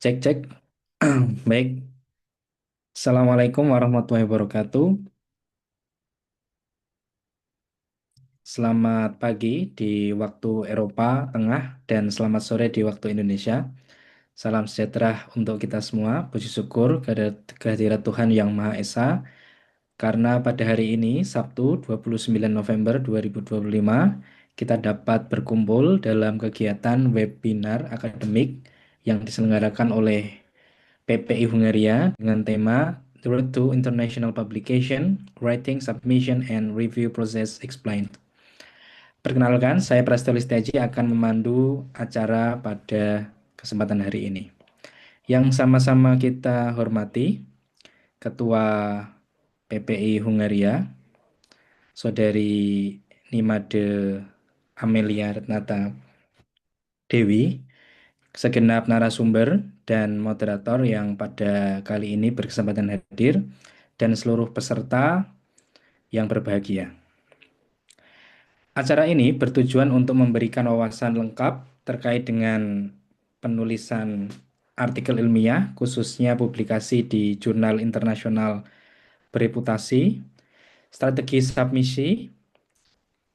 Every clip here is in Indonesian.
Cek, cek. Baik. Assalamualaikum warahmatullahi wabarakatuh. Selamat pagi di waktu Eropa Tengah dan selamat sore di waktu Indonesia. Salam sejahtera untuk kita semua. Puji syukur kehadirat Tuhan Yang Maha Esa. Karena pada hari ini, Sabtu 29 November 2025, kita dapat berkumpul dalam kegiatan webinar akademik yang diselenggarakan oleh PPI Hungaria dengan tema The Road to International Publication, Writing, Submission, and Review Process Explained. Perkenalkan, saya Prasetyo Listiaji akan memandu acara pada kesempatan hari ini. Yang sama-sama kita hormati, Ketua PPI Hungaria, Saudari Nimade Amelia Retnata Dewi, segenap narasumber dan moderator yang pada kali ini berkesempatan hadir, dan seluruh peserta yang berbahagia. Acara ini bertujuan untuk memberikan wawasan lengkap terkait dengan penulisan artikel ilmiah, khususnya publikasi di jurnal internasional bereputasi, strategi submisi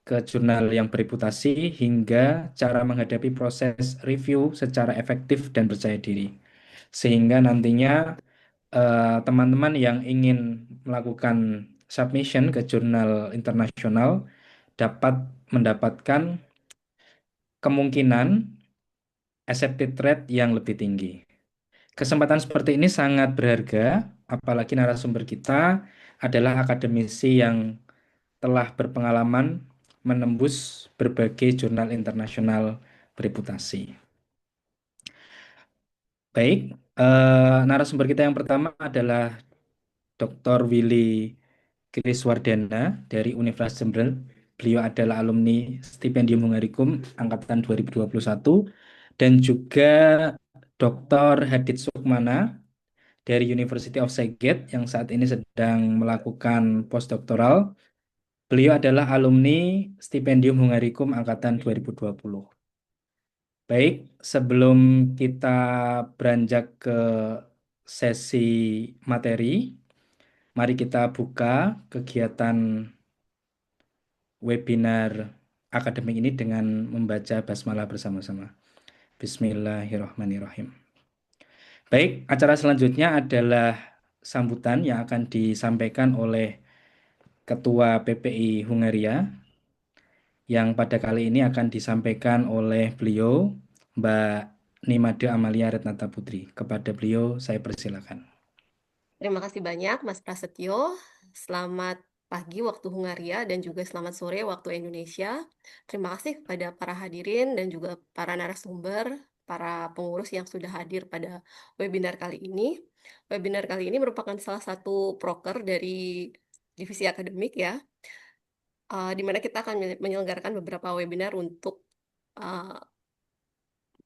ke jurnal yang bereputasi, hingga cara menghadapi proses review secara efektif dan percaya diri. Sehingga nantinya teman-teman yang ingin melakukan submission ke jurnal internasional dapat mendapatkan kemungkinan accepted rate yang lebih tinggi. Kesempatan seperti ini sangat berharga, apalagi narasumber kita adalah akademisi yang telah berpengalaman menembus berbagai jurnal internasional bereputasi. Baik, narasumber kita yang pertama adalah Dr. Willy Kriswardana dari Universitas Jember. Beliau adalah alumni Stipendium Hungarikum angkatan 2021 dan juga Dr. Hadit Sukmana dari University of Szeged yang saat ini sedang melakukan postdoktoral. Beliau adalah alumni Stipendium Hungarikum angkatan 2020. Baik, sebelum kita beranjak ke sesi materi, mari kita buka kegiatan webinar akademik ini dengan membaca basmalah bersama-sama. Bismillahirrahmanirrahim. Baik, acara selanjutnya adalah sambutan yang akan disampaikan oleh Ketua PPI Hungaria, yang pada kali ini akan disampaikan oleh beliau, Mbak Nimade Amalia Retnata Putri. Kepada beliau saya persilakan. Terima kasih banyak, Mas Prasetyo. Selamat pagi waktu Hungaria dan juga selamat sore waktu Indonesia. Terima kasih kepada para hadirin dan juga para narasumber, para pengurus yang sudah hadir pada webinar kali ini. Webinar kali ini merupakan salah satu proker dari divisi akademik ya, di mana kita akan menyelenggarakan beberapa webinar untuk uh,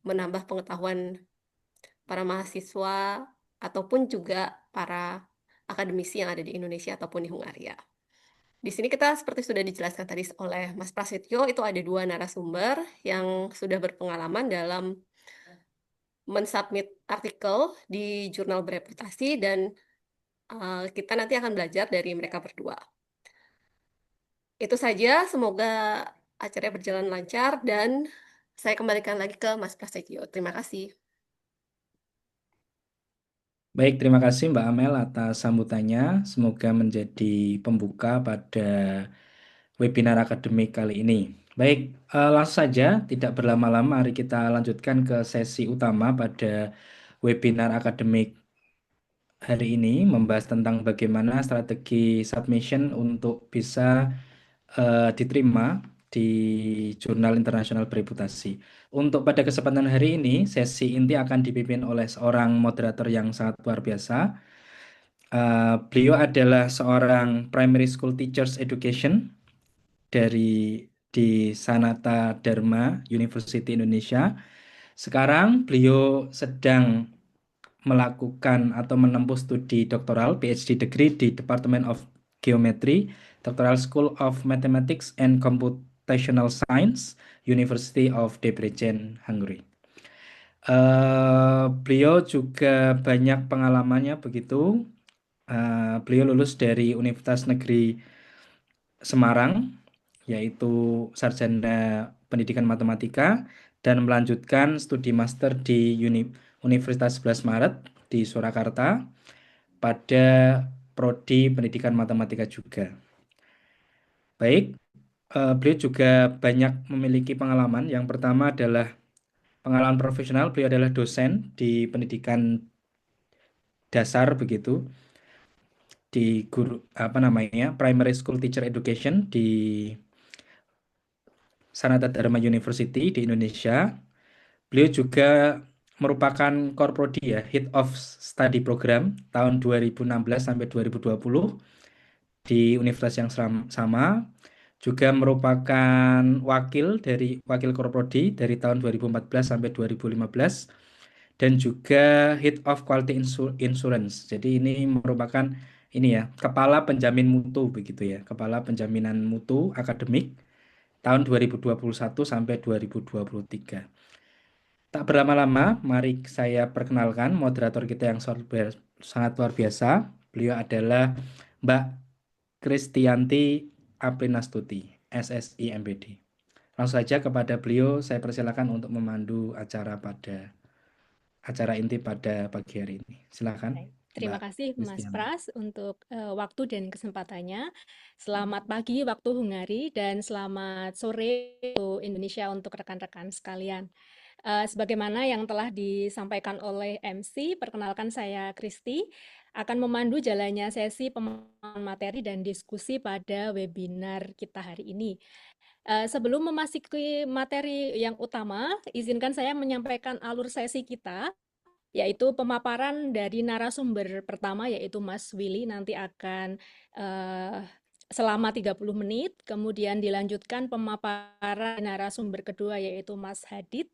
menambah pengetahuan para mahasiswa ataupun juga para akademisi yang ada di Indonesia ataupun di Hungaria. Di sini kita seperti sudah dijelaskan tadi oleh Mas Prasetyo, itu ada dua narasumber yang sudah berpengalaman dalam mensubmit artikel di jurnal bereputasi dan kita nanti akan belajar dari mereka berdua. Itu saja, semoga acaranya berjalan lancar dan saya kembalikan lagi ke Mas Prasetyo. Terima kasih. Baik, terima kasih Mbak Amel atas sambutannya. Semoga menjadi pembuka pada webinar akademik kali ini. Baik, langsung saja, tidak berlama-lama, mari kita lanjutkan ke sesi utama pada webinar akademik hari ini, membahas tentang bagaimana strategi submission untuk bisa diterima di jurnal internasional bereputasi. Untuk pada kesempatan hari ini, sesi inti akan dipimpin oleh seorang moderator yang sangat luar biasa. Beliau adalah seorang primary school teachers education dari di Sanata Dharma University Indonesia. Sekarang beliau sedang melakukan atau menempuh studi doktoral PhD degree di Department of Geometry, Doctoral School of Mathematics and Computational Science, University of Debrecen, Hungary. Beliau juga banyak pengalamannya begitu. Beliau lulus dari Universitas Negeri Semarang, yaitu sarjana pendidikan matematika, dan melanjutkan studi master di Universitas 11 Maret di Surakarta pada prodi pendidikan matematika juga. Baik, beliau juga banyak memiliki pengalaman. Yang pertama adalah pengalaman profesional. Beliau adalah dosen di pendidikan dasar begitu, di guru apa namanya, primary school teacher education di Sanata Dharma University di Indonesia. Beliau juga merupakan core prodi ya, Head of Study Program tahun 2016 sampai 2020 di universitas yang sama. Juga merupakan wakil core prodi dari tahun 2014 sampai 2015, dan juga Head of Quality Insurance. Jadi ini merupakan ini ya, kepala penjamin mutu begitu ya, kepala penjaminan mutu akademik tahun 2021 sampai 2023. Tak berlama-lama, mari saya perkenalkan moderator kita yang sangat luar biasa. Beliau adalah Mbak Kristianti Aprinastuti, SSI MPD. Langsung saja kepada beliau saya persilakan untuk memandu acara inti pada pagi hari ini. Silakan, Baik. Mbak Terima kasih Mas Kristianti. Pras untuk waktu dan kesempatannya. Selamat pagi waktu Hungari dan selamat sore waktu Indonesia untuk rekan-rekan sekalian. Sebagaimana yang telah disampaikan oleh MC, perkenalkan saya Kristi, akan memandu jalannya sesi pemaparan materi dan diskusi pada webinar kita hari ini. Sebelum memasuki materi yang utama, izinkan saya menyampaikan alur sesi kita, yaitu pemaparan dari narasumber pertama, yaitu Mas Willy, nanti akan eh, selama 30 menit, kemudian dilanjutkan pemaparan narasumber kedua, yaitu Mas Hadid,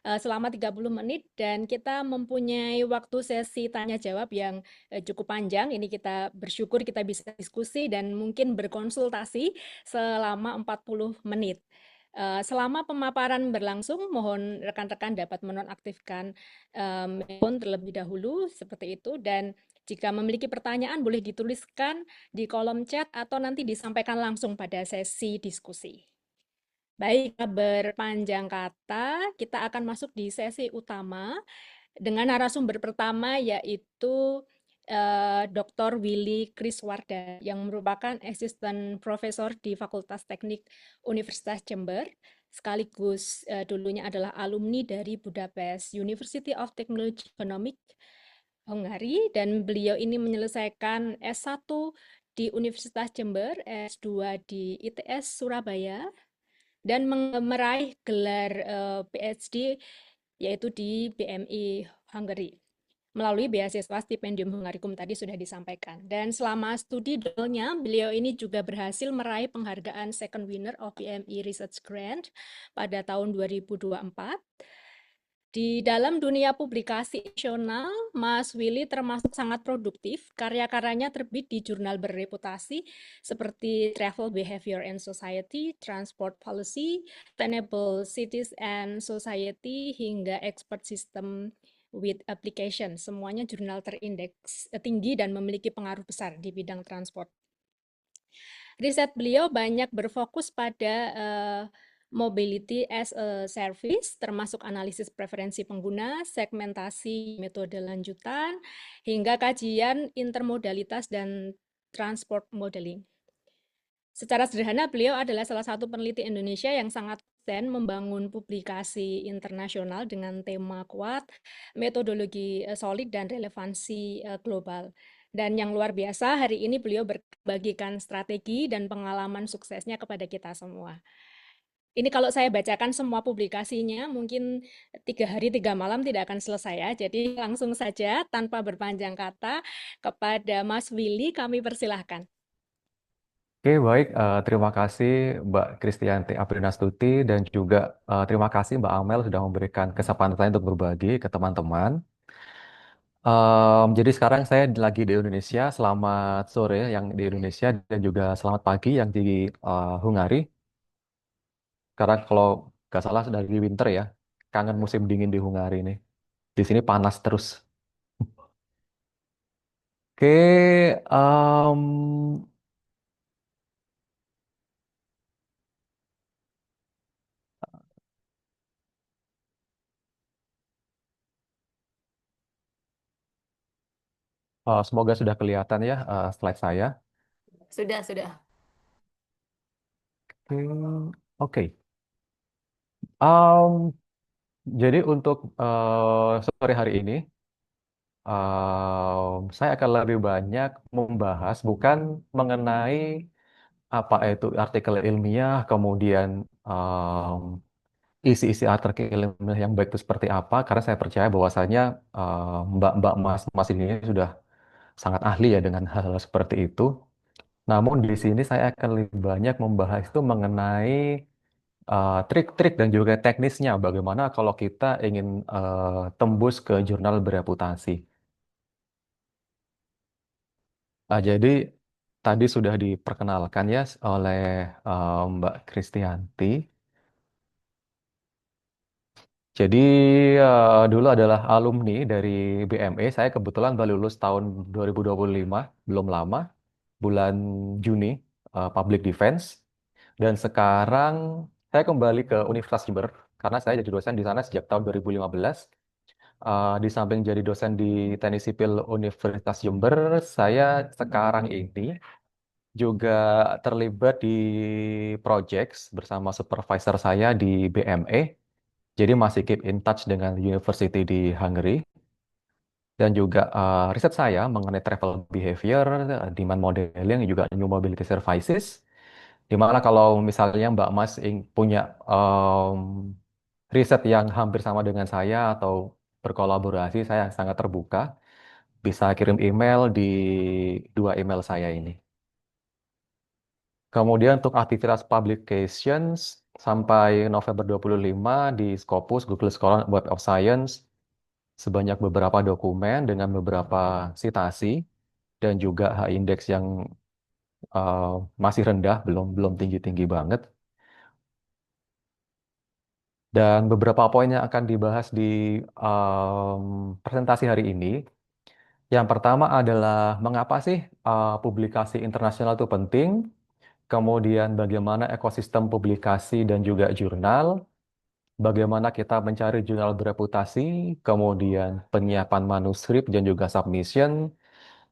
selama 30 menit, dan kita mempunyai waktu sesi tanya-jawab yang cukup panjang. Ini kita bersyukur kita bisa diskusi dan mungkin berkonsultasi selama 40 menit. Selama pemaparan berlangsung, mohon rekan-rekan dapat menonaktifkan handphone terlebih dahulu, seperti itu. Dan jika memiliki pertanyaan, boleh dituliskan di kolom chat atau nanti disampaikan langsung pada sesi diskusi. Baik, berpanjang kata, kita akan masuk di sesi utama dengan narasumber pertama, yaitu Dr. Willy Kriswarda yang merupakan asisten profesor di Fakultas Teknik Universitas Jember, sekaligus dulunya adalah alumni dari Budapest University of Technology Economic Hungary, dan beliau ini menyelesaikan S1 di Universitas Jember, S2 di ITS Surabaya, dan meraih gelar PhD yaitu di BMI Hungary melalui beasiswa stipendium Hungarikum tadi sudah disampaikan. Dan selama studi double-nya, beliau ini juga berhasil meraih penghargaan Second Winner of BMI Research Grant pada tahun 2024. Di dalam dunia publikasi nasional, Mas Willy termasuk sangat produktif. Karya-karyanya terbit di jurnal berreputasi seperti Travel Behavior and Society, Transport Policy, Sustainable Cities and Society, hingga Expert System with Application. Semuanya jurnal terindeks tinggi dan memiliki pengaruh besar di bidang transport. Riset beliau banyak berfokus pada mobility as a service, termasuk analisis preferensi pengguna, segmentasi metode lanjutan, hingga kajian intermodalitas dan transport modeling. Secara sederhana, beliau adalah salah satu peneliti Indonesia yang sangat konsisten membangun publikasi internasional dengan tema kuat, metodologi solid, dan relevansi global. Dan yang luar biasa, hari ini beliau berbagikan strategi dan pengalaman suksesnya kepada kita semua. Ini kalau saya bacakan semua publikasinya, mungkin 3 hari 3 malam tidak akan selesai ya. Jadi langsung saja, tanpa berpanjang kata, kepada Mas Willy kami persilahkan. Oke, baik. Terima kasih Mbak Kristianti Aprinastuti dan juga terima kasih Mbak Amel sudah memberikan kesempatan untuk berbagi ke teman-teman. Jadi sekarang saya lagi di Indonesia. Selamat sore yang di Indonesia dan juga selamat pagi yang di Hungari. Karena kalau nggak salah sudah di winter ya, kangen musim dingin di Hungari ini. Di sini panas terus. Oke, semoga sudah kelihatan ya slide saya. Sudah, sudah. Oke. Em, jadi untuk sore hari ini, saya akan lebih banyak membahas bukan mengenai apa itu artikel ilmiah, kemudian em, isi-isi artikel ilmiah yang baik itu seperti apa, karena saya percaya bahwasanya mbak-mbak mas ini sudah sangat ahli ya dengan hal-hal seperti itu. Namun di sini saya akan lebih banyak membahas itu mengenai trik-trik dan juga teknisnya bagaimana kalau kita ingin tembus ke jurnal bereputasi. Jadi tadi sudah diperkenalkan ya oleh Mbak Kristianti. Jadi dulu adalah alumni dari BME. Saya kebetulan baru lulus tahun 2025, belum lama, bulan Juni, Public Defense. Dan sekarang saya kembali ke Universitas Jember karena saya jadi dosen di sana sejak tahun 2015. Di samping jadi dosen di Teknik Sipil Universitas Jember, saya sekarang ini juga terlibat di projects bersama supervisor saya di BME. Jadi masih keep in touch dengan university di Hungary. Dan juga riset saya mengenai travel behavior, demand modeling, juga new mobility services. Di mana kalau misalnya Mbak Mas punya riset yang hampir sama dengan saya atau berkolaborasi, saya sangat terbuka. Bisa kirim email di dua email saya ini. Kemudian untuk aktivitas publications sampai November 25 di Scopus, Google Scholar Web of Science, sebanyak beberapa dokumen dengan beberapa citasi dan juga H-index yang uh, masih rendah, belum belum tinggi-tinggi banget. Dan beberapa poin yang akan dibahas di presentasi hari ini. Yang pertama adalah mengapa sih publikasi internasional itu penting, kemudian bagaimana ekosistem publikasi dan juga jurnal, bagaimana kita mencari jurnal bereputasi, kemudian penyiapan manuskrip dan juga submission,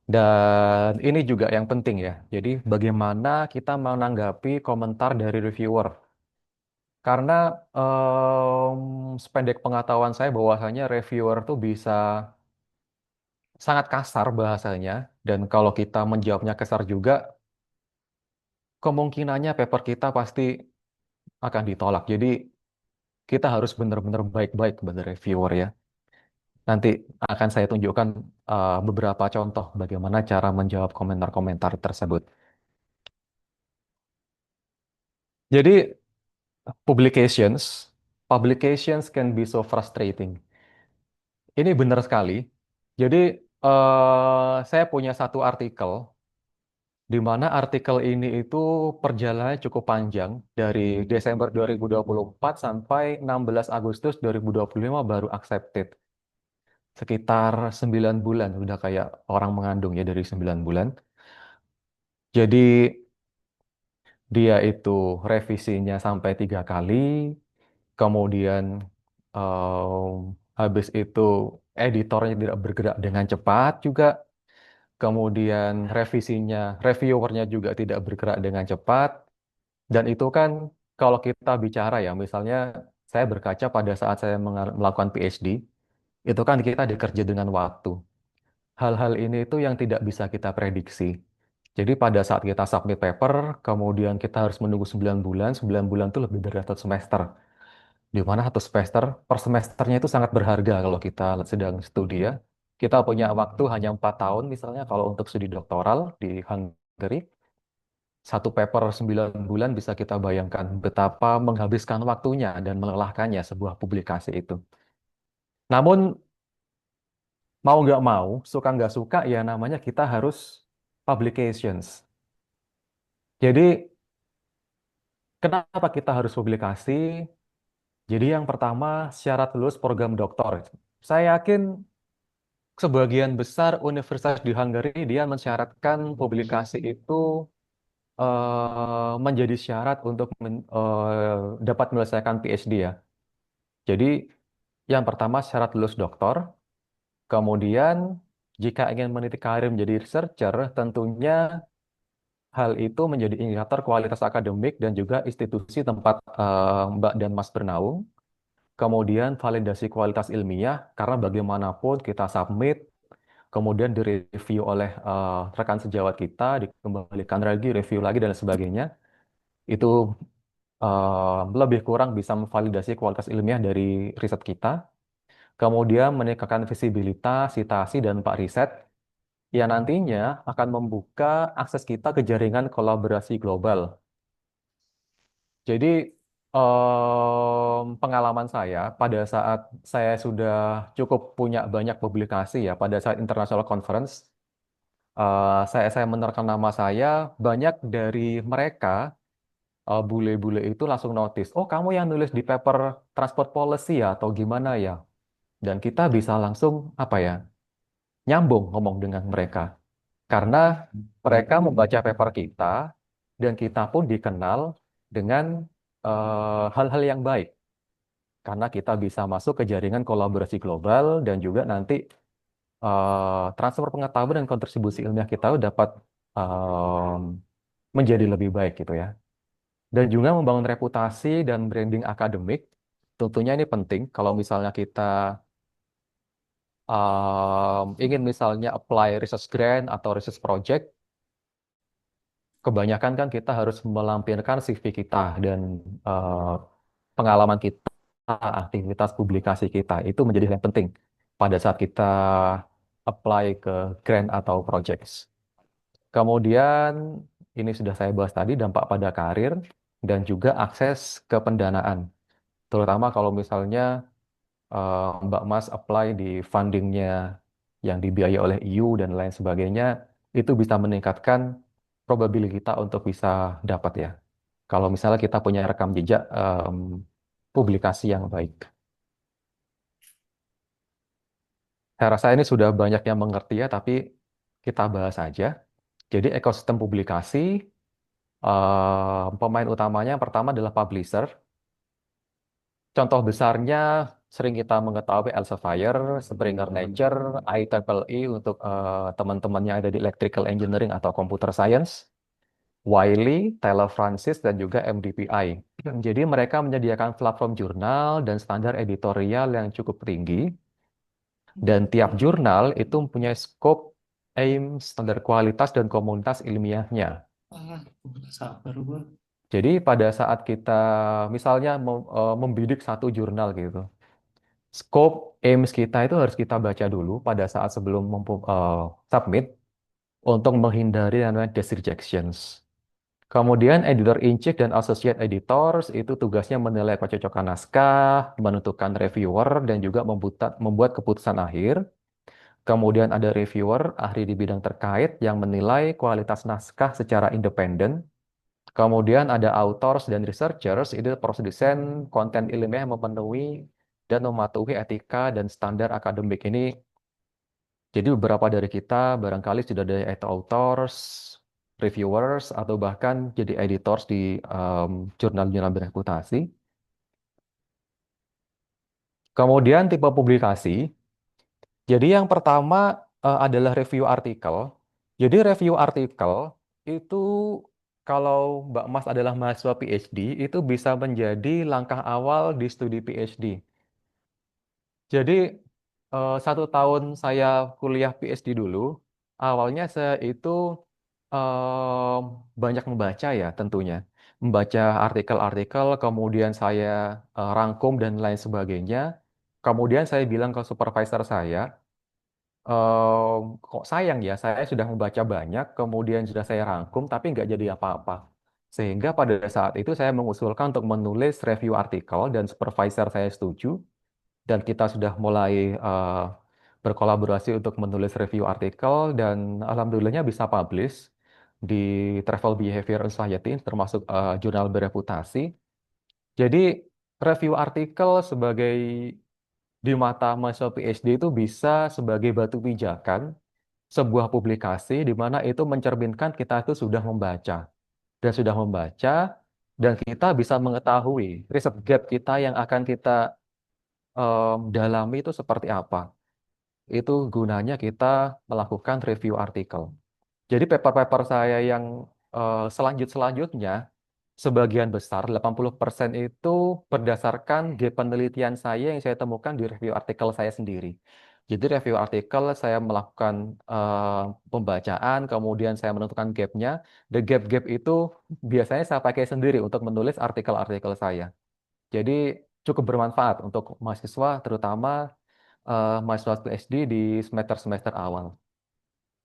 dan ini juga yang penting ya. Jadi bagaimana kita menanggapi komentar dari reviewer. Karena sependek pengetahuan saya bahwasanya reviewer tuh bisa sangat kasar bahasanya, dan kalau kita menjawabnya kasar juga, kemungkinannya paper kita pasti akan ditolak. Jadi kita harus benar-benar baik-baik kepada reviewer ya. Nanti akan saya tunjukkan beberapa contoh bagaimana cara menjawab komentar-komentar tersebut. Jadi publications, publications can be so frustrating. Ini benar sekali. Jadi saya punya satu artikel di mana artikel ini itu perjalanannya cukup panjang dari Desember 2024 sampai 16 Agustus 2025 baru accepted. Sekitar 9 bulan, udah kayak orang mengandung ya dari 9 bulan. Jadi dia itu revisinya sampai 3 kali, kemudian habis itu editornya tidak bergerak dengan cepat juga, kemudian reviewernya juga tidak bergerak dengan cepat, dan itu kan kalau kita bicara ya, misalnya saya berkaca pada saat saya melakukan PhD, itu kan kita dikerja dengan waktu. Hal-hal ini itu yang tidak bisa kita prediksi. Jadi pada saat kita submit paper, kemudian kita harus menunggu 9 bulan, 9 bulan itu lebih dari 1 semester. Di mana 1 semester, per semesternya itu sangat berharga kalau kita sedang studi ya. Kita punya waktu hanya 4 tahun misalnya kalau untuk studi doktoral di Hungary. Satu paper 9 bulan bisa kita bayangkan betapa menghabiskan waktunya dan melelahkannya sebuah publikasi itu. Namun mau nggak mau, suka nggak suka ya namanya kita harus publications. Jadi kenapa kita harus publikasi? Jadi yang pertama syarat lulus program doktor. saya yakin sebagian besar universitas di Hungary dia mensyaratkan publikasi itu menjadi syarat untuk dapat menyelesaikan PhD ya. Jadi yang pertama syarat lulus doktor, kemudian jika ingin meniti karir menjadi researcher, tentunya hal itu menjadi indikator kualitas akademik dan juga institusi tempat Mbak dan Mas bernaung. Kemudian validasi kualitas ilmiah, karena bagaimanapun kita submit, kemudian direview oleh rekan sejawat kita, dikembalikan lagi, review lagi, dan sebagainya. Itu lebih kurang bisa memvalidasi kualitas ilmiah dari riset kita. Kemudian meningkatkan visibilitas, citasi, dan pak riset yang nantinya akan membuka akses kita ke jaringan kolaborasi global. Jadi pengalaman saya pada saat saya sudah cukup punya banyak publikasi ya pada saat international conference, saya menerka nama saya, banyak dari mereka bule-bule itu langsung notice, oh kamu yang nulis di paper transport policy ya atau gimana ya, dan kita bisa langsung apa ya nyambung ngomong dengan mereka karena mereka membaca paper kita dan kita pun dikenal dengan hal-hal yang baik karena kita bisa masuk ke jaringan kolaborasi global dan juga nanti transfer pengetahuan dan kontribusi ilmiah kita dapat em, menjadi lebih baik gitu ya. Dan juga membangun reputasi dan branding akademik. Tentunya ini penting kalau misalnya kita ingin misalnya apply research grant atau research project, kebanyakan kan kita harus melampirkan CV kita dan eh, pengalaman kita, aktivitas publikasi kita. Itu menjadi hal yang penting pada saat kita apply ke grant atau projects. Kemudian ini sudah saya bahas tadi dampak pada karir dan juga akses ke pendanaan. Terutama kalau misalnya Mbak Mas apply di fundingnya yang dibiayai oleh EU dan lain sebagainya, itu bisa meningkatkan probabilitas kita untuk bisa dapat ya. Kalau misalnya kita punya rekam jejak publikasi yang baik. Saya rasa ini sudah banyak yang mengerti ya, tapi kita bahas aja. Jadi ekosistem publikasi, pemain utamanya yang pertama adalah publisher. Contoh besarnya sering kita mengetahui Elsevier, Springer Nature, IEEE untuk teman-teman yang ada di Electrical Engineering atau Computer Science, Wiley, Taylor Francis, dan juga MDPI. Jadi mereka menyediakan platform jurnal dan standar editorial yang cukup tinggi, dan tiap jurnal itu mempunyai scope, aim, standar kualitas, dan komunitas ilmiahnya. Sabar, Bu. Jadi pada saat kita misalnya membidik satu jurnal gitu, scope aims kita itu harus kita baca dulu pada saat sebelum submit untuk menghindari yang namanya desk rejections. Kemudian editor in chief dan associate editors itu tugasnya menilai kecocokan naskah, menentukan reviewer dan juga membuat keputusan akhir. Kemudian ada reviewer, ahli di bidang terkait yang menilai kualitas naskah secara independen. Kemudian ada authors dan researchers, itu produsen konten ilmiah yang memenuhi dan mematuhi etika dan standar akademik ini. Jadi beberapa dari kita barangkali sudah ada authors, reviewers, atau bahkan jadi editors di jurnal-jurnal bereputasi. Kemudian tipe publikasi. Jadi yang pertama adalah review artikel. Jadi review artikel itu kalau Mbak Mas adalah mahasiswa PhD, itu bisa menjadi langkah awal di studi PhD. Jadi 1 tahun saya kuliah PhD dulu, awalnya saya itu banyak membaca ya tentunya. Membaca artikel-artikel, kemudian saya rangkum dan lain sebagainya. Kemudian saya bilang ke supervisor saya, kok sayang ya, saya sudah membaca banyak, kemudian sudah saya rangkum, tapi nggak jadi apa-apa. Sehingga pada saat itu saya mengusulkan untuk menulis review artikel dan supervisor saya setuju dan kita sudah mulai berkolaborasi untuk menulis review artikel dan alhamdulillahnya bisa publish di Travel Behavior Society termasuk jurnal bereputasi. Jadi review artikel sebagai di mata mahasiswa PhD itu bisa sebagai batu pijakan sebuah publikasi di mana itu mencerminkan kita itu sudah membaca dan kita bisa mengetahui riset gap kita yang akan kita dalami itu seperti apa. Itu gunanya kita melakukan review artikel. Jadi paper-paper saya yang selanjutnya sebagian besar 80% itu berdasarkan gap penelitian saya yang saya temukan di review artikel saya sendiri. Jadi review artikel saya melakukan pembacaan, kemudian saya menentukan gapnya. The gap-gap itu biasanya saya pakai sendiri untuk menulis artikel-artikel saya. Jadi cukup bermanfaat untuk mahasiswa, terutama mahasiswa PhD di semester-semester awal.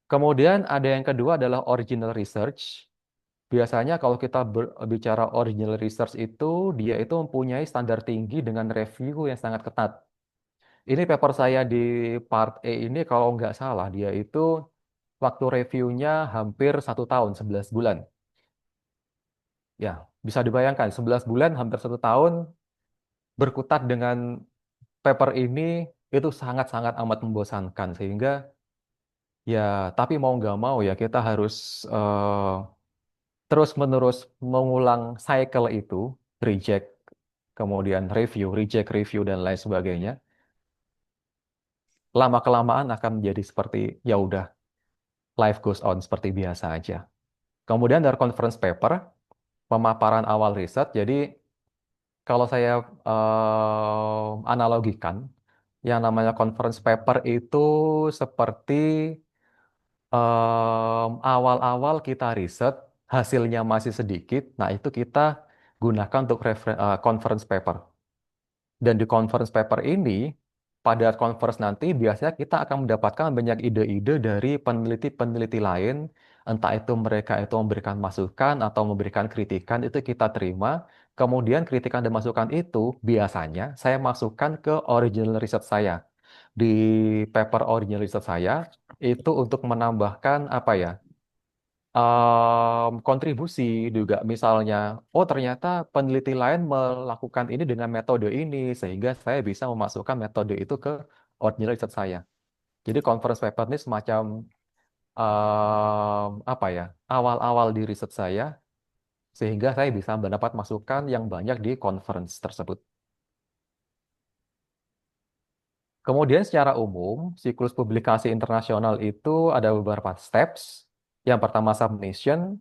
Kemudian ada yang kedua adalah original research. Biasanya kalau kita bicara original research itu, dia itu mempunyai standar tinggi dengan review yang sangat ketat. Ini paper saya di part A ini kalau nggak salah, dia itu waktu reviewnya hampir 1 tahun, 11 bulan. Ya, bisa dibayangkan, 11 bulan, hampir 1 tahun, berkutat dengan paper ini, itu sangat-sangat amat membosankan. Sehingga, ya, tapi mau nggak mau ya, kita harus terus-menerus mengulang cycle itu, reject, kemudian review, reject, review, dan lain sebagainya, lama-kelamaan akan menjadi seperti, ya udah, life goes on, seperti biasa aja. Kemudian dari conference paper, pemaparan awal riset, jadi kalau saya analogikan, yang namanya conference paper itu seperti awal-awal kita riset, hasilnya masih sedikit, nah itu kita gunakan untuk conference paper. Dan di conference paper ini, pada conference nanti biasanya kita akan mendapatkan banyak ide-ide dari peneliti-peneliti lain, entah itu mereka itu memberikan masukan atau memberikan kritikan, itu kita terima. Kemudian kritikan dan masukan itu biasanya saya masukkan ke original research saya. Di paper original research saya, itu untuk menambahkan apa ya, kontribusi juga misalnya, oh ternyata peneliti lain melakukan ini dengan metode ini sehingga saya bisa memasukkan metode itu ke original research saya. Jadi conference paper ini semacam apa ya, awal-awal di riset saya sehingga saya bisa mendapat masukan yang banyak di conference tersebut. Kemudian secara umum, siklus publikasi internasional itu ada beberapa steps. Yang pertama submission,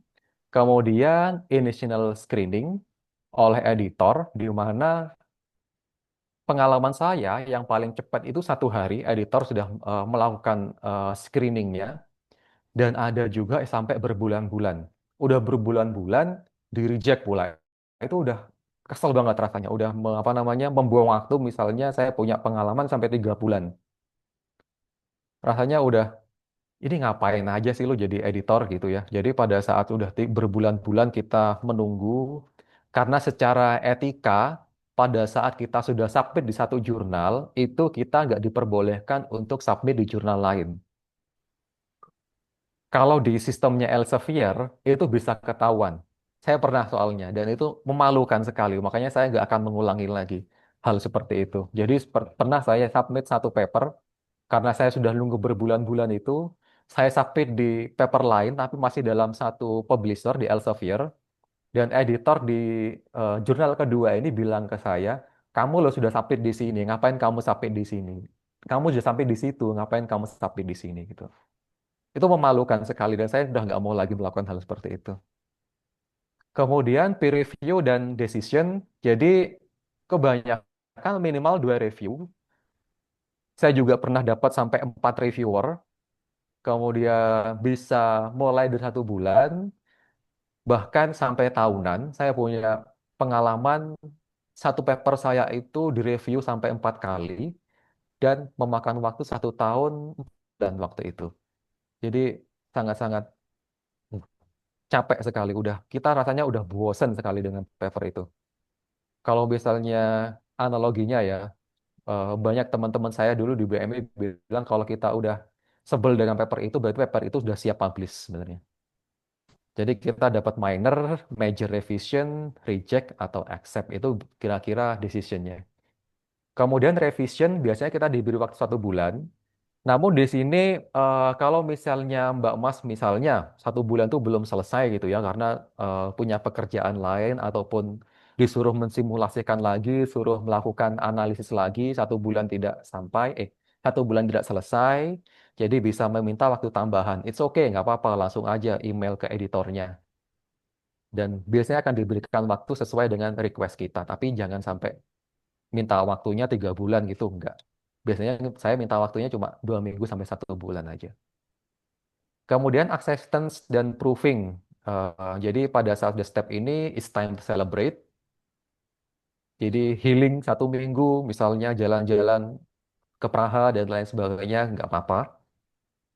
kemudian initial screening oleh editor, di mana pengalaman saya yang paling cepat itu 1 hari, editor sudah melakukan screeningnya, dan ada juga sampai berbulan-bulan. Udah berbulan-bulan di reject pula. Itu udah kesel banget rasanya. Udah apa namanya membuang waktu. Misalnya saya punya pengalaman sampai 3 bulan. Rasanya udah ini ngapain aja sih lu jadi editor gitu ya. Jadi pada saat udah berbulan-bulan kita menunggu, karena secara etika, pada saat kita sudah submit di satu jurnal, itu kita nggak diperbolehkan untuk submit di jurnal lain. Kalau di sistemnya Elsevier, itu bisa ketahuan. Saya pernah soalnya, dan itu memalukan sekali. Makanya saya nggak akan mengulangi lagi hal seperti itu. Jadi pernah saya submit satu paper, karena saya sudah nunggu berbulan-bulan itu, saya submit di paper lain, tapi masih dalam satu publisher di Elsevier, dan editor di jurnal kedua ini bilang ke saya, kamu lo sudah submit di sini, ngapain kamu submit di sini? Kamu sudah sampai di situ, ngapain kamu submit di sini gitu. Itu memalukan sekali dan saya sudah nggak mau lagi melakukan hal seperti itu. Kemudian peer review dan decision, jadi kebanyakan minimal 2 review. Saya juga pernah dapat sampai 4 reviewer. Kemudian bisa mulai dari 1 bulan, bahkan sampai tahunan. Saya punya pengalaman satu paper saya itu direview sampai 4 kali dan memakan waktu 1 tahun dan waktu itu. Jadi sangat-sangat capek sekali. Udah kita rasanya udah bosen sekali dengan paper itu. Kalau misalnya analoginya ya, banyak teman-teman saya dulu di BMI bilang kalau kita udah sebel dengan paper itu, berarti paper itu sudah siap publish sebenarnya. Jadi kita dapat minor, major revision, reject, atau accept. Itu kira-kira decisionnya. Kemudian revision biasanya kita diberi waktu 1 bulan. Namun di sini kalau misalnya Mbak Mas misalnya 1 bulan itu belum selesai gitu ya karena punya pekerjaan lain ataupun disuruh mensimulasikan lagi, suruh melakukan analisis lagi 1 bulan tidak sampai, 1 bulan tidak selesai, jadi bisa meminta waktu tambahan. It's okay, nggak apa-apa, langsung aja email ke editornya. Dan biasanya akan diberikan waktu sesuai dengan request kita, tapi jangan sampai minta waktunya 3 bulan gitu, enggak. Biasanya saya minta waktunya cuma 2 minggu sampai 1 bulan aja. Kemudian acceptance dan proving. Jadi pada saat the step ini, it's time to celebrate. Jadi healing 1 minggu, misalnya jalan-jalan ke Praha dan lain sebagainya, nggak apa-apa.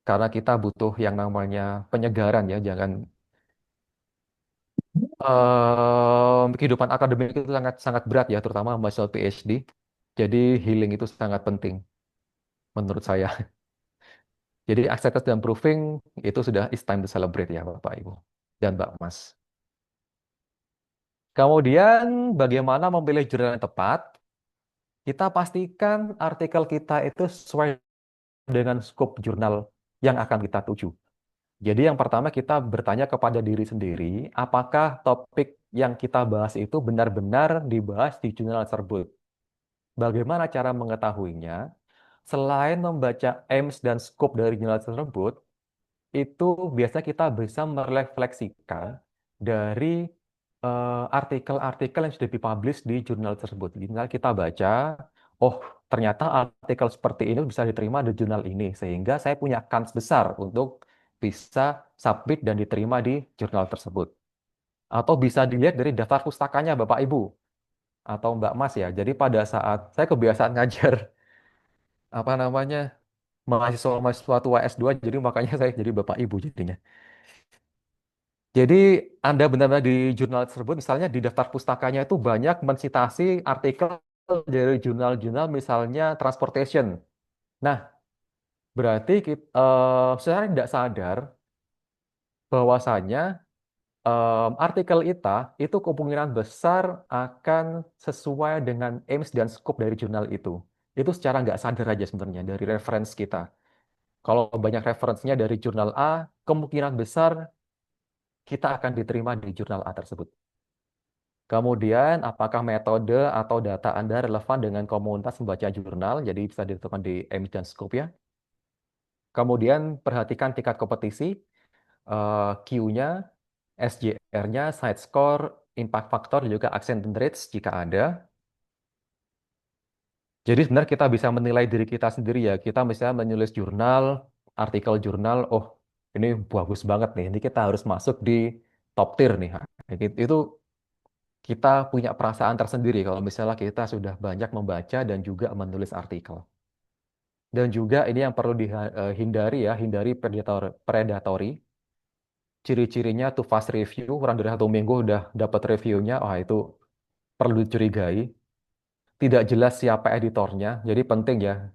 Karena kita butuh yang namanya penyegaran ya, jangan kehidupan akademik itu sangat sangat berat ya, terutama mahasiswa PhD. Jadi healing itu sangat penting menurut saya. Jadi acceptance dan proving itu sudah it's time to celebrate ya Bapak Ibu dan Mbak Mas. Kemudian bagaimana memilih jurnal yang tepat? Kita pastikan artikel kita itu sesuai dengan skop jurnal yang akan kita tuju. Jadi yang pertama kita bertanya kepada diri sendiri, apakah topik yang kita bahas itu benar-benar dibahas di jurnal tersebut? Bagaimana cara mengetahuinya? Selain membaca aims dan scope dari jurnal tersebut, itu biasanya kita bisa merefleksikan dari artikel-artikel yang sudah dipublish di jurnal tersebut. Misalnya kita baca, oh ternyata artikel seperti ini bisa diterima di jurnal ini, sehingga saya punya kans besar untuk bisa submit dan diterima di jurnal tersebut. Atau bisa dilihat dari daftar pustakanya Bapak Ibu atau Mbak Mas ya. Jadi pada saat saya kebiasaan ngajar apa namanya mahasiswa tua S2, jadi makanya saya jadi Bapak Ibu jadinya. Jadi Anda benar-benar di jurnal tersebut, misalnya di daftar pustakanya itu banyak mensitasi artikel dari jurnal-jurnal misalnya transportation. Nah, berarti kita, secara tidak sadar bahwasanya artikel itu kemungkinan besar akan sesuai dengan aims dan scope dari jurnal itu. Itu secara nggak sadar aja sebenarnya dari reference kita. Kalau banyak referensinya dari jurnal A, kemungkinan besar kita akan diterima di jurnal A tersebut. Kemudian, apakah metode atau data Anda relevan dengan komunitas membaca jurnal? Jadi bisa ditentukan di aims dan scope ya. Kemudian, perhatikan tingkat kompetisi, Q-nya, SJR-nya, side score, impact factor, dan juga acceptance rates jika ada. Jadi sebenarnya kita bisa menilai diri kita sendiri ya. Kita misalnya menulis jurnal, artikel jurnal, oh ini bagus banget nih, ini kita harus masuk di top tier nih. Itu kita punya perasaan tersendiri kalau misalnya kita sudah banyak membaca dan juga menulis artikel. Dan juga ini yang perlu dihindari ya, hindari predatory. Ciri-cirinya tuh fast review, kurang dari 1 minggu udah dapat reviewnya, wah itu perlu dicurigai. Tidak jelas siapa editornya, jadi penting ya,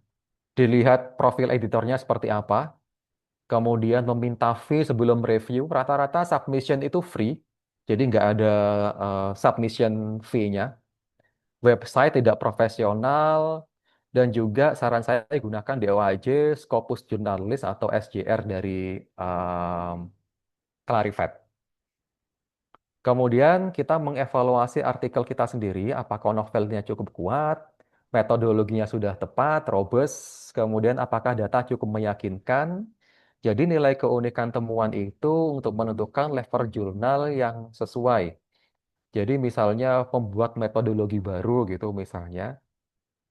dilihat profil editornya seperti apa, kemudian meminta fee sebelum review. Rata-rata submission itu free, jadi nggak ada submission fee-nya. Website tidak profesional, dan juga saran saya gunakan DOAJ, Scopus Journalist, atau SJR dari um, Clarivate. Kemudian kita mengevaluasi artikel kita sendiri, apakah novelnya cukup kuat, metodologinya sudah tepat, robust, kemudian apakah data cukup meyakinkan. Jadi nilai keunikan temuan itu untuk menentukan level jurnal yang sesuai. Jadi misalnya membuat metodologi baru gitu misalnya,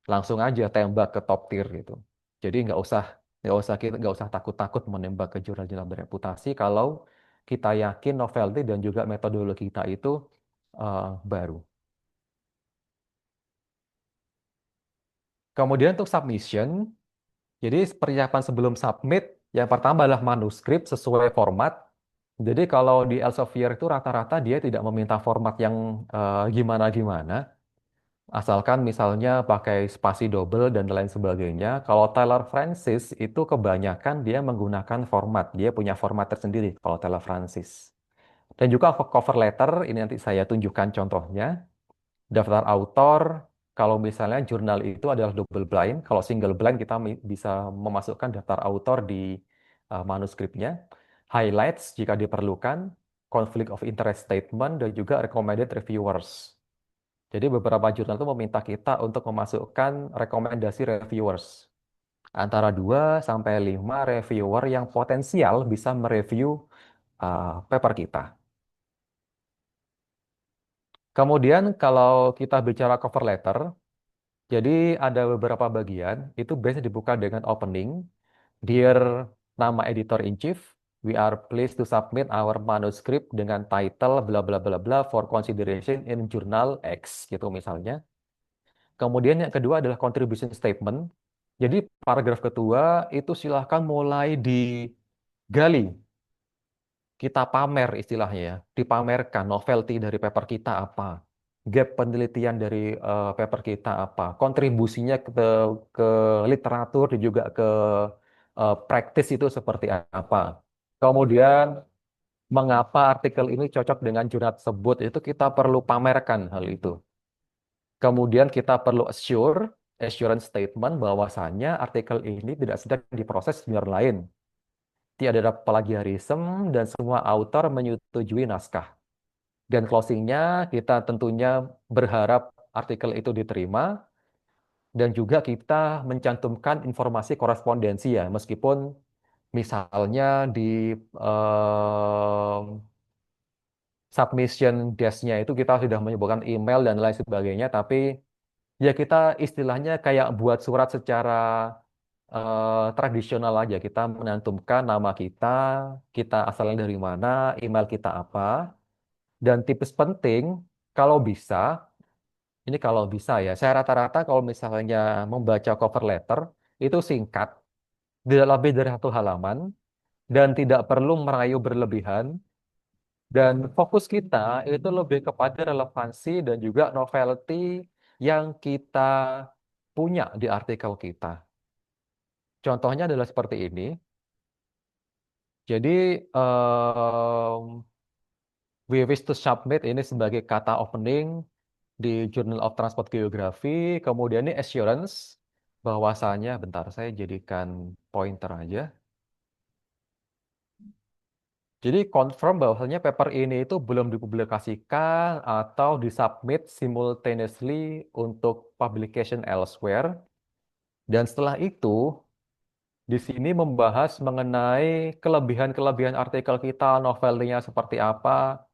langsung aja tembak ke top tier gitu. Jadi nggak usah takut-takut menembak ke jurnal-jurnal bereputasi kalau kita yakin novelty dan juga metodologi kita itu baru. Kemudian untuk submission, jadi persiapan sebelum submit, yang pertama adalah manuskrip sesuai format. Jadi kalau di Elsevier itu rata-rata dia tidak meminta format yang gimana-gimana. Asalkan misalnya pakai spasi double dan lain sebagainya. Kalau Taylor Francis itu kebanyakan dia menggunakan format. Dia punya format tersendiri kalau Taylor Francis. Dan juga cover letter, ini nanti saya tunjukkan contohnya. Daftar autor, kalau misalnya jurnal itu adalah double blind, kalau single blind kita bisa memasukkan daftar autor di manuskripnya, highlights jika diperlukan, conflict of interest statement, dan juga recommended reviewers. Jadi beberapa jurnal itu meminta kita untuk memasukkan rekomendasi reviewers. Antara 2 sampai 5 reviewer yang potensial bisa mereview paper kita. Kemudian kalau kita bicara cover letter, jadi ada beberapa bagian, itu biasanya dibuka dengan opening. Dear nama editor in chief, we are pleased to submit our manuscript dengan title bla bla bla bla for consideration in journal X gitu misalnya. Kemudian yang kedua adalah contribution statement. Jadi paragraf kedua itu silahkan mulai digali, kita pamer istilahnya ya, dipamerkan novelty dari paper kita apa, gap penelitian dari paper kita apa, kontribusinya ke literatur dan juga ke praktis itu seperti apa. Kemudian mengapa artikel ini cocok dengan jurnal tersebut itu kita perlu pamerkan hal itu. Kemudian kita perlu assurance statement bahwasannya artikel ini tidak sedang diproses jurnal lain. Tidak ada plagiarisme dan semua autor menyetujui naskah. Dan closingnya kita tentunya berharap artikel itu diterima dan juga kita mencantumkan informasi korespondensi ya, meskipun misalnya di submission desk-nya itu kita sudah menyebutkan email dan lain sebagainya, tapi ya kita istilahnya kayak buat surat secara tradisional aja. Kita menantumkan nama kita, kita asalnya dari mana, email kita apa, dan tips penting kalau bisa, ini kalau bisa ya, saya rata-rata kalau misalnya membaca cover letter itu singkat, tidak lebih dari 1 halaman, dan tidak perlu merayu berlebihan, dan fokus kita itu lebih kepada relevansi dan juga novelty yang kita punya di artikel kita. Contohnya adalah seperti ini. Jadi, we wish to submit ini sebagai kata opening di Journal of Transport Geography. Kemudian ini assurance, bahwasanya, bentar saya jadikan pointer aja. Jadi confirm bahwasanya paper ini itu belum dipublikasikan atau disubmit simultaneously untuk publication elsewhere. Dan setelah itu, di sini membahas mengenai kelebihan-kelebihan artikel kita, novelnya seperti apa,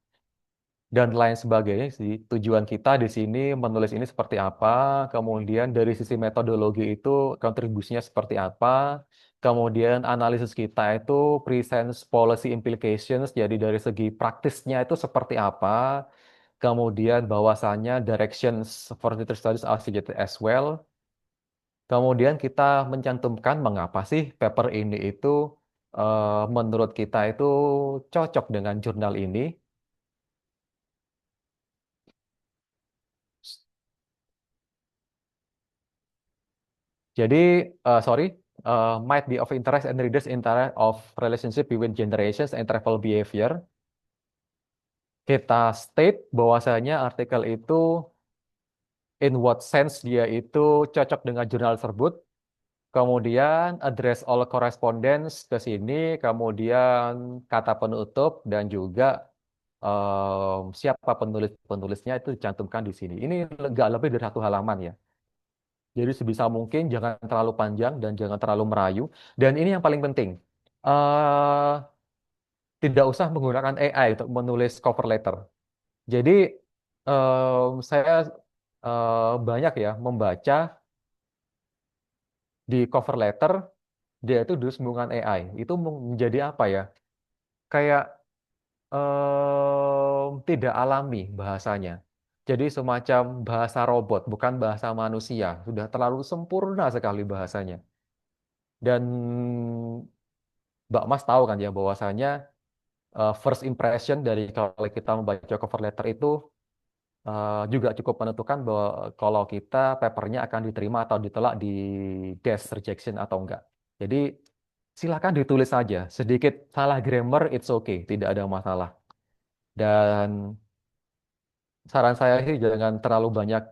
dan lain sebagainya sih. Tujuan kita di sini menulis ini seperti apa, kemudian dari sisi metodologi itu kontribusinya seperti apa, kemudian analisis kita itu presents policy implications, jadi dari segi praktisnya itu seperti apa, kemudian bahwasannya directions for future studies are suggested as well, kemudian kita mencantumkan mengapa sih paper ini itu menurut kita itu cocok dengan jurnal ini. Jadi, sorry, might be of interest and readers interest of relationship between generations and travel behavior. Kita state bahwasanya artikel itu in what sense dia itu cocok dengan jurnal tersebut. Kemudian address all correspondence ke sini, kemudian kata penutup dan juga siapa penulisnya itu dicantumkan di sini. Ini nggak lebih dari 1 halaman ya. Jadi sebisa mungkin jangan terlalu panjang dan jangan terlalu merayu. Dan ini yang paling penting, eh tidak usah menggunakan AI untuk menulis cover letter. Jadi saya banyak ya membaca di cover letter dia itu dulu menggunakan AI. Itu menjadi apa ya? Kayak tidak alami bahasanya. Jadi semacam bahasa robot, bukan bahasa manusia. Sudah terlalu sempurna sekali bahasanya. Dan Mbak Mas tahu kan ya bahwasanya first impression dari kalau kita membaca cover letter itu juga cukup menentukan bahwa kalau kita papernya akan diterima atau ditolak di desk rejection atau enggak. Jadi silakan ditulis saja. Sedikit salah grammar, it's okay, tidak ada masalah. Dan saran saya sih jangan terlalu banyak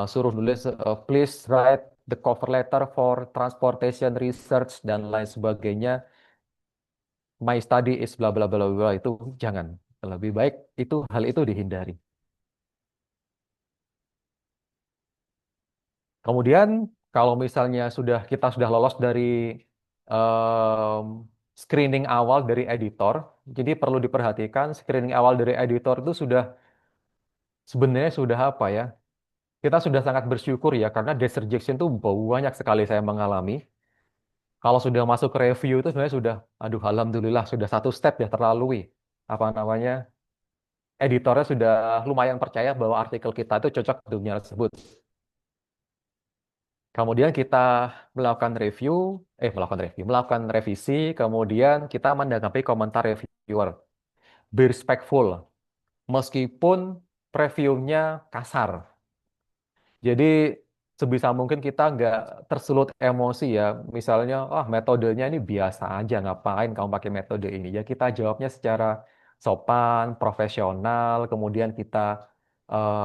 suruh nulis please write the cover letter for transportation research dan lain sebagainya. My study is bla bla bla bla itu jangan. Lebih baik itu hal itu dihindari. Kemudian kalau misalnya kita sudah lolos dari em, screening awal dari editor, jadi perlu diperhatikan screening awal dari editor itu sebenarnya sudah apa ya? Kita sudah sangat bersyukur ya karena desk rejection itu banyak sekali saya mengalami. Kalau sudah masuk ke review itu sebenarnya sudah, aduh alhamdulillah sudah satu step ya terlalui. Apa namanya? Editornya sudah lumayan percaya bahwa artikel kita itu cocok di dunia tersebut. Kemudian kita melakukan revisi, kemudian kita menanggapi komentar reviewer. Be respectful, meskipun previewnya kasar. Jadi sebisa mungkin kita nggak tersulut emosi ya. Misalnya, metodenya ini biasa aja, ngapain kamu pakai metode ini? Ya kita jawabnya secara sopan, profesional, kemudian kita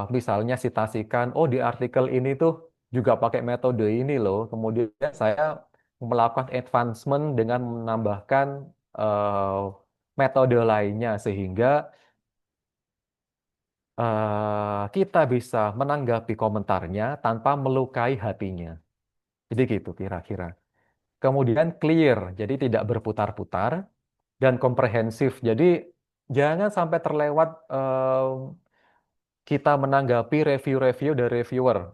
misalnya citasikan, oh di artikel ini tuh juga pakai metode ini loh. Kemudian saya melakukan advancement dengan menambahkan metode lainnya sehingga kita bisa menanggapi komentarnya tanpa melukai hatinya. Jadi gitu kira-kira. Kemudian clear, jadi tidak berputar-putar dan komprehensif. Jadi jangan sampai terlewat kita menanggapi review-review dari reviewer.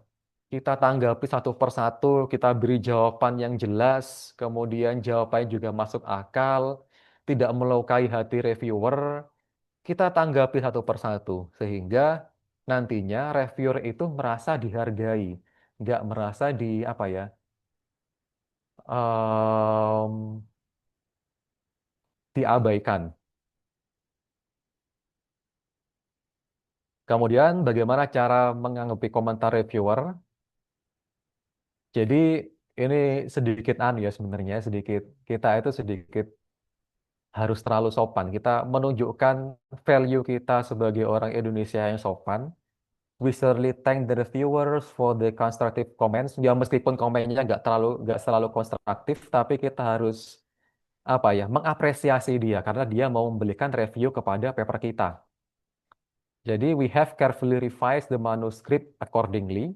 Kita tanggapi satu persatu, kita beri jawaban yang jelas, kemudian jawabannya juga masuk akal, tidak melukai hati reviewer, kita tanggapi satu persatu sehingga nantinya reviewer itu merasa dihargai, nggak merasa apa ya, em, diabaikan. Kemudian bagaimana cara menanggapi komentar reviewer? Jadi ini sedikit ya sebenarnya, sedikit kita itu sedikit harus terlalu sopan. Kita menunjukkan value kita sebagai orang Indonesia yang sopan. We certainly thank the reviewers for the constructive comments. Ya meskipun komennya nggak selalu konstruktif, tapi kita harus apa ya mengapresiasi dia karena dia mau memberikan review kepada paper kita. Jadi we have carefully revised the manuscript accordingly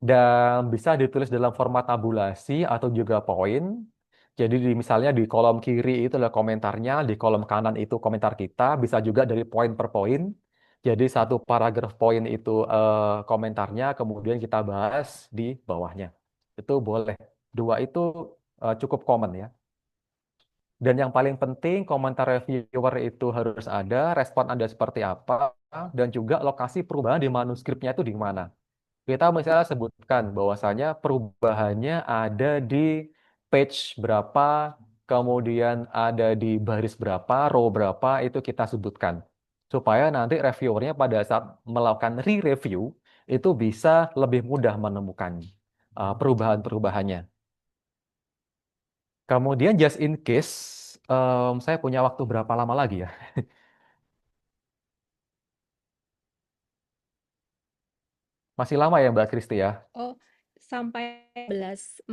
dan bisa ditulis dalam format tabulasi atau juga poin. Jadi misalnya di kolom kiri itu adalah komentarnya, di kolom kanan itu komentar kita, bisa juga dari poin per poin. Jadi satu paragraf poin itu komentarnya, kemudian kita bahas di bawahnya. Itu boleh. Dua itu cukup common ya. Dan yang paling penting komentar reviewer itu harus ada, respon Anda seperti apa, dan juga lokasi perubahan di manuskripnya itu di mana. Kita misalnya sebutkan bahwasanya perubahannya ada di page berapa, kemudian ada di baris berapa, row berapa, itu kita sebutkan. Supaya nanti reviewernya pada saat melakukan re-review, itu bisa lebih mudah menemukan perubahan-perubahannya. Kemudian just in case, saya punya waktu berapa lama lagi ya? Masih lama ya Mbak Kristi ya? Oh, sampai 11.45,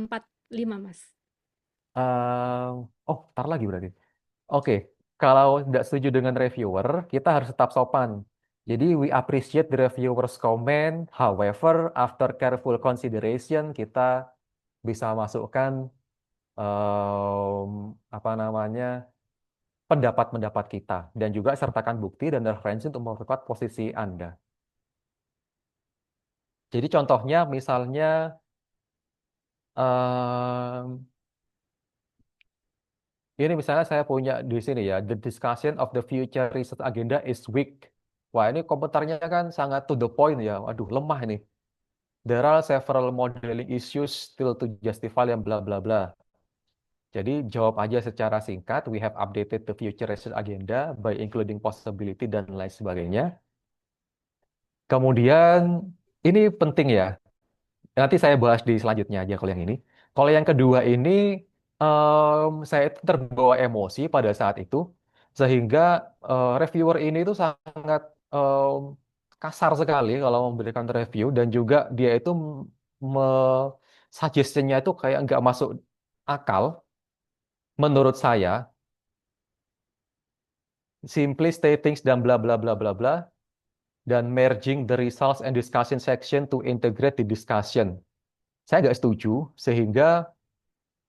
Mas. Tar lagi berarti. Oke, kalau tidak setuju dengan reviewer, kita harus tetap sopan. Jadi, we appreciate the reviewer's comment. However, after careful consideration, kita bisa masukkan apa namanya pendapat-pendapat kita dan juga sertakan bukti dan referensi untuk memperkuat posisi Anda. Jadi, contohnya misalnya em, ini misalnya saya punya di sini ya, the discussion of the future research agenda is weak. Wah, ini komentarnya kan sangat to the point ya. Waduh, lemah ini. There are several modeling issues still to justify yang bla bla bla. Jadi jawab aja secara singkat, we have updated the future research agenda by including possibility dan lain sebagainya. Kemudian ini penting ya. Nanti saya bahas di selanjutnya aja kalau yang ini. Kalau yang kedua ini, saya itu terbawa emosi pada saat itu, sehingga reviewer ini itu sangat kasar sekali kalau memberikan review dan juga dia itu suggestionnya itu kayak nggak masuk akal menurut saya. Simply state things dan bla bla bla bla bla dan merging the results and discussion section to integrate the discussion. Saya nggak setuju sehingga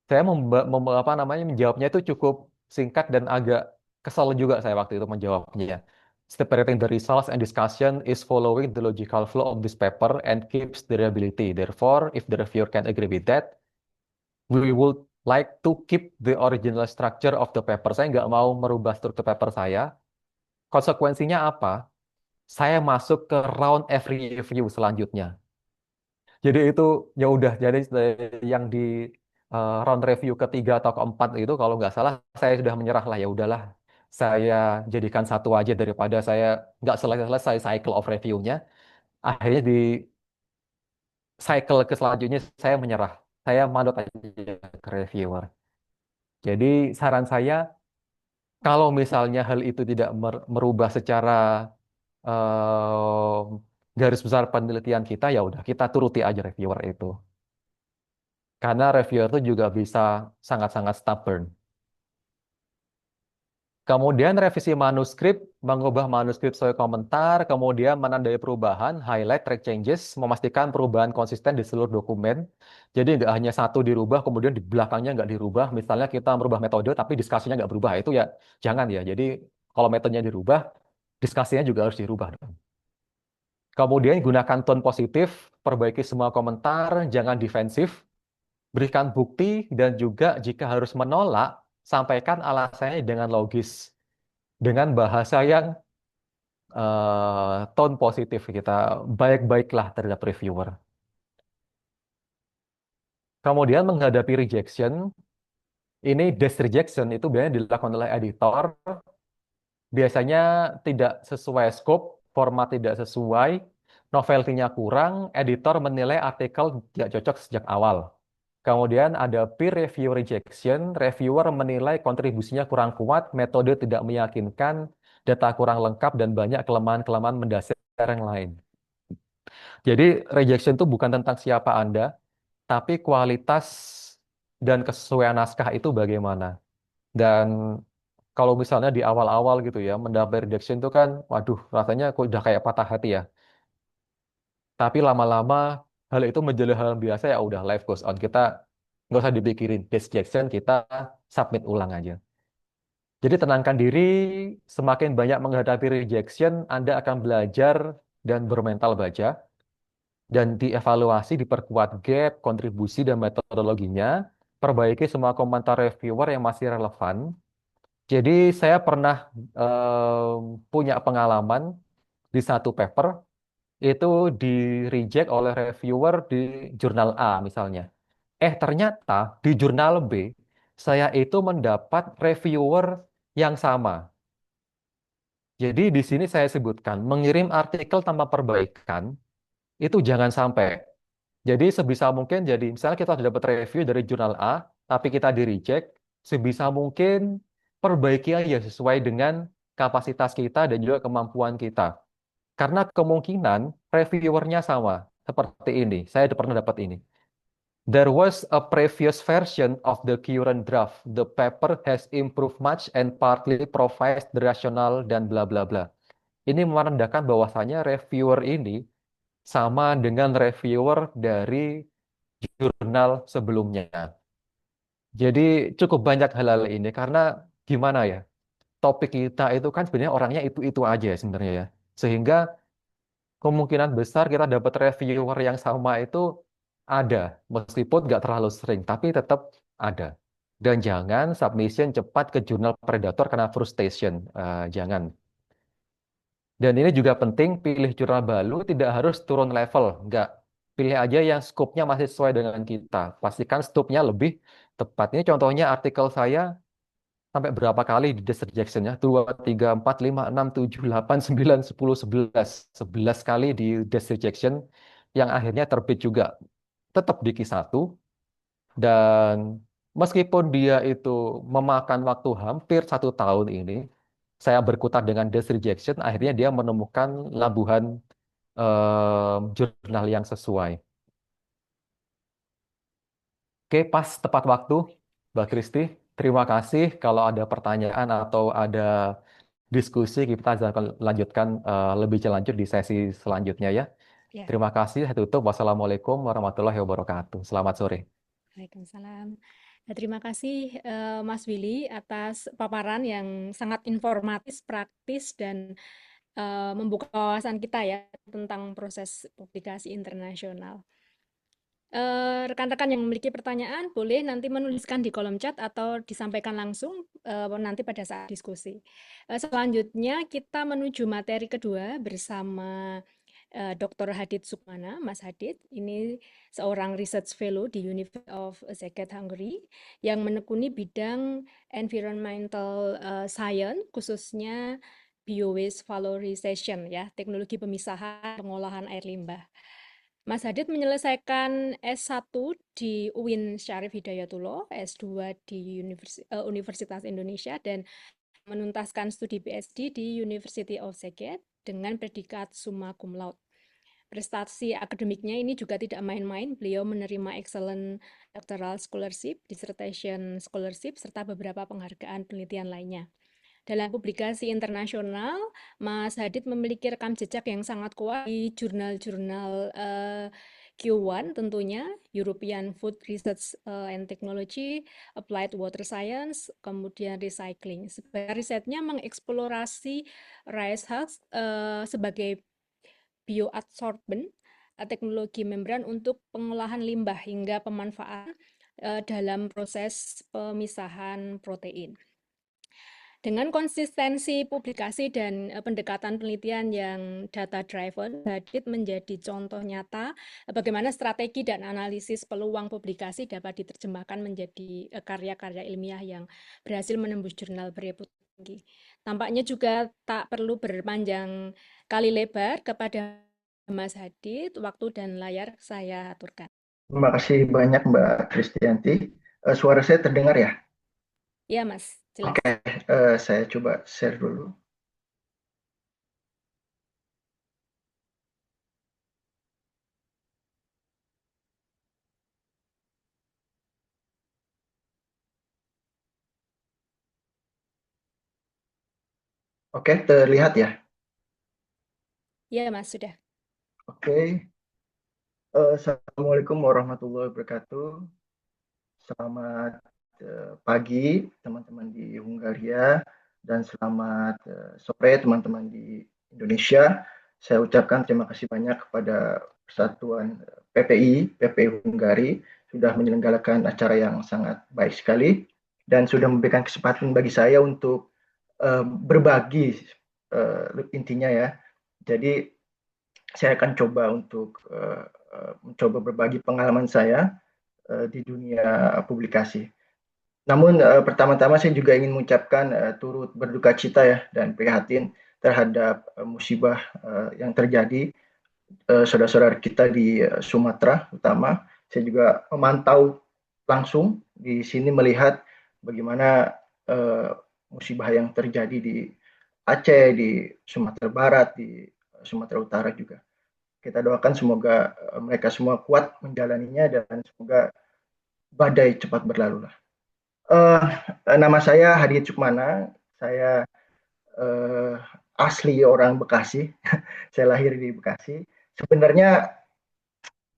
saya apa namanya menjawabnya itu cukup singkat dan agak kesal juga saya waktu itu menjawabnya. Separating the results and discussion is following the logical flow of this paper and keeps the reliability. Therefore, if the reviewer can agree with that, we would like to keep the original structure of the paper. Saya nggak mau merubah struktur paper saya. Konsekuensinya apa? Saya masuk ke round every review selanjutnya. Jadi itu ya udah, jadi yang di round review ketiga atau keempat itu kalau nggak salah saya sudah menyerah lah, ya udahlah. Saya jadikan satu aja daripada saya nggak selesai-selesai cycle of review-nya. Akhirnya di cycle ke selanjutnya saya menyerah. Saya manut aja ke reviewer. Jadi saran saya, kalau misalnya hal itu tidak merubah secara eh, garis besar penelitian kita, ya udah kita turuti aja reviewer itu. Karena reviewer itu juga bisa sangat-sangat stubborn. Kemudian revisi manuskrip, mengubah manuskrip sesuai komentar, kemudian menandai perubahan, highlight, track changes, memastikan perubahan konsisten di seluruh dokumen. Jadi nggak hanya satu dirubah, kemudian di belakangnya nggak dirubah. Misalnya kita merubah metode, tapi diskusinya nggak berubah. Itu ya jangan ya. Jadi kalau metodenya dirubah, diskusinya juga harus dirubah dong. Kemudian gunakan tone positif, perbaiki semua komentar, jangan defensif, berikan bukti, dan juga jika harus menolak, sampaikan alasannya dengan logis, dengan bahasa yang tone positif, kita baik-baiklah terhadap reviewer. Kemudian menghadapi rejection, ini desk rejection itu biasanya dilakukan oleh editor, biasanya tidak sesuai scope, format tidak sesuai, novelty-nya kurang, editor menilai artikel tidak cocok sejak awal. Kemudian ada peer review rejection, reviewer menilai kontribusinya kurang kuat, metode tidak meyakinkan, data kurang lengkap, dan banyak kelemahan-kelemahan mendasar yang lain. Jadi rejection itu bukan tentang siapa Anda, tapi kualitas dan kesesuaian naskah itu bagaimana. Dan kalau misalnya di awal-awal gitu ya, mendapat rejection itu kan, waduh, rasanya kok udah kayak patah hati ya. Tapi lama-lama hal itu menjadi hal yang biasa, ya udah life goes on. Kita nggak usah dipikirin rejection, kita submit ulang aja. Jadi tenangkan diri, semakin banyak menghadapi rejection, Anda akan belajar dan bermental baja. Dan dievaluasi, diperkuat gap, kontribusi, dan metodologinya. Perbaiki semua komentar reviewer yang masih relevan. Jadi saya pernah punya pengalaman di satu paper, itu di reject oleh reviewer di jurnal A misalnya. Ternyata di jurnal B, saya itu mendapat reviewer yang sama. Jadi di sini saya sebutkan, mengirim artikel tanpa perbaikan, itu jangan sampai. Jadi sebisa mungkin, jadi misalnya kita sudah dapat review dari jurnal A, tapi kita di reject, sebisa mungkin perbaiki aja sesuai dengan kapasitas kita dan juga kemampuan kita. Karena kemungkinan reviewernya sama, seperti ini. Saya pernah dapat ini. There was a previous version of the current draft. The paper has improved much and partly provides the rationale dan bla bla bla. Ini menandakan bahwasanya reviewer ini sama dengan reviewer dari jurnal sebelumnya. Jadi cukup banyak hal-hal ini karena gimana ya, topik kita itu kan sebenarnya orangnya itu-itu aja sebenarnya ya. Sehingga kemungkinan besar kita dapat reviewer yang sama itu ada, meskipun nggak terlalu sering, tapi tetap ada. Dan jangan submission cepat ke jurnal predator karena frustration. Jangan. Dan ini juga penting, pilih jurnal baru tidak harus turun level. Nggak. Pilih aja yang scope-nya masih sesuai dengan kita. Pastikan scope-nya lebih tepat. Ini contohnya artikel saya sampai berapa kali di desk rejection-nya. 2, 3, 4, 5, 6, 7, 8, 9, 10, 11. 11 kali di desk rejection yang akhirnya terbit juga. Tetap di Q1. Dan meskipun dia itu memakan waktu hampir 1 tahun ini, saya berkutat dengan desk rejection, akhirnya dia menemukan labuhan jurnal yang sesuai. Oke, pas tepat waktu, Mbak Kristi. Terima kasih. Kalau ada pertanyaan atau ada diskusi, kita akan lanjutkan lebih lanjut di sesi selanjutnya ya. Ya, Terima kasih. Saya tutup. Wassalamualaikum warahmatullahi wabarakatuh. Selamat sore. Waalaikumsalam. Terima kasih Mas Willy atas paparan yang sangat informatif, praktis, dan membuka wawasan kita ya tentang proses publikasi internasional. Rekan-rekan yang memiliki pertanyaan boleh nanti menuliskan di kolom chat atau disampaikan langsung nanti pada saat diskusi. Selanjutnya kita menuju materi kedua bersama Dr. Hadid Sukmana, Mas Hadid. Ini seorang research fellow di University of Szeged, Hungary, yang menekuni bidang environmental science, khususnya bio-waste valorization, ya, teknologi pemisahan pengolahan air limbah. Mas Hadid menyelesaikan S1 di UIN Syarif Hidayatullah, S2 di Universitas Indonesia, dan menuntaskan studi PhD di University of Szeged dengan predikat summa cum laude. Prestasi akademiknya ini juga tidak main-main. Beliau menerima Excellent Doctoral Scholarship, Dissertation Scholarship, serta beberapa penghargaan penelitian lainnya. Dalam publikasi internasional, Mas Hadid memiliki rekam jejak yang sangat kuat di jurnal-jurnal Q1 tentunya, European Food Research and Technology, Applied Water Science, kemudian Recycling. Sebenarnya risetnya mengeksplorasi rice hulls sebagai bioadsorbent, teknologi membran untuk pengolahan limbah hingga pemanfaatan dalam proses pemisahan protein. Dengan konsistensi publikasi dan pendekatan penelitian yang data driven, Hadid menjadi contoh nyata bagaimana strategi dan analisis peluang publikasi dapat diterjemahkan menjadi karya-karya ilmiah yang berhasil menembus jurnal bereputasi tinggi. Tampaknya juga tak perlu berpanjang kali lebar kepada Mas Hadid, waktu dan layar saya aturkan. Terima kasih banyak Mbak Kristianti. Suara saya terdengar ya? Ya Mas, jelas. Oke, saya coba share dulu. Oke, terlihat ya? Ya Mas, sudah. Oke. Assalamualaikum warahmatullahi wabarakatuh. Selamat pagi teman-teman di Hungaria dan selamat sore teman-teman di Indonesia. Saya ucapkan terima kasih banyak kepada Persatuan PPI Hungari sudah menyelenggarakan acara yang sangat baik sekali dan sudah memberikan kesempatan bagi saya untuk berbagi intinya ya. Jadi saya akan coba untuk mencoba berbagi pengalaman saya di dunia publikasi. Namun pertama-tama saya juga ingin mengucapkan turut berduka cita ya dan prihatin terhadap musibah yang terjadi saudara-saudara kita di Sumatera Utama. Saya juga memantau langsung di sini melihat bagaimana musibah yang terjadi di Aceh, di Sumatera Barat, di Sumatera Utara juga. Kita doakan semoga mereka semua kuat menjalaninya dan semoga badai cepat berlalu lah. Nama saya Hadid Sukmana, saya asli orang Bekasi, saya lahir di Bekasi. Sebenarnya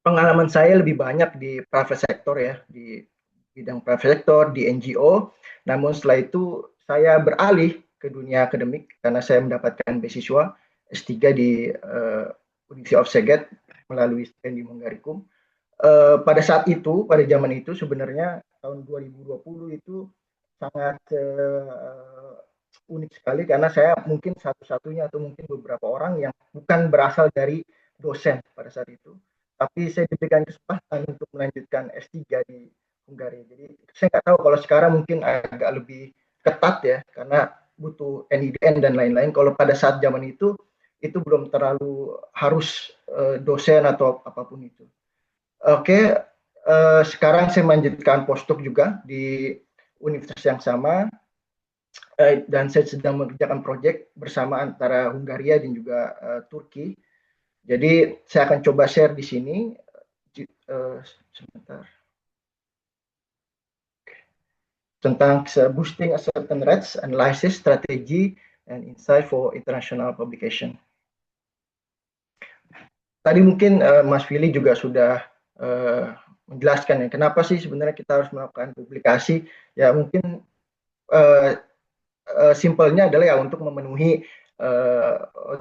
pengalaman saya lebih banyak di private sector ya, di bidang private sector, di NGO. Namun setelah itu saya beralih ke dunia akademik karena saya mendapatkan beasiswa S3 di University of Szeged melalui Stipendium Hungaricum. Pada saat itu, pada zaman itu sebenarnya tahun 2020 itu sangat unik sekali karena saya mungkin satu-satunya atau mungkin beberapa orang yang bukan berasal dari dosen pada saat itu. Tapi saya diberikan kesempatan untuk melanjutkan S3 di Hungaria. Jadi saya nggak tahu kalau sekarang mungkin agak lebih ketat ya karena butuh NIDN dan lain-lain. Kalau pada saat zaman itu belum terlalu harus dosen atau apapun itu. Oke, sekarang saya melanjutkan postdoc juga di universitas yang sama dan saya sedang mengerjakan proyek bersama antara Hungaria dan juga Turki Jadi saya akan coba share di sini. Sebentar. Tentang boosting acceptance rates, analysis, strategy, and insight for international publication. Tadi mungkin Mas Willy juga sudah menjelaskan ya, kenapa sih sebenarnya kita harus melakukan publikasi. Ya mungkin simpelnya adalah ya untuk memenuhi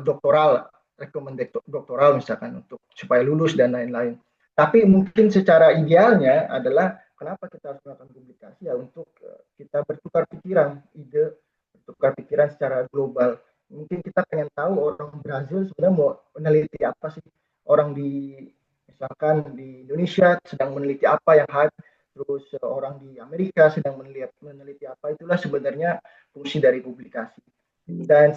doktoral, recommended doktoral misalkan, untuk supaya lulus dan lain-lain. Tapi mungkin secara idealnya adalah kenapa kita harus melakukan publikasi, ya untuk kita bertukar pikiran, bertukar pikiran secara global. Mungkin kita pengen tahu orang Brazil sebenarnya mau meneliti apa sih, orang di misalkan di Indonesia sedang meneliti apa yang hype, terus orang di Amerika sedang meneliti apa, itulah sebenarnya fungsi dari publikasi. Dan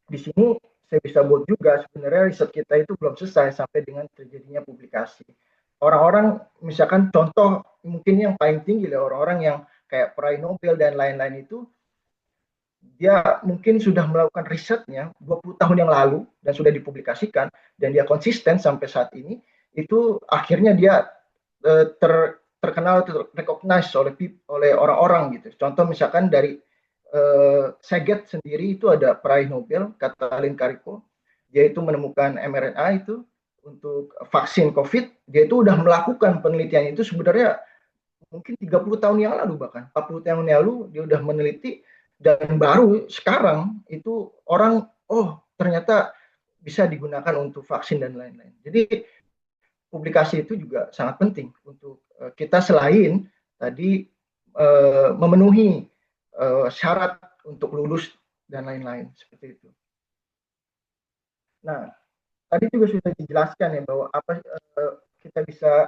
di sini saya bisa buat juga sebenarnya riset kita itu belum selesai sampai dengan terjadinya publikasi. Orang-orang misalkan contoh mungkin yang paling tinggi lah, orang-orang yang kayak peraih Nobel dan lain-lain itu, dia mungkin sudah melakukan risetnya 20 tahun yang lalu dan sudah dipublikasikan, dan dia konsisten sampai saat ini, itu akhirnya dia terkenal, terrecognize oleh orang-orang gitu. Contoh misalkan dari Saget sendiri itu ada peraih Nobel, Katalin Karikó, dia itu menemukan mRNA itu untuk vaksin COVID. Dia itu udah melakukan penelitian itu sebenarnya mungkin 30 tahun yang lalu, bahkan 40 tahun yang lalu dia udah meneliti, dan baru sekarang itu orang, oh ternyata bisa digunakan untuk vaksin dan lain-lain. Jadi publikasi itu juga sangat penting untuk kita, selain tadi memenuhi syarat untuk lulus dan lain-lain seperti itu. Nah, tadi juga sudah dijelaskan ya bahwa apa kita bisa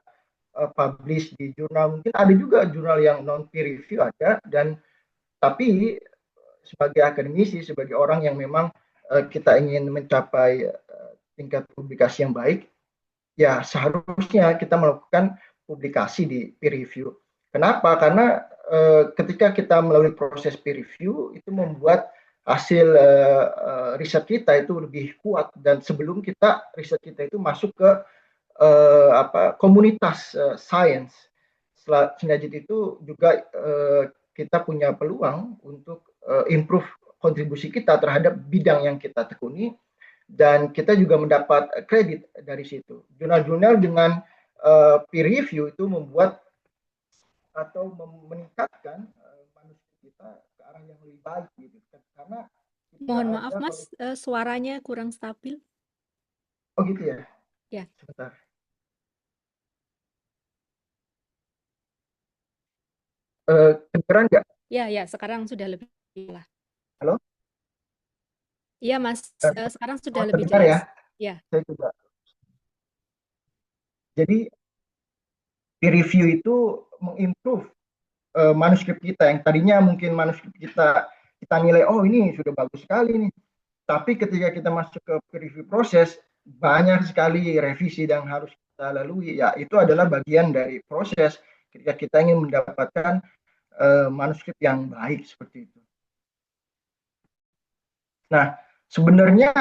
publish di jurnal. Mungkin ada juga jurnal yang non peer review ada, dan tapi sebagai akademisi, sebagai orang yang memang kita ingin mencapai tingkat publikasi yang baik, ya seharusnya kita melakukan publikasi di peer review. Kenapa? Karena ketika kita melalui proses peer review itu membuat hasil riset kita itu lebih kuat, dan sebelum riset kita itu masuk ke komunitas science. Selanjutnya itu juga kita punya peluang untuk improve kontribusi kita terhadap bidang yang kita tekuni, dan kita juga mendapat kredit dari situ. Jurnal-jurnal dengan peer review itu membuat atau meningkatkan manusia kita ke arah yang lebih baik gitu. Karena Mohon maaf Mas, suaranya kurang stabil. Oh gitu ya? Ya. Sebentar. Kedengeran nggak? Ya, sekarang sudah lebih lah. Halo? Iya Mas, sekarang sudah lebih terdengar jelas. Ya? Ya. Saya juga. Jadi peer review itu mengimprove manuskrip kita yang tadinya mungkin manuskrip kita nilai, oh ini sudah bagus sekali nih, tapi ketika kita masuk ke peer review proses, banyak sekali revisi yang harus kita lalui. Ya itu adalah bagian dari proses ketika kita ingin mendapatkan manuskrip yang baik seperti itu. Nah, sebenarnya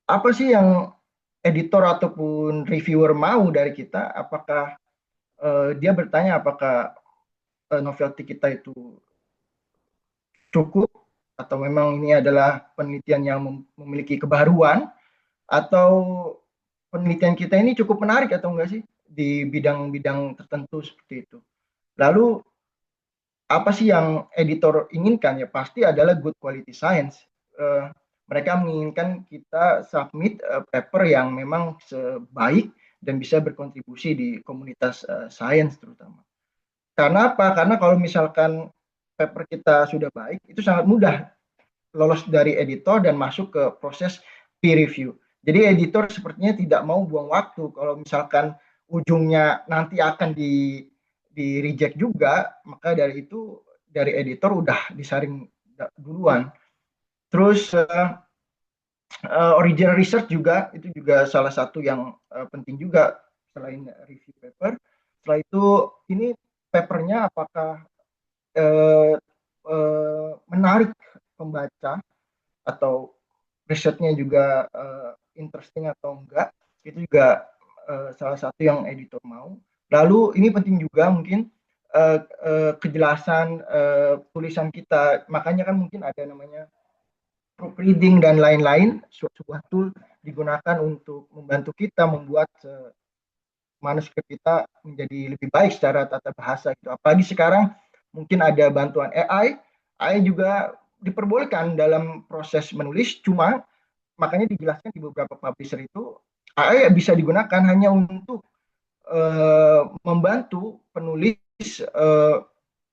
apa sih yang editor ataupun reviewer mau dari kita? Apakah dia bertanya apakah novelty kita itu cukup, atau memang ini adalah penelitian yang memiliki kebaruan, atau penelitian kita ini cukup menarik atau enggak sih di bidang-bidang tertentu seperti itu. Lalu apa sih yang editor inginkan? Ya pasti adalah good quality science. Mereka menginginkan kita submit paper yang memang sebaik dan bisa berkontribusi di komunitas science terutama. Karena apa? Karena kalau misalkan paper kita sudah baik, itu sangat mudah lolos dari editor dan masuk ke proses peer review. Jadi editor sepertinya tidak mau buang waktu kalau misalkan ujungnya nanti akan di reject juga, maka dari itu dari editor udah disaring duluan. Terus original research juga itu juga salah satu yang penting juga selain review paper. Setelah itu ini papernya apakah menarik pembaca, atau risetnya juga interesting atau enggak, itu juga salah satu yang editor mau. Lalu ini penting juga mungkin kejelasan tulisan kita, makanya kan mungkin ada namanya proofreading dan lain-lain, sebuah tool digunakan untuk membantu kita membuat manuskrip kita menjadi lebih baik secara tata bahasa gitu. Apalagi sekarang mungkin ada bantuan AI juga diperbolehkan dalam proses menulis, cuma makanya dijelaskan di beberapa publisher itu AI bisa digunakan hanya untuk membantu penulis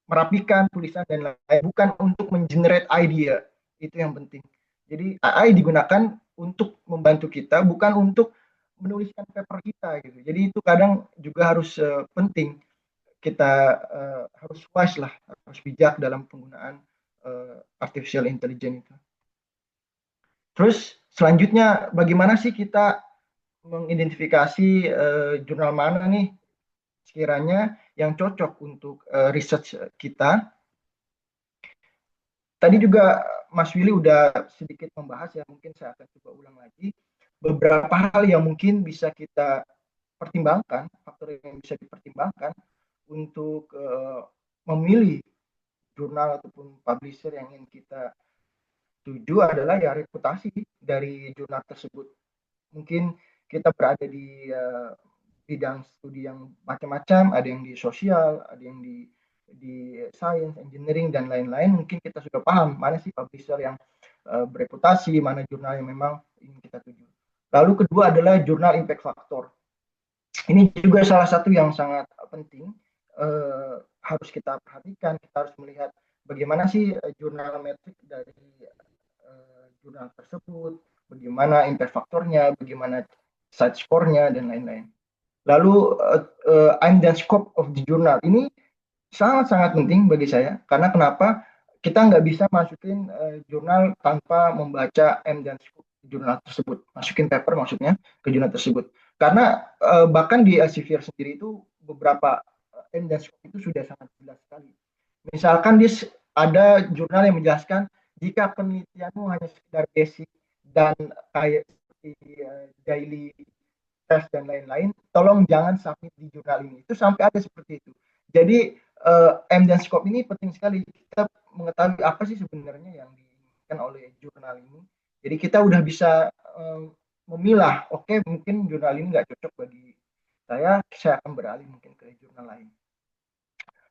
merapikan tulisan dan lain, bukan untuk mengenerate idea. Itu yang penting. Jadi AI digunakan untuk membantu kita, bukan untuk menuliskan paper kita gitu. Jadi itu kadang juga harus penting, kita harus wise lah, harus bijak dalam penggunaan artificial intelligence itu. Terus selanjutnya bagaimana sih kita mengidentifikasi jurnal mana nih sekiranya yang cocok untuk research kita. Tadi juga Mas Willy udah sedikit membahas ya, mungkin saya akan coba ulang lagi. Beberapa hal yang mungkin bisa kita pertimbangkan, faktor yang bisa dipertimbangkan untuk memilih jurnal ataupun publisher yang ingin kita tuju adalah ya reputasi dari jurnal tersebut. Mungkin kita berada di bidang studi yang macam-macam, ada yang di sosial, ada yang di science, engineering, dan lain-lain. Mungkin kita sudah paham mana sih publisher yang bereputasi, mana jurnal yang memang ingin kita tuju. Lalu kedua adalah jurnal impact factor. Ini juga salah satu yang sangat penting, harus kita perhatikan. Kita harus melihat bagaimana sih jurnal metrik dari jurnal tersebut, bagaimana impact faktornya, bagaimana side score-nya, dan lain-lain. Lalu aim dan scope of the journal ini sangat-sangat penting bagi saya, karena kenapa kita nggak bisa masukin jurnal tanpa membaca aim dan scope jurnal tersebut, masukin paper maksudnya ke jurnal tersebut, karena bahkan di Elsevier sendiri itu beberapa aim dan scope itu sudah sangat jelas sekali. Misalkan ada jurnal yang menjelaskan jika penelitianmu hanya sekedar basic dan kayak daily test dan lain-lain, tolong jangan submit di jurnal ini. Itu sampai ada seperti itu. Jadi aim dan scope ini penting sekali. Kita mengetahui apa sih sebenarnya yang diinginkan oleh jurnal ini. Jadi kita udah bisa memilah, oke, mungkin jurnal ini nggak cocok bagi saya akan beralih mungkin ke jurnal lain.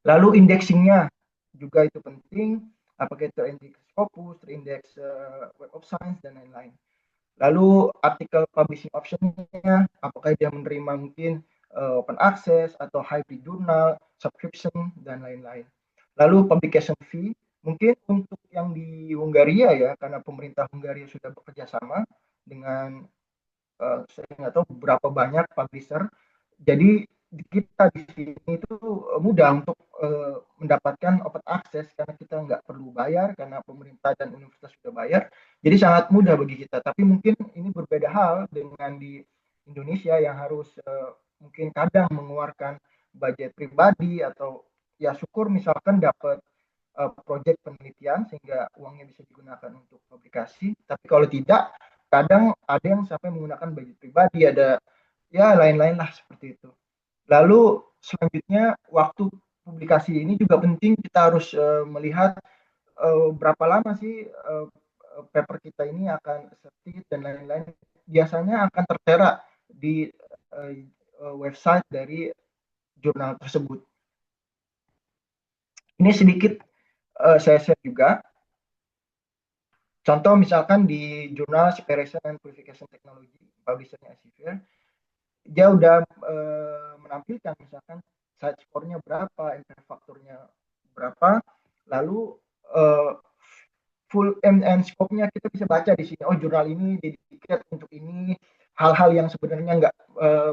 Lalu indexingnya juga itu penting, apakah itu terindeks Scopus, terindeks Web of Science, dan lain-lain. Lalu artikel publishing option-nya, apakah dia menerima mungkin open access atau hybrid journal, subscription, dan lain-lain. Lalu publication fee, mungkin untuk yang di Hungaria ya, karena pemerintah Hungaria sudah bekerja sama dengan saya nggak tahu berapa banyak publisher, jadi kita di sini itu mudah untuk mendapatkan open access karena kita nggak perlu bayar, karena pemerintah dan universitas sudah bayar, jadi sangat mudah bagi kita. Tapi mungkin ini berbeda hal dengan di Indonesia yang harus mungkin kadang mengeluarkan budget pribadi, atau ya syukur misalkan dapat proyek penelitian sehingga uangnya bisa digunakan untuk publikasi, tapi kalau tidak kadang ada yang sampai menggunakan budget pribadi, ada ya lain-lain lah seperti itu. Lalu selanjutnya waktu publikasi ini juga penting, kita harus melihat berapa lama sih paper kita ini akan submit dan lain-lain. Biasanya akan tertera di website dari jurnal tersebut. Ini sedikit saya share juga. Contoh misalkan di jurnal Separation and Purification Technology, publishernya Elsevier, dia udah menampilkan misalkan side score-nya berapa, impact faktornya berapa, lalu full aim and scope-nya kita bisa baca di sini. Oh, jurnal ini dedicated untuk ini, hal-hal yang sebenarnya nggak,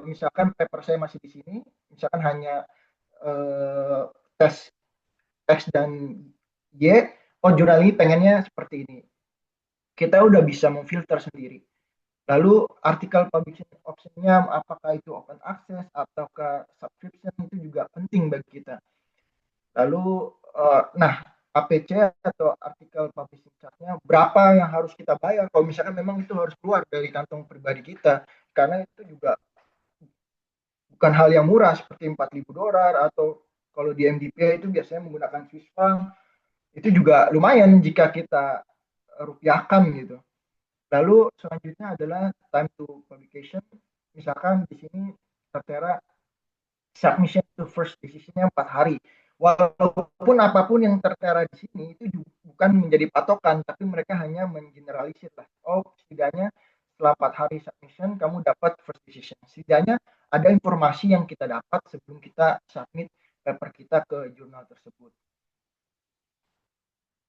misalkan paper saya masih di sini, misalkan hanya tes X dan Y, oh jurnal ini pengennya seperti ini. Kita udah bisa memfilter sendiri. Lalu artikel publishing option-nya apakah itu open access ataukah subscription, itu juga penting bagi kita. Lalu nah APC atau artikel publishing chart-nya berapa yang harus kita bayar kalau misalkan memang itu harus keluar dari kantong pribadi kita, karena itu juga bukan hal yang murah seperti $4.000 atau kalau di MDP itu biasanya menggunakan Swiss franc, itu juga lumayan jika kita rupiahkan gitu. Lalu selanjutnya adalah time to publication. Misalkan di sini tertera submission to first decision-nya 4 hari. Walaupun apapun yang tertera di sini itu bukan menjadi patokan, tapi mereka hanya mengeneralisir lah. Oh, setidaknya setelah 4 hari submission kamu dapat first decision. Setidaknya ada informasi yang kita dapat sebelum kita submit paper kita ke jurnal tersebut.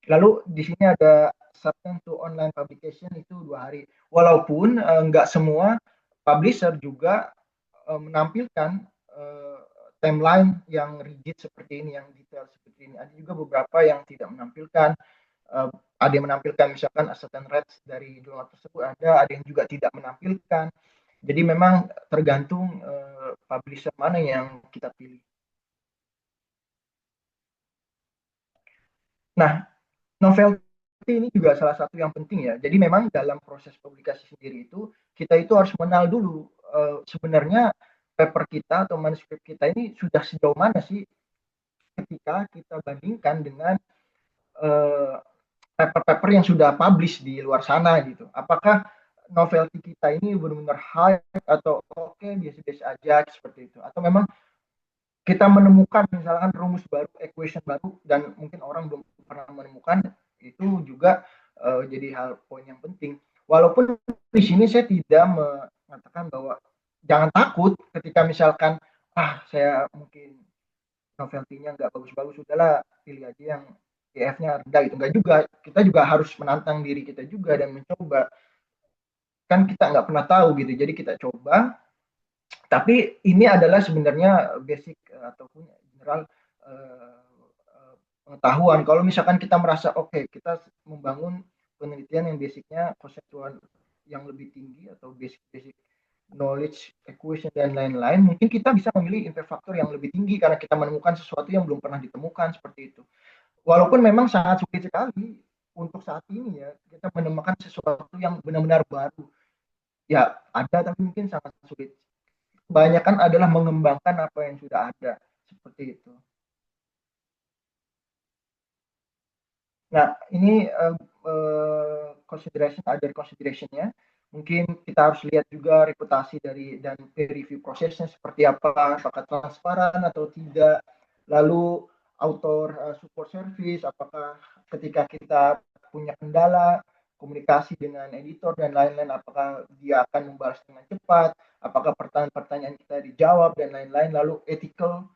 Lalu di sini ada submit to online publication itu 2 hari. Walaupun nggak semua publisher juga menampilkan timeline yang rigid seperti ini, yang detail seperti ini. Ada juga beberapa yang tidak menampilkan. Ada yang menampilkan misalkan acceptance rates dari jurnal tersebut, ada yang juga tidak menampilkan. Jadi memang tergantung publisher mana yang kita pilih. Nah, novelty ini juga salah satu yang penting ya. Jadi memang dalam proses publikasi sendiri itu kita itu harus mengenal dulu sebenarnya paper kita atau manuskrip kita ini sudah sejauh mana sih ketika kita bandingkan dengan paper-paper yang sudah publish di luar sana gitu. Apakah novelty kita ini benar-benar high atau oke biasa-biasa aja seperti itu, atau memang kita menemukan misalkan rumus baru, equation baru, dan mungkin orang belum pernah menemukan, itu juga jadi hal poin yang penting. Walaupun di sini saya tidak mengatakan bahwa jangan takut ketika misalkan saya mungkin novelty-nya nggak bagus-bagus, sudahlah pilih aja yang EF-nya rendah gitu. Nggak juga, kita juga harus menantang diri kita juga dan mencoba. Kan kita nggak pernah tahu gitu, jadi kita coba. Tapi ini adalah sebenarnya basic ataupun general pengetahuan. Kalau misalkan kita merasa oke, kita membangun penelitian yang basicnya konseptual yang lebih tinggi atau basic knowledge, equation, dan lain-lain, mungkin kita bisa memilih impact factor yang lebih tinggi karena kita menemukan sesuatu yang belum pernah ditemukan seperti itu. Walaupun memang sangat sulit sekali untuk saat ini ya, kita menemukan sesuatu yang benar-benar baru. Ya, ada tapi mungkin sangat sulit. Kebanyakan adalah mengembangkan apa yang sudah ada, seperti itu. Nah, ini consideration, other consideration-nya. Mungkin kita harus lihat juga reputasi dari dan peer review prosesnya seperti apa, apakah transparan atau tidak. Lalu author support service, apakah ketika kita punya kendala komunikasi dengan editor dan lain-lain, apakah dia akan membalas dengan cepat, apakah pertanyaan-pertanyaan kita dijawab dan lain-lain. Lalu ethical,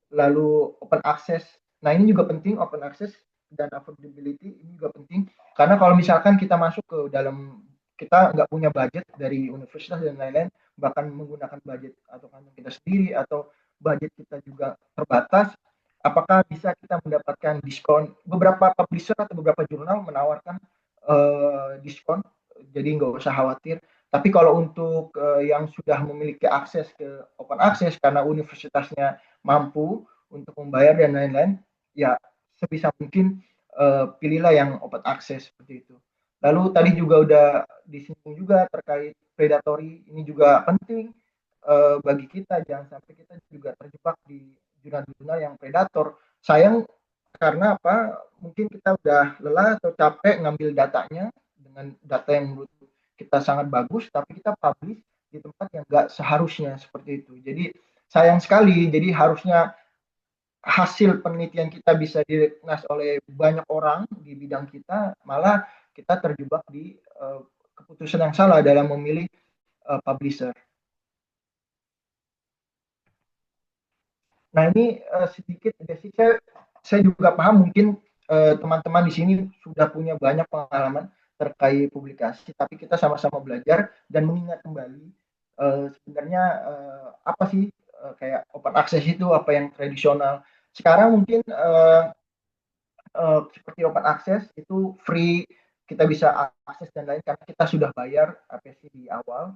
lalu open access. Nah, ini juga penting, open access dan affordability ini juga penting, karena kalau misalkan kita masuk ke dalam, kita nggak punya budget dari universitas dan lain-lain, bahkan menggunakan budget atau kantong kita sendiri, atau budget kita juga terbatas, apakah bisa kita mendapatkan diskon? Beberapa publisher atau beberapa jurnal menawarkan diskon, jadi nggak usah khawatir. Tapi kalau untuk yang sudah memiliki akses ke open access karena universitasnya mampu untuk membayar dan lain-lain, ya sebisa mungkin pilihlah yang open access seperti itu. Lalu tadi juga udah disinggung juga terkait predatory, ini juga penting bagi kita, jangan sampai kita juga terjebak di jurnal-jurnal yang predator. Sayang karena apa? Mungkin kita udah lelah atau capek ngambil datanya dengan data yang menurut kita sangat bagus, tapi kita publish di tempat yang nggak seharusnya seperti itu. Jadi sayang sekali. Jadi harusnya hasil penelitian kita bisa direkomendasi oleh banyak orang di bidang kita, malah kita terjebak di keputusan yang salah dalam memilih publisher. Nah, ini sedikit basic, saya juga paham mungkin teman-teman di sini sudah punya banyak pengalaman terkait publikasi, tapi kita sama-sama belajar dan mengingat kembali sebenarnya apa sih kayak open access itu, apa yang tradisional. Sekarang mungkin seperti open access itu free, kita bisa akses dan lain karena kita sudah bayar APC di awal.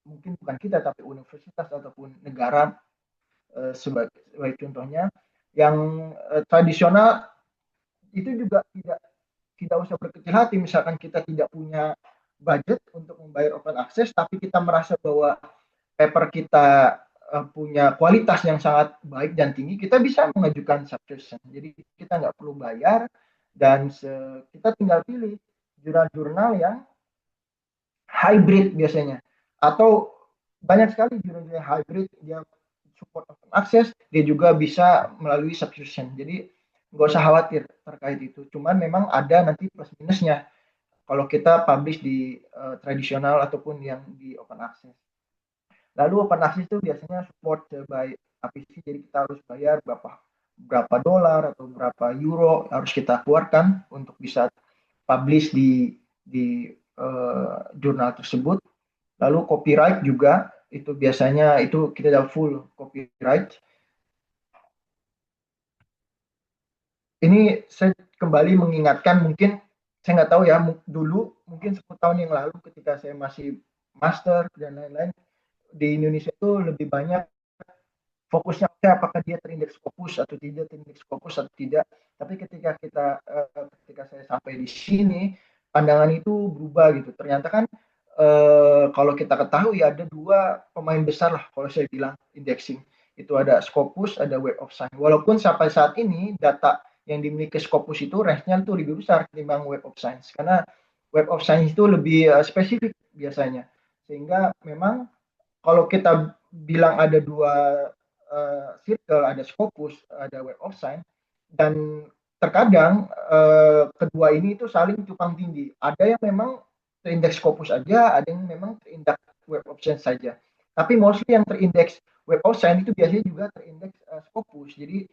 Mungkin bukan kita tapi universitas ataupun negara sebagai contohnya. Yang tradisional itu juga tidak tidak usah berkecil hati, misalkan kita tidak punya budget untuk membayar open access, tapi kita merasa bahwa paper kita punya kualitas yang sangat baik dan tinggi, kita bisa mengajukan subscription. Jadi kita nggak perlu bayar dan kita tinggal pilih jurnal-jurnal yang hybrid biasanya, atau banyak sekali jurnal-jurnal hybrid, dia support open access, dia juga bisa melalui subscription. Jadi nggak usah khawatir terkait itu. Cuman memang ada nanti plus minusnya kalau kita publish di tradisional ataupun yang di open access. Lalu open access itu biasanya support by APC, jadi kita harus bayar berapa dolar atau berapa euro harus kita keluarkan untuk bisa publish di jurnal tersebut. Lalu copyright juga itu biasanya itu kita dapat full copyright. Ini saya kembali mengingatkan, mungkin saya nggak tahu ya, dulu mungkin 10 tahun yang lalu ketika saya masih master dan lain-lain, di Indonesia itu lebih banyak fokusnya apakah dia terindeks Scopus atau tidak, terindeks Scopus atau tidak. Tapi ketika saya sampai di sini, pandangan itu berubah gitu. Ternyata kan kalau kita ketahui ada dua pemain besar lah kalau saya bilang indexing. Itu ada Scopus, ada Web of Science. Walaupun sampai saat ini data yang dimiliki Scopus itu range-nya itu lebih besar ketimbang Web of Science. Karena Web of Science itu lebih spesifik biasanya. Sehingga memang kalau kita bilang ada dua circle, ada Scopus, ada Web of Science, dan terkadang kedua ini itu saling tumpang tindih. Ada yang memang terindeks Scopus aja, ada yang memang terindeks Web of Science saja. Tapi mostly yang terindeks Web of Science itu biasanya juga terindeks Scopus. Jadi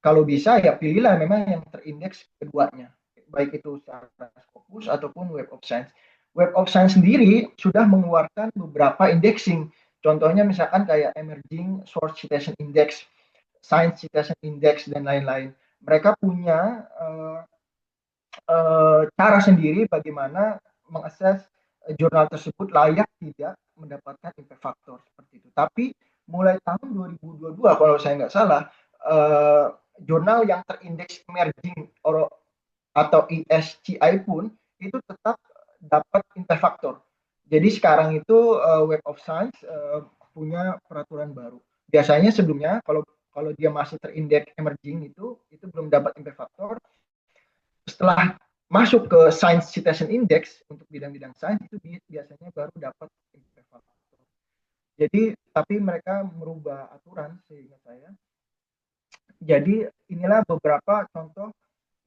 kalau bisa ya pilihlah memang yang terindeks keduanya, baik itu secara Scopus ataupun Web of Science. Web of Science sendiri sudah mengeluarkan beberapa indexing. Contohnya misalkan kayak Emerging Source Citation Index, Science Citation Index, dan lain-lain. Mereka punya cara sendiri bagaimana mengakses jurnal tersebut layak tidak mendapatkan impact factor seperti itu. Tapi mulai tahun 2022 kalau saya nggak salah, jurnal yang terindeks emerging atau ESCI pun itu tetap dapat impact factor. Jadi sekarang itu Web of Science punya peraturan baru. Biasanya sebelumnya kalau dia masih terindeks emerging itu belum dapat impact factor. Setelah masuk ke Science Citation Index untuk bidang-bidang sains itu biasanya baru dapat impact factor. Jadi tapi mereka merubah aturan seingat saya. Jadi inilah beberapa contoh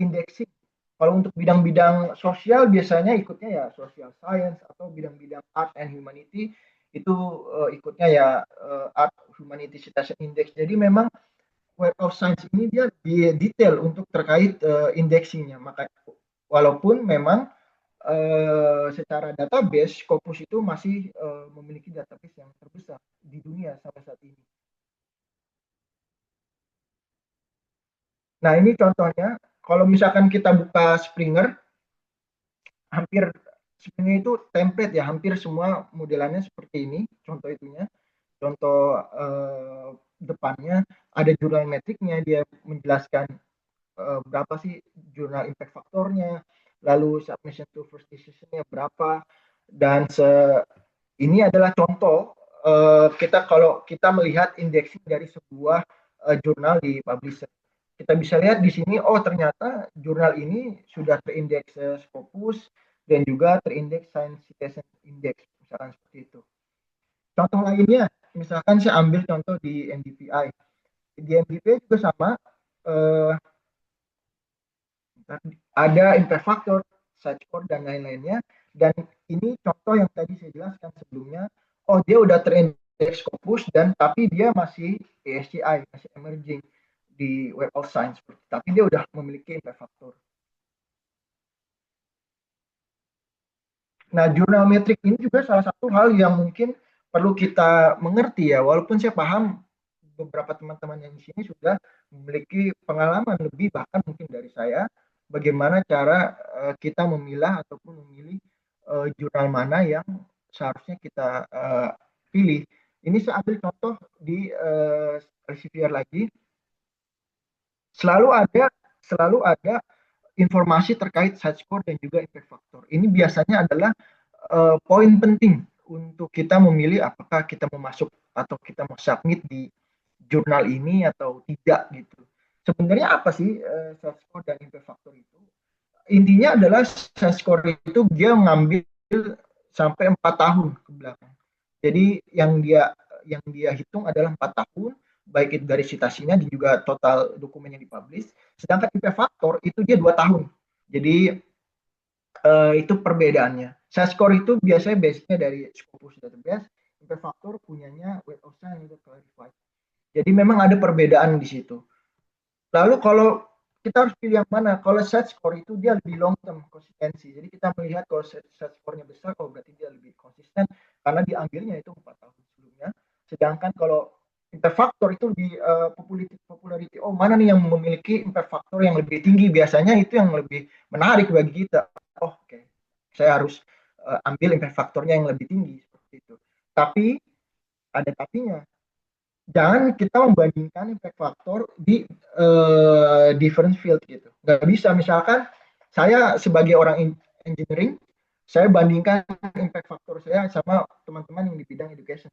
indexing. Kalau untuk bidang-bidang sosial biasanya ikutnya ya social science, atau bidang-bidang art and humanity itu ikutnya ya art humanity citation index. Jadi memang Web of Science ini dia detail untuk terkait indexingnya. Maka walaupun memang secara database Scopus itu masih memiliki database yang terbesar di dunia sampai saat ini. Nah ini contohnya, kalau misalkan kita buka Springer, hampir Springer itu template ya, hampir semua modelannya seperti ini, contoh itunya. Contoh depannya ada jurnal metriknya, dia menjelaskan berapa sih jurnal impact faktornya, lalu submission to first decision-nya berapa, dan ini adalah contoh kalau kita melihat indexing dari sebuah jurnal di publisher. Kita bisa lihat di sini, oh ternyata jurnal ini sudah terindeks Scopus dan juga terindeks Science Citation Index, misalkan seperti itu. Contoh lainnya, misalkan saya ambil contoh di NDPI. Di NDPI juga sama, ada impact factor, site score, dan lain-lainnya. Dan ini contoh yang tadi saya jelaskan sebelumnya, oh dia udah terindeks Scopus, dan tapi dia masih ESCI, masih emerging di Web of Science, tapi dia udah memiliki impact factor. Nah, jurnal metrik ini juga salah satu hal yang mungkin perlu kita mengerti ya, walaupun saya paham beberapa teman-teman yang di sini sudah memiliki pengalaman lebih bahkan mungkin dari saya, bagaimana cara kita memilah ataupun memilih jurnal mana yang seharusnya kita pilih. Ini saya ambil contoh di Elsevier lagi. Selalu ada informasi terkait side score dan juga impact factor. Ini biasanya adalah poin penting untuk kita memilih apakah kita mau masuk atau kita mau submit di jurnal ini atau tidak gitu. Sebenarnya apa sih side score dan impact factor itu? Intinya adalah side score itu dia mengambil sampai 4 tahun ke belakang. Jadi yang dia hitung adalah 4 tahun, baik itu dari citasinya dan juga total dokumen yang dipublish. Sedangkan impact factor itu dia 2 tahun. Jadi itu perbedaannya. Side score itu biasanya base-nya dari Scopus database, impact factor punyanya Web of Science itu Clarify. Jadi memang ada perbedaan di situ. Lalu kalau kita harus pilih yang mana? Kalau side score itu dia lebih long term konsistensi. Jadi kita melihat kalau side score-nya besar, kalau berarti dia lebih konsisten karena diambilnya itu 4 tahun sebelumnya. Sedangkan kalau impact factor itu lebih popularity. Oh, mana nih yang memiliki impact factor yang lebih tinggi? Biasanya itu yang lebih menarik bagi kita. Oh, oke. Saya harus ambil impact factornya yang lebih tinggi seperti itu. Tapi ada tapinya. Jangan kita membandingkan impact factor di different field gitu. Nggak bisa, misalkan saya sebagai orang engineering, saya bandingkan impact factor saya sama teman-teman yang di bidang education,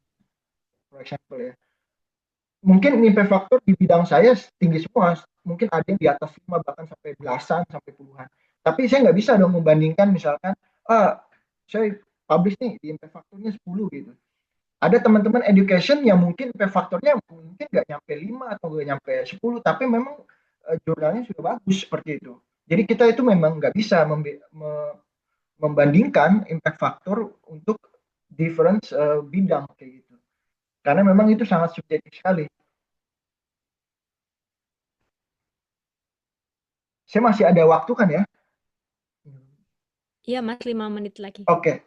for example ya. Mungkin impact factor di bidang saya tinggi semua, mungkin ada yang di atas 5 bahkan sampai belasan, sampai puluhan. Tapi saya nggak bisa dong membandingkan misalkan, saya publish nih di impact factornya 10 gitu. Ada teman-teman education yang mungkin impact faktornya mungkin nggak nyampe 5 atau nggak nyampe 10, tapi memang jurnalnya sudah bagus seperti itu. Jadi kita itu memang nggak bisa membandingkan impact faktor untuk different bidang kayak gitu. Karena memang itu sangat subjektif sekali. Saya masih ada waktu kan ya? Iya, Mas, 5 menit lagi. Oke.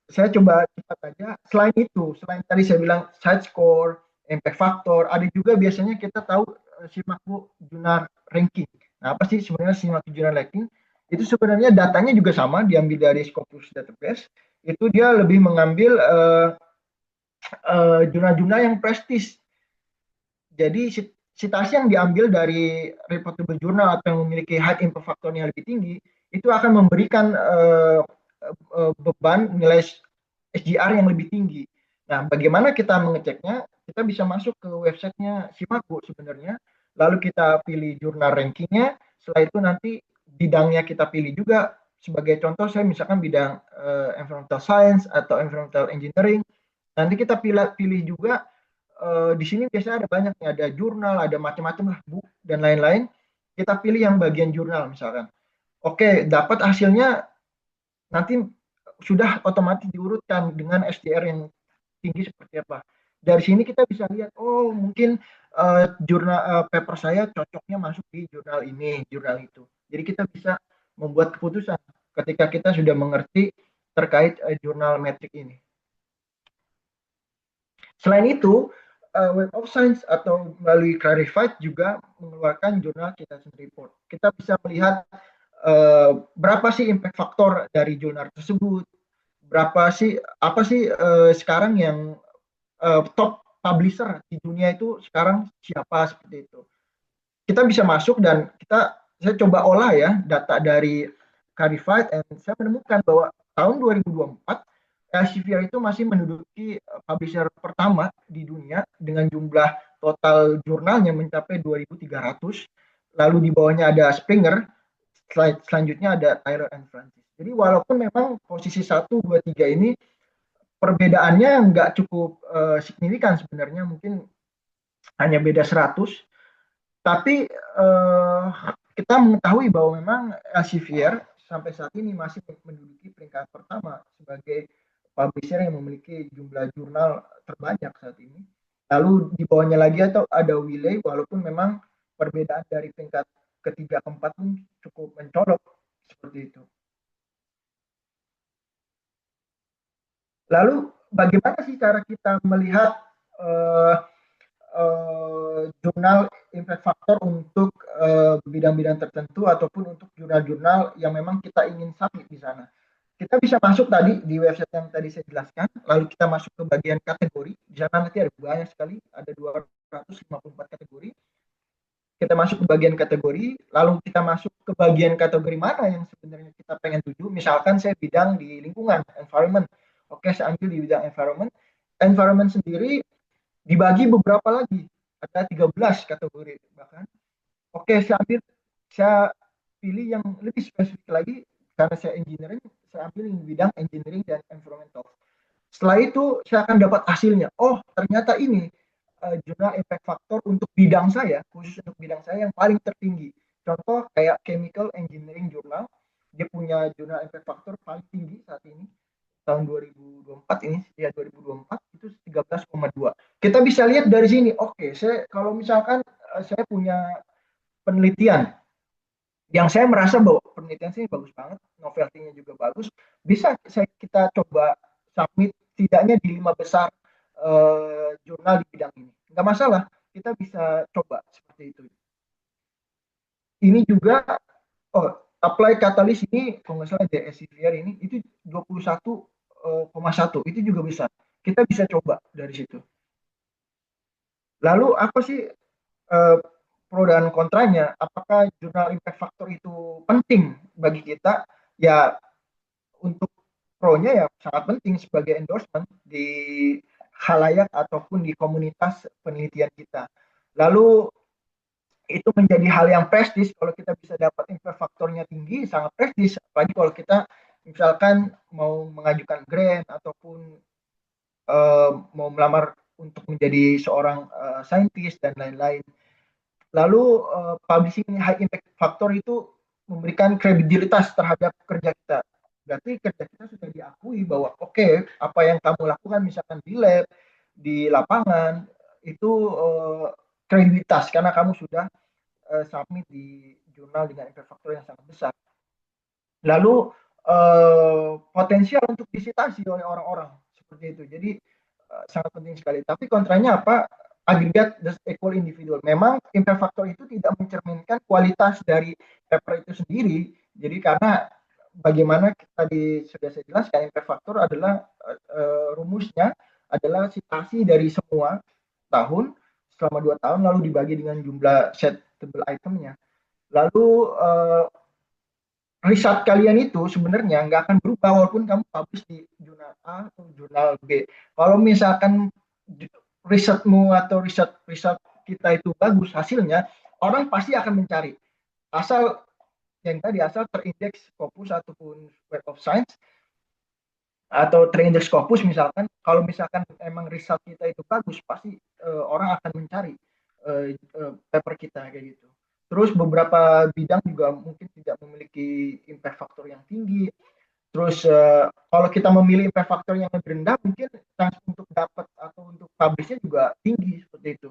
Saya coba cepat aja. Selain itu, selain tadi saya bilang side score, impact factor, ada juga biasanya kita tahu Shimaku Jurnal Ranking. Nah, apa sih sebenarnya Shimaku Jurnal Ranking? Itu sebenarnya datanya juga sama, diambil dari Scopus Database. Itu dia lebih mengambil jurnal-jurnal yang prestis. Jadi citasi yang diambil dari reputable journal atau yang memiliki high impact factor-nya lebih tinggi, itu akan memberikan beban nilai SGR yang lebih tinggi. Nah, bagaimana kita mengeceknya? Kita bisa masuk ke websitenya Shimaku sebenarnya, lalu kita pilih jurnal rankingnya, setelah itu nanti bidangnya kita pilih juga. Sebagai contoh, saya misalkan bidang environmental science atau environmental engineering. Nanti kita pilih juga, di sini biasanya ada banyak, ada jurnal, ada macam-macam lah, buku, dan lain-lain. Kita pilih yang bagian jurnal misalkan. Oke, dapat hasilnya nanti sudah otomatis diurutkan dengan SDR yang tinggi seperti apa. Dari sini kita bisa lihat, oh mungkin jurnal paper saya cocoknya masuk di jurnal ini, jurnal itu. Jadi kita bisa membuat keputusan ketika kita sudah mengerti terkait jurnal metrik ini. Selain itu, Web of Science atau melalui Clarified juga mengeluarkan jurnal citation report. Kita bisa melihat berapa sih impact faktor dari jurnal tersebut, berapa sih apa sih sekarang yang top publisher di dunia itu sekarang siapa, seperti itu. Kita bisa masuk dan saya coba olah ya data dari Clarified, dan saya menemukan bahwa tahun 2024 Elsevier itu masih menduduki publisher pertama di dunia dengan jumlah total jurnalnya mencapai 2.300. Lalu di bawahnya ada Springer, selanjutnya ada Tyler and Francis. Jadi walaupun memang posisi 1, 2, 3 ini perbedaannya nggak cukup signifikan sebenarnya, mungkin hanya beda 100, tapi kita mengetahui bahwa memang Elsevier sampai saat ini masih menduduki peringkat pertama sebagai publisher yang memiliki jumlah jurnal terbanyak saat ini. Lalu di bawahnya lagi ada Wiley, walaupun memang perbedaan dari peringkat ketiga keempat pun cukup mencolok seperti itu. Lalu bagaimana sih cara kita melihat jurnal impact factor untuk bidang-bidang tertentu ataupun untuk jurnal-jurnal yang memang kita ingin submit di sana? Kita bisa masuk tadi di website yang tadi saya jelaskan, lalu kita masuk ke bagian kategori. Di sana nanti ada banyak sekali, ada 254 kategori. kita masuk ke bagian kategori, lalu kita masuk ke bagian kategori mana yang sebenarnya kita pengen tuju. Misalkan saya bidang di lingkungan, environment. Oke, saya ambil di bidang environment. Environment sendiri dibagi beberapa lagi, ada 13 kategori bahkan. Oke, saya pilih yang lebih spesifik lagi karena saya engineering, saya ambil yang bidang engineering dan environmental. Setelah itu saya akan dapat hasilnya. Oh, ternyata ini jurnal impact factor untuk bidang saya, khusus untuk bidang saya yang paling tertinggi. Contoh kayak Chemical Engineering Journal, dia punya jurnal impact factor paling tinggi saat ini tahun 2024 ini, ya 2024 itu 13,2. Kita bisa lihat dari sini. Oke, kalau misalkan saya punya penelitian yang saya merasa bahwa penelitian sini bagus banget, novelty-nya juga bagus, bisa kita coba submit tidaknya di 5 besar jurnal di bidang ini. Nggak masalah, kita bisa coba seperti itu. Ini juga, apply catalyst ini, kalau nggak salah DSCVR ini, itu 21,1, itu juga bisa. Kita bisa coba dari situ. Lalu apa sih pro dan kontranya? Apakah jurnal impact factor itu penting bagi kita? Ya, untuk pro-nya ya sangat penting sebagai endorsement di khalayak ataupun di komunitas penelitian kita. Lalu itu menjadi hal yang prestis kalau kita bisa dapat impact faktornya tinggi, sangat prestis. Apalagi kalau kita misalkan mau mengajukan grant ataupun mau melamar untuk menjadi seorang saintis dan lain-lain. Lalu publishing high impact factor itu memberikan kredibilitas terhadap kerja kita. Berarti kerja kita sudah diakui bahwa oke, apa yang kamu lakukan misalkan di lab, di lapangan, itu kredibilitas karena kamu sudah submit di jurnal dengan impact factor yang sangat besar. Lalu potensial untuk disitasi oleh orang-orang seperti itu. Jadi sangat penting sekali. Tapi kontranya apa? Agregat does equal individual. Memang impact factor itu tidak mencerminkan kualitas dari paper itu sendiri. Jadi karena bagaimana tadi sudah saya jelaskan, impact factor adalah rumusnya adalah citasi dari semua tahun selama 2 tahun lalu dibagi dengan jumlah setable itemnya. Lalu riset kalian itu sebenarnya nggak akan berubah walaupun kamu publish di jurnal A atau jurnal B. Kalau misalkan risetmu atau riset kita itu bagus hasilnya, orang pasti akan mencari. Asal terindeks Scopus ataupun Web of Science atau terindeks Scopus misalkan, kalau misalkan emang riset kita itu bagus, pasti orang akan mencari paper kita kayak gitu. Terus beberapa bidang juga mungkin tidak memiliki impact factor yang tinggi. Terus kalau kita memilih impact factor yang lebih rendah, mungkin chance untuk dapat atau untuk publishnya juga tinggi seperti itu.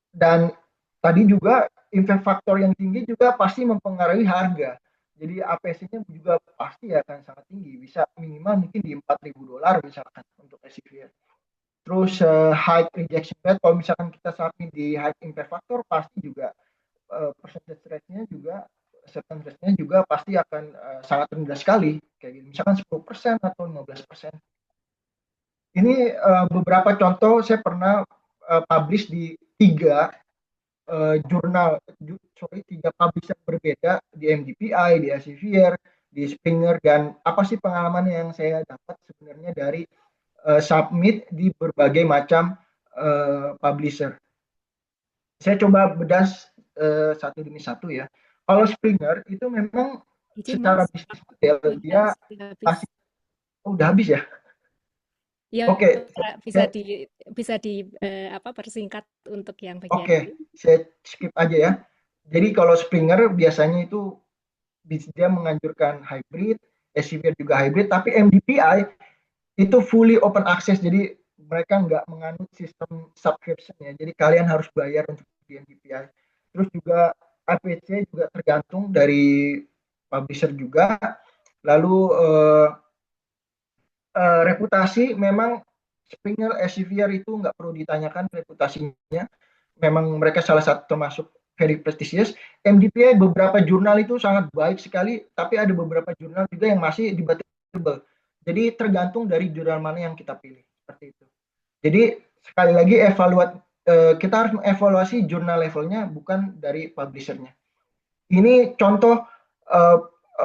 Dan tadi juga impact factor yang tinggi juga pasti mempengaruhi harga. Jadi APC-nya juga pasti akan sangat tinggi, bisa minimal mungkin di $4.000 misalkan untuk SCVR. Terus high rejection rate, kalau misalkan kita submit di high impact factor pasti juga percentage rate-nya juga acceptance rate-nya juga pasti akan sangat rendah sekali, kayak gitu. Misalkan 10% atau 15%. Ini beberapa contoh saya pernah publish di 3 publisher berbeda di MDPI, di Elsevier, di Springer, dan apa sih pengalaman yang saya dapat sebenarnya dari submit di berbagai macam publisher. Saya coba bedas satu demi satu ya. Kalau Springer itu memang secara bisnis model dia kasih, udah habis ya? Ya, Oke. bisa persingkat untuk yang bagian Oke, saya skip aja ya. Jadi kalau Springer biasanya itu dia menganjurkan hybrid, Elsevier juga hybrid, tapi MDPI itu fully open access, jadi mereka nggak menganut sistem subscription ya. Jadi kalian harus bayar untuk di MDPI. Terus juga APC juga tergantung dari publisher juga. Lalu reputasi memang Springer, Elsevier itu nggak perlu ditanyakan reputasinya. Memang mereka salah satu termasuk very prestigious. MDPI beberapa jurnal itu sangat baik sekali, tapi ada beberapa jurnal juga yang masih debatable. Jadi tergantung dari jurnal mana yang kita pilih, seperti itu. Jadi sekali lagi kita harus mengevaluasi jurnal levelnya bukan dari publishernya. Ini contoh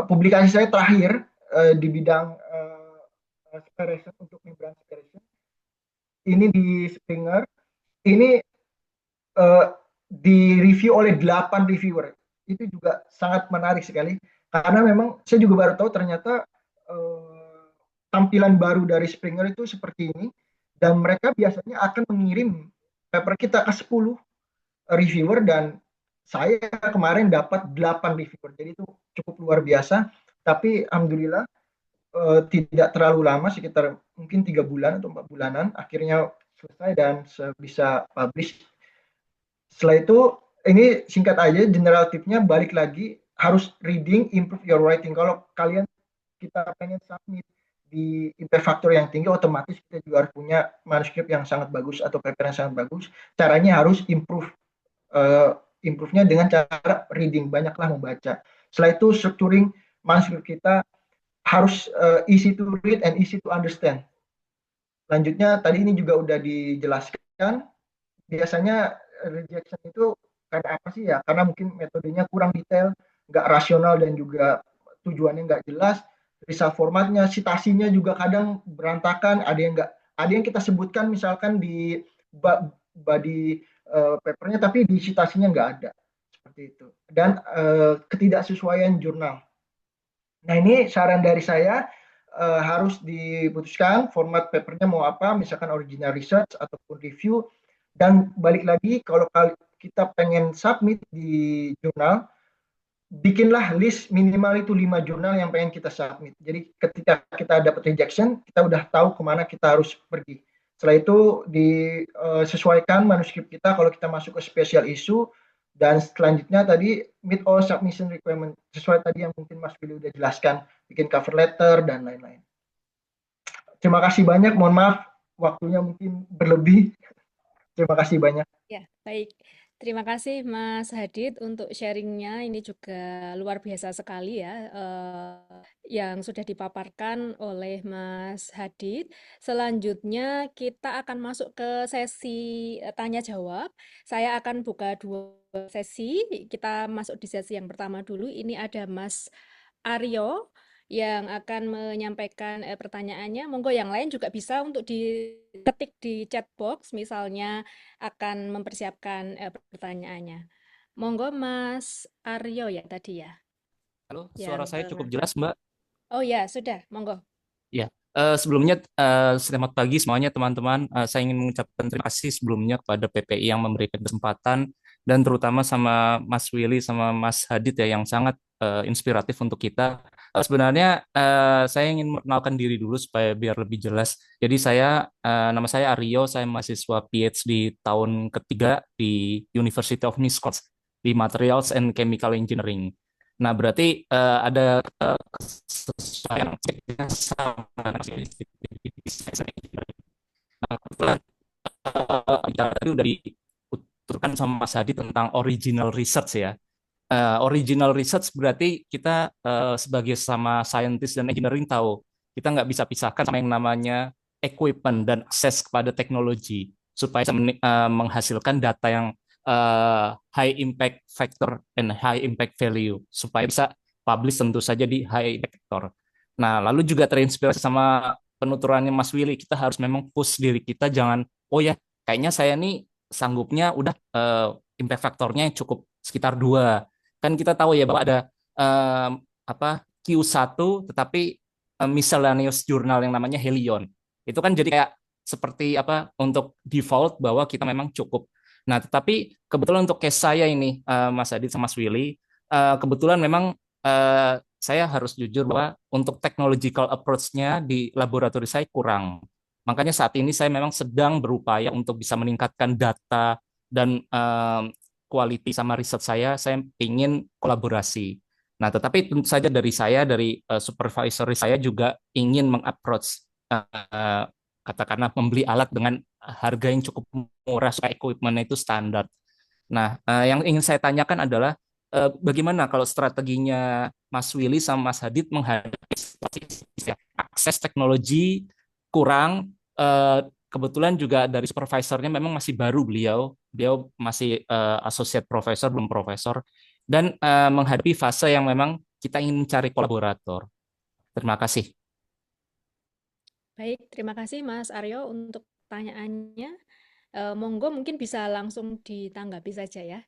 publikasi saya terakhir di bidang separation untuk membran separation. Ini di Springer. Ini di review oleh 8 reviewer. Itu juga sangat menarik sekali karena memang saya juga baru tahu ternyata tampilan baru dari Springer itu seperti ini, dan mereka biasanya akan mengirim paper kita ke 10 reviewer, dan saya kemarin dapat 8 reviewer. Jadi itu cukup luar biasa, tapi alhamdulillah tidak terlalu lama, sekitar mungkin 3 bulan atau 4 bulanan akhirnya selesai dan bisa publish. Setelah itu, ini singkat aja, general tipnya balik lagi, harus reading, improve your writing. Kalau kalian kita pengen submit di impact factor yang tinggi, otomatis kita juga harus punya manuskrip yang sangat bagus atau paper yang sangat bagus. Caranya harus improve-nya dengan cara reading, banyaklah membaca. Setelah itu structuring manuskrip kita harus easy to read and easy to understand. Lanjutnya tadi ini juga udah dijelaskan, biasanya rejection itu karena apa sih ya? Karena mungkin metodenya kurang detail, nggak rasional, dan juga tujuannya nggak jelas. Result formatnya, citasinya juga kadang berantakan. Ada yang kita sebutkan misalkan di body papernya, tapi di citasinya nggak ada, seperti itu. Dan ketidaksesuaian jurnal. Nah, ini saran dari saya, harus diputuskan format papernya mau apa, misalkan original research ataupun review. Dan balik lagi, kalau kita pengen submit di jurnal, bikinlah list minimal itu 5 jurnal yang pengen kita submit. Jadi ketika kita dapat rejection, kita udah tahu kemana kita harus pergi. Setelah itu disesuaikan manuskrip kita kalau kita masuk ke special issue, dan selanjutnya tadi meet all submission requirement, sesuai tadi yang mungkin Mas Billy udah jelaskan, bikin cover letter dan lain-lain. Terima kasih banyak, mohon maaf waktunya mungkin berlebih. Terima kasih banyak. Ya, baik. Terima kasih Mas Hadid untuk sharingnya. Ini juga luar biasa sekali ya, yang sudah dipaparkan oleh Mas Hadid. Selanjutnya kita akan masuk ke sesi tanya jawab. Saya akan buka 2 sesi. Kita masuk di sesi yang pertama dulu. Ini ada Mas Aryo yang akan menyampaikan pertanyaannya. Monggo yang lain juga bisa untuk diketik di chat box, misalnya akan mempersiapkan pertanyaannya. Monggo Mas Aryo ya tadi ya. Halo, Ya, suara saya cukup jelas, Mbak. Oh ya, sudah, monggo. Ya, sebelumnya selamat pagi semuanya teman-teman. Saya ingin mengucapkan terima kasih sebelumnya kepada PPI yang memberikan kesempatan, dan terutama sama Mas Willy sama Mas Hadid ya yang sangat inspiratif untuk kita. Sebenarnya saya ingin memperkenalkan diri dulu supaya biar lebih jelas. Jadi nama saya Aryo, saya mahasiswa PhD tahun ketiga di University of Miskolc di Materials and Chemical Engineering. Nah, berarti ada kesesuaian sama Nah, kebetulan tadi udah dituturkan sama Mas Hadi tentang original research ya. Original research berarti kita sebagai sama scientist dan engineering tahu kita nggak bisa pisahkan sama yang namanya equipment dan akses kepada teknologi supaya bisa menghasilkan data yang high impact factor and high impact value supaya bisa publish tentu saja di high impact factor. Nah, lalu juga terinspirasi sama penuturannya Mas Willy, kita harus memang push diri kita, jangan oh ya kayaknya saya nih sanggupnya udah impact faktornya cukup sekitar 2. Kan kita tahu ya bahwa ada Q1 tetapi miscellaneous journal yang namanya Helion. Itu kan jadi kayak seperti untuk default bahwa kita memang cukup. Nah, tetapi kebetulan untuk case saya ini Mas Adit sama Mas Willy, kebetulan memang saya harus jujur bahwa untuk technological approach-nya di laboratori saya kurang. Makanya saat ini saya memang sedang berupaya untuk bisa meningkatkan data dan quality sama riset saya ingin kolaborasi. Nah, tetapi tentu saja dari supervisor saya juga ingin meng-approach katakanlah membeli alat dengan harga yang cukup murah supaya equipment itu standar. Nah, yang ingin saya tanyakan adalah bagaimana kalau strateginya Mas Willy sama Mas Hadid menghadapi akses teknologi kurang, kebetulan juga dari supervisornya memang masih baru beliau masih associate professor belum profesor dan menghadapi fase yang memang kita ingin mencari kolaborator. Terima kasih. Baik, terima kasih Mas Aryo untuk pertanyaannya. Monggo mungkin bisa langsung ditanggapi saja ya.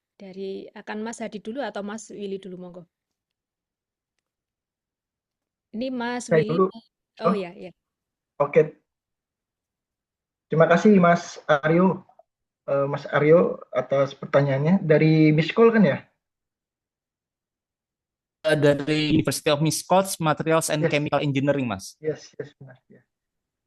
Akan Mas Hadi dulu atau Mas Willy dulu, monggo. Ini Mas Saya Willy. dulu. Oh Oh, ya, ya. oke. Terima kasih Mas Aryo atas pertanyaannya. Dari Miss Call kan ya? Dari University of Miskolc, Materials and Yes, Chemical Engineering, Mas. yes, benar ya.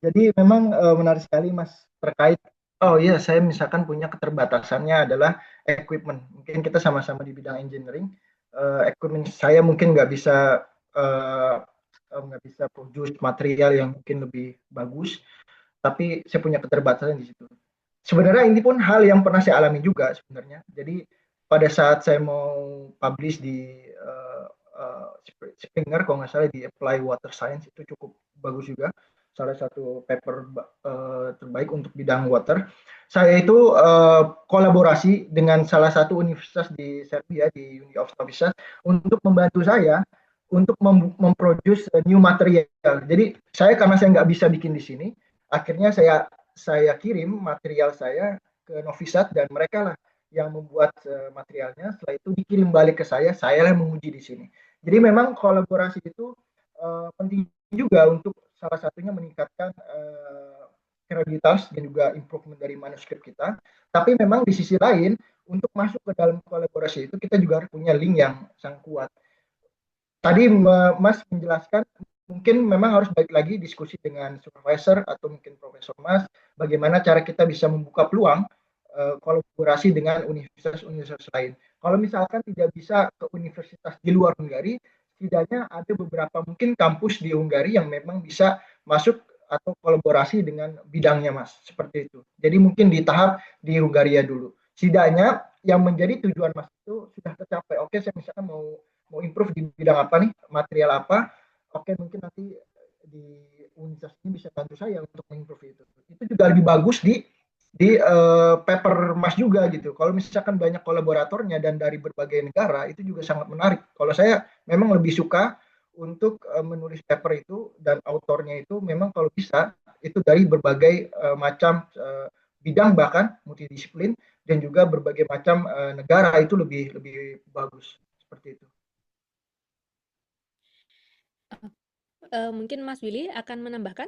Jadi memang menarik sekali Mas terkait. Oh iya, saya misalkan punya keterbatasannya adalah equipment. Mungkin kita sama-sama di bidang engineering. Equipment saya mungkin eh, nggak bisa produce material yang mungkin lebih bagus, tapi saya punya keterbatasan di situ. Sebenarnya ini pun hal yang pernah saya alami juga sebenarnya. Jadi pada saat saya mau publish di uh, Springer, kalau nggak salah di Apply Water Science, itu cukup bagus juga, salah satu paper terbaik untuk bidang water. Saya itu kolaborasi dengan salah satu universitas di Serbia, di Uni of Novi Sad, untuk membantu saya untuk memproduce new material. Jadi karena saya nggak bisa bikin di sini, akhirnya saya kirim material saya ke Novi Sad dan mereka lah yang membuat materialnya. Setelah itu dikirim balik ke saya lah menguji di sini. Jadi memang kolaborasi itu penting juga untuk salah satunya meningkatkan kredibilitas dan juga improvement dari manuskrip kita. Tapi memang di sisi lain untuk masuk ke dalam kolaborasi itu kita juga harus punya link yang sangat kuat. Tadi Mas menjelaskan mungkin memang harus balik lagi diskusi dengan supervisor atau mungkin Profesor Mas, bagaimana cara kita bisa membuka peluang kolaborasi dengan universitas-universitas lain. Kalau misalkan tidak bisa ke universitas di luar Hungari, setidaknya ada beberapa mungkin kampus di Hungari yang memang bisa masuk atau kolaborasi dengan bidangnya Mas, seperti itu. Jadi mungkin di tahap di Hungaria dulu. Setidaknya yang menjadi tujuan Mas itu sudah tercapai. Oke, saya misalkan mau improve di bidang apa nih, material apa, oke mungkin nanti di universitas ini bisa bantu saya untuk improve itu. Itu juga lebih bagus di paper Mas juga gitu. Kalau misalkan banyak kolaboratornya dan dari berbagai negara, itu juga sangat menarik. Kalau saya memang lebih suka untuk menulis paper itu dan autornya itu memang kalau bisa itu dari berbagai macam bidang bahkan multidisiplin dan juga berbagai macam negara, itu lebih lebih bagus seperti itu. Mungkin Mas Willy akan menambahkan?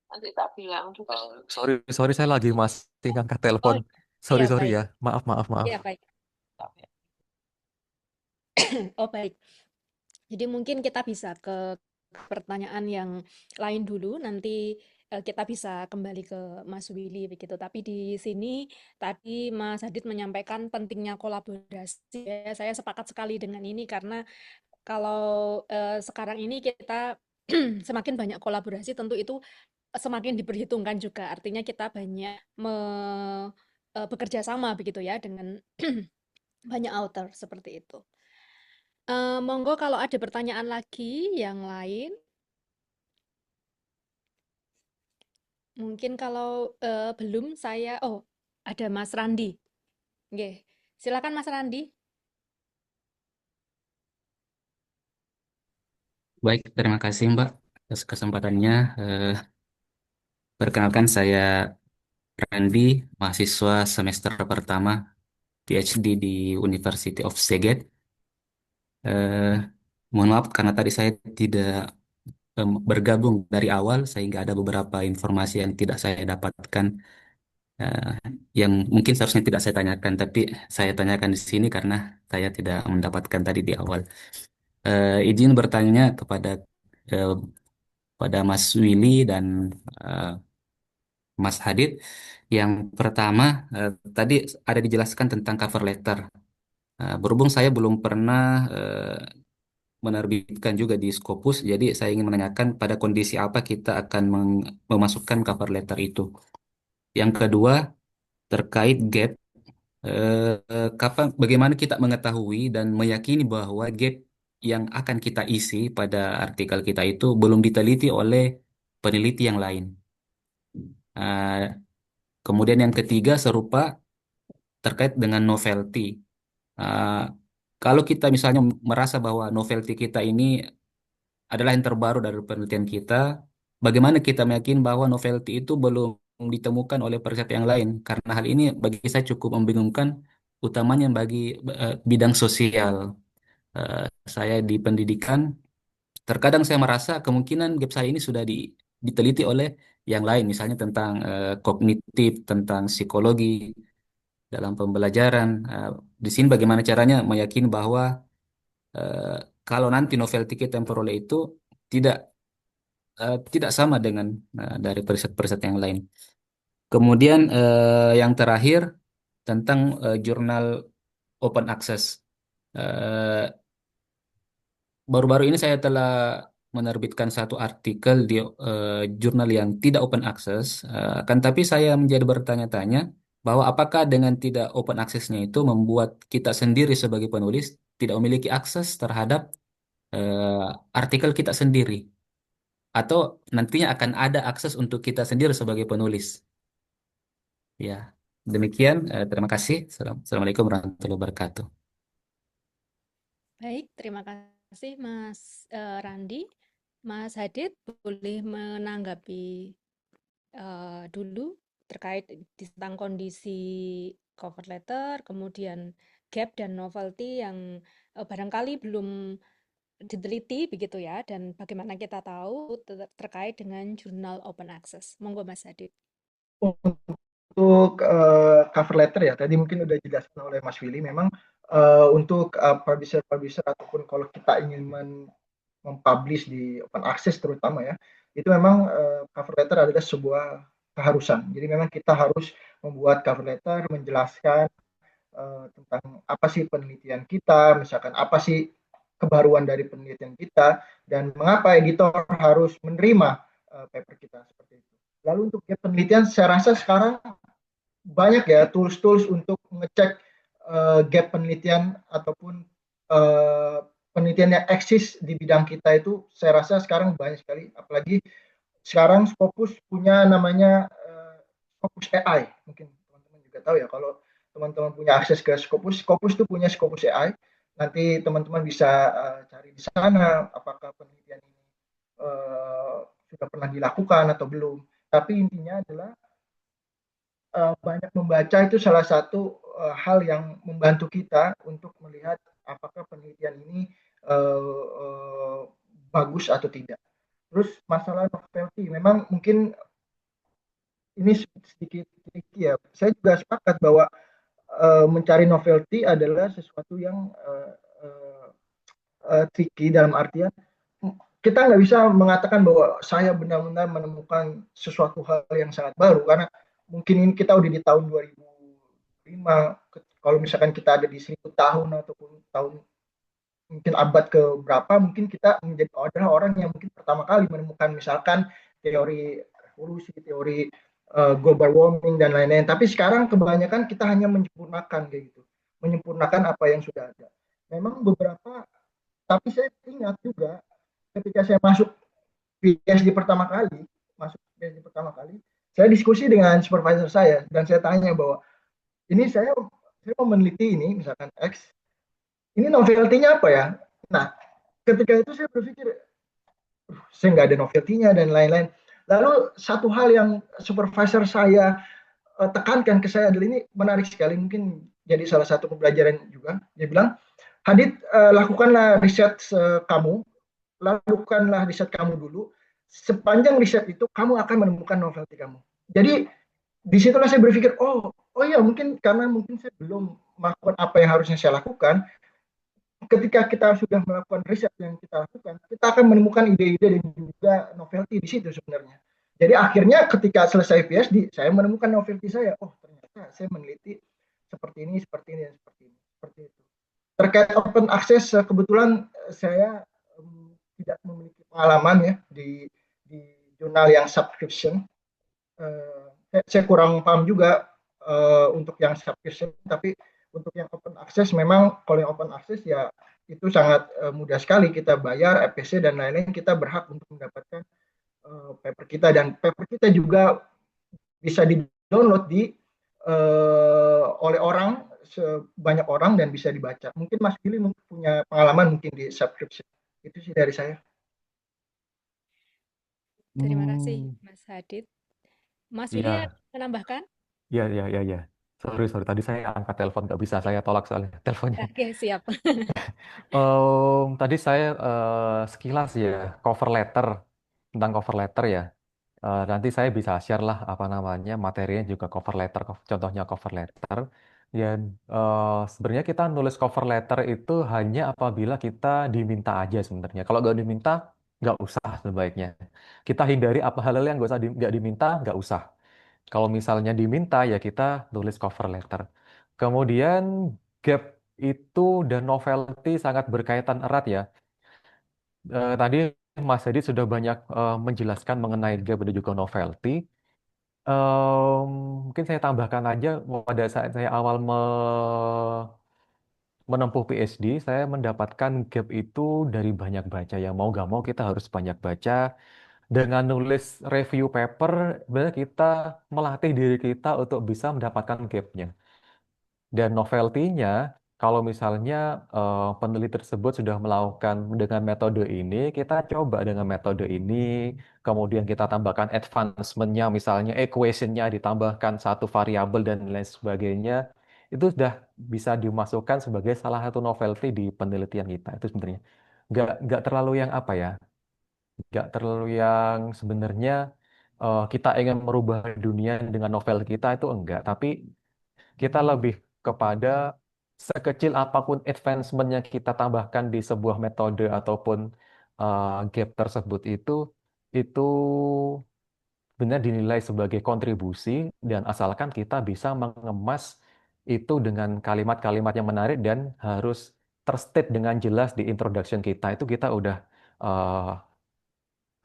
Nanti tak bilang juga. Sorry saya lagi masih ngangkat telepon. Oh, Sorry iya sorry baik. ya. Maaf. Iya baik. Oh baik. Jadi mungkin kita bisa ke pertanyaan yang lain dulu, nanti kita bisa kembali ke Mas Willy begitu. Tapi di sini tadi Mas Hadid menyampaikan pentingnya kolaborasi. Ya, saya sepakat sekali dengan ini karena kalau sekarang ini kita semakin banyak kolaborasi, tentu itu semakin diperhitungkan juga. Artinya kita banyak bekerja sama begitu ya dengan banyak author seperti itu. Monggo kalau ada pertanyaan lagi yang lain. Mungkin kalau belum ada Mas Randi. Oke, silakan Mas Randi. Baik, terima kasih Mbak atas kesempatannya. Perkenalkan saya Randy, mahasiswa semester pertama PhD di University of Szeged. Eh, Mohon maaf karena tadi saya tidak bergabung dari awal sehingga ada beberapa informasi yang tidak saya dapatkan, eh, yang mungkin seharusnya tidak saya tanyakan, tapi saya tanyakan di sini karena saya tidak mendapatkan tadi di awal. Izin bertanya eh, pada Mas Willy dan eh, Mas Hadid. Yang pertama, tadi ada dijelaskan tentang cover letter. Berhubung saya belum pernah menerbitkan juga di Scopus, jadi saya ingin menanyakan pada kondisi apa kita akan memasukkan cover letter itu. Yang kedua, terkait gap, bagaimana kita mengetahui dan meyakini bahwa gap yang akan kita isi pada artikel kita itu belum diteliti oleh peneliti yang lain. Uh, Kemudian yang ketiga serupa terkait dengan novelty. Uh, Kalau kita misalnya merasa bahwa novelty kita ini adalah yang terbaru dari penelitian kita, bagaimana kita meyakini bahwa novelty itu belum ditemukan oleh periset yang lain? Karena hal ini bagi saya cukup membingungkan, utamanya bagi bidang sosial. Eh, saya di pendidikan, terkadang saya merasa kemungkinan gap saya ini sudah diteliti oleh yang lain, misalnya tentang kognitif, tentang psikologi dalam pembelajaran. Di sini bagaimana caranya meyakini bahwa eh, kalau nanti novelty kita yang peroleh itu tidak tidak sama dengan dari periset-periset yang lain. Kemudian yang terakhir tentang jurnal open access. Eh, Baru-baru ini saya telah menerbitkan satu artikel di jurnal yang tidak open access, kan tapi saya menjadi bertanya-tanya bahwa apakah dengan tidak open access-nya itu membuat kita sendiri sebagai penulis tidak memiliki akses terhadap artikel kita sendiri, atau nantinya akan ada akses untuk kita sendiri sebagai penulis. Ya, demikian. Terima kasih. Assalamualaikum warahmatullahi wabarakatuh. Baik, terima kasih Mas Randi. Mas Hadid boleh menanggapi dulu terkait tentang kondisi cover letter, kemudian gap dan novelty yang barangkali belum diteliti begitu ya, dan bagaimana kita tahu terkait dengan jurnal open access. Monggo Mas Hadid. Untuk cover letter ya, tadi mungkin udah dijelaskan oleh Mas Willy, memang untuk publisher-publisher ataupun kalau kita ingin mempublish di open access terutama ya, itu memang cover letter adalah sebuah keharusan. Jadi memang kita harus membuat cover letter menjelaskan tentang apa sih penelitian kita, misalkan apa sih kebaruan dari penelitian kita, dan mengapa editor harus menerima paper kita seperti itu. Lalu untuk penelitian, saya rasa sekarang banyak ya tools-tools untuk mengecek gap penelitian ataupun penelitian yang eksis di bidang kita itu, saya rasa sekarang banyak sekali. Apalagi sekarang Scopus punya namanya Scopus AI. Mungkin teman-teman juga tahu ya, kalau teman-teman punya akses ke Scopus, Scopus itu punya Scopus AI. Nanti teman-teman bisa cari di sana apakah penelitian ini sudah pernah dilakukan atau belum. Tapi intinya adalah banyak membaca itu salah satu hal yang membantu kita untuk melihat apakah penelitian ini bagus atau tidak. Terus masalah novelty, memang mungkin ini sedikit tricky ya. Saya juga sepakat bahwa mencari novelty adalah sesuatu yang tricky, dalam artian kita nggak bisa mengatakan bahwa saya benar-benar menemukan sesuatu hal yang sangat baru, karena mungkin ini kita udah di tahun 2005, kalau misalkan kita ada di 1000 tahun ataupun tahun mungkin abad ke berapa, mungkin kita menjadi adalah orang yang mungkin pertama kali menemukan misalkan teori evolusi, teori global warming dan lain-lain. Tapi sekarang kebanyakan kita hanya menyempurnakan kayak gitu, menyempurnakan apa yang sudah ada. Memang beberapa, tapi saya ingat juga ketika saya masuk PhD pertama kali, saya diskusi dengan supervisor saya dan saya tanya bahwa ini saya mau meneliti ini misalkan X, ini novelty-nya apa ya? Nah, ketika itu saya berpikir, saya nggak ada novelty-nya dan lain-lain. Lalu satu hal yang supervisor saya tekankan ke saya adalah, ini menarik sekali, mungkin jadi salah satu pembelajaran juga. Dia bilang, Hadid, lakukanlah riset kamu, lakukanlah riset kamu dulu. Sepanjang riset itu kamu akan menemukan novelty kamu. Jadi disitulah saya berpikir, oh ya, mungkin karena mungkin saya belum melakukan apa yang harusnya saya lakukan. Ketika kita sudah melakukan riset yang kita lakukan, kita akan menemukan ide-ide dan juga novelty di situ sebenarnya. Jadi akhirnya ketika selesai PhD, saya menemukan novelty saya. Oh, ternyata saya meneliti seperti ini, seperti itu. Terkait open access, kebetulan saya tidak memiliki pengalaman ya di jurnal yang subscription. Saya kurang paham juga untuk yang subscription, tapi untuk yang open access, memang kalau yang open access ya itu sangat mudah sekali kita bayar FPC dan lain-lain, kita berhak untuk mendapatkan paper kita, dan paper kita juga bisa di-download oleh orang sebanyak orang dan bisa dibaca. Mungkin Mas Billy punya pengalaman mungkin di subscription. Itu sih dari saya. Terima kasih, Hmm, Mas Hadid. Mas Willy ada ya, menambahkan? ya, ya, ya, ya. Sorry, sorry. Tadi saya angkat telepon, nggak bisa saya tolak soalnya teleponnya. Oke, siap. Tadi saya sekilas ya cover letter, tentang cover letter ya. Nanti saya bisa share lah apa namanya materinya juga cover letter, contohnya cover letter. Dan sebenarnya kita nulis cover letter itu hanya apabila kita diminta aja sebenarnya. Kalau nggak diminta, nggak usah sebaiknya. Kita hindari apa hal-hal yang nggak diminta, nggak usah. Kalau misalnya diminta ya kita tulis cover letter. Kemudian gap itu dan novelty sangat berkaitan erat ya. Tadi Mas Hadi sudah banyak menjelaskan mengenai gap dan juga novelty. Em, Mungkin saya tambahkan aja pada saat saya awal menempuh PhD, saya mendapatkan gap itu dari banyak baca. Ya mau gak mau kita harus banyak baca. Dengan nulis review paper, sebenarnya kita melatih diri kita untuk bisa mendapatkan gapnya. Dan novelty-nya, kalau misalnya peneliti tersebut sudah melakukan dengan metode ini, kita coba dengan metode ini, kemudian kita tambahkan advancement-nya, misalnya equation-nya ditambahkan satu variabel dan lain sebagainya, itu sudah bisa dimasukkan sebagai salah satu novelty di penelitian kita. Itu sebenarnya nggak terlalu yang apa ya, nggak terlalu yang sebenarnya kita ingin merubah dunia dengan novel kita itu enggak, tapi kita lebih kepada sekecil apapun advancement yang kita tambahkan di sebuah metode ataupun gap tersebut itu benar dinilai sebagai kontribusi dan asalkan kita bisa mengemas itu dengan kalimat-kalimat yang menarik dan harus terstate dengan jelas di introduction kita itu kita udah eh,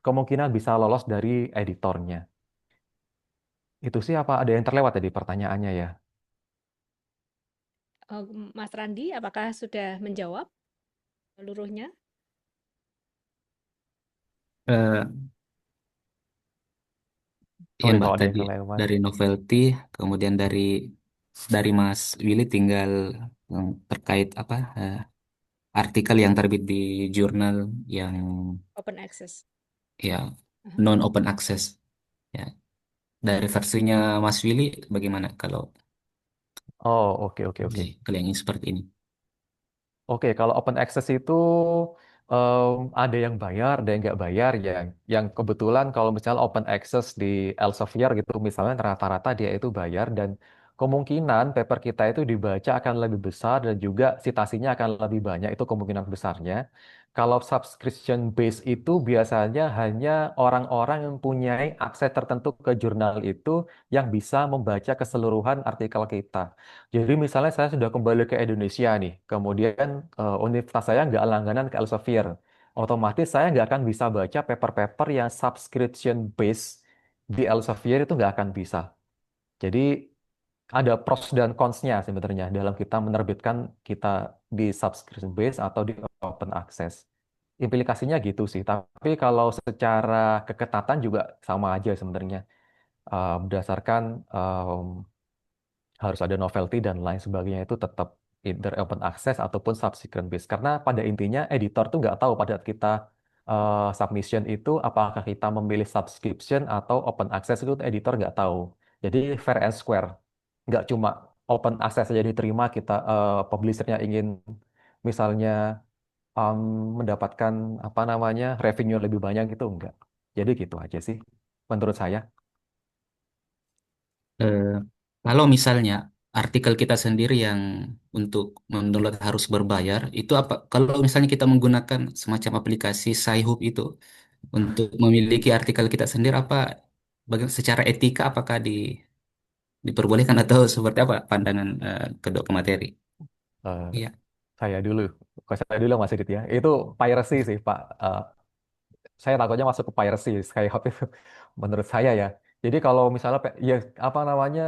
kemungkinan bisa lolos dari editornya. Itu sih apa ada yang terlewat tadi pertanyaannya ya? Oh, Mas Randi, apakah sudah menjawab seluruhnya? Eh, ya Sorry Mbak, kalau ada yang tadi kelewat. dari novelty, kemudian dari Mas Willy tinggal terkait apa artikel yang terbit di jurnal yang Open access. ya Aha. non open access. Ya, dari versinya Mas Willy bagaimana kalau Oh, oke, oke, oke. kalau yang seperti ini? Oke, kalau open access itu ada yang bayar, ada yang nggak bayar ya. Yang kebetulan kalau misalnya open access di Elsevier gitu, misalnya rata-rata dia itu bayar dan kemungkinan paper kita itu dibaca akan lebih besar dan juga citasinya akan lebih banyak, itu kemungkinan besarnya. Kalau subscription base itu biasanya hanya orang-orang yang mempunyai akses tertentu ke jurnal itu yang bisa membaca keseluruhan artikel kita. Jadi misalnya saya sudah kembali ke Indonesia nih, kemudian universitas saya nggak langganan ke Elsevier, otomatis saya nggak akan bisa baca paper-paper yang subscription base di Elsevier itu nggak akan bisa. Jadi ada pros dan cons-nya sebenarnya dalam kita menerbitkan kita di subscription base atau di open access. Implikasinya gitu sih, tapi kalau secara keketatan juga sama aja sebenarnya. Berdasarkan harus ada novelty dan lain sebagainya itu tetap either open access ataupun subsequent based. Karena pada intinya editor tuh nggak tahu pada saat kita submission itu apakah kita memilih subscription atau open access itu editor nggak tahu. Jadi fair and square. Nggak cuma open access saja diterima kita publishernya ingin misalnya um, mendapatkan apa namanya revenue lebih banyak itu enggak. Jadi gitu aja sih menurut saya. Eh, Kalau misalnya artikel kita sendiri yang untuk mendownload harus berbayar, itu apa? Kalau misalnya kita menggunakan semacam aplikasi Sci-Hub itu untuk memiliki artikel kita sendiri, apa secara etika apakah diperbolehkan atau seperti apa pandangan kedua pemateri? Eh, Iya. saya dulu, kok saya dulu Mas Edit ya. Itu piracy sih Pak. Saya takutnya masuk ke piracy Skyhub itu menurut saya ya. Jadi kalau misalnya ya apa namanya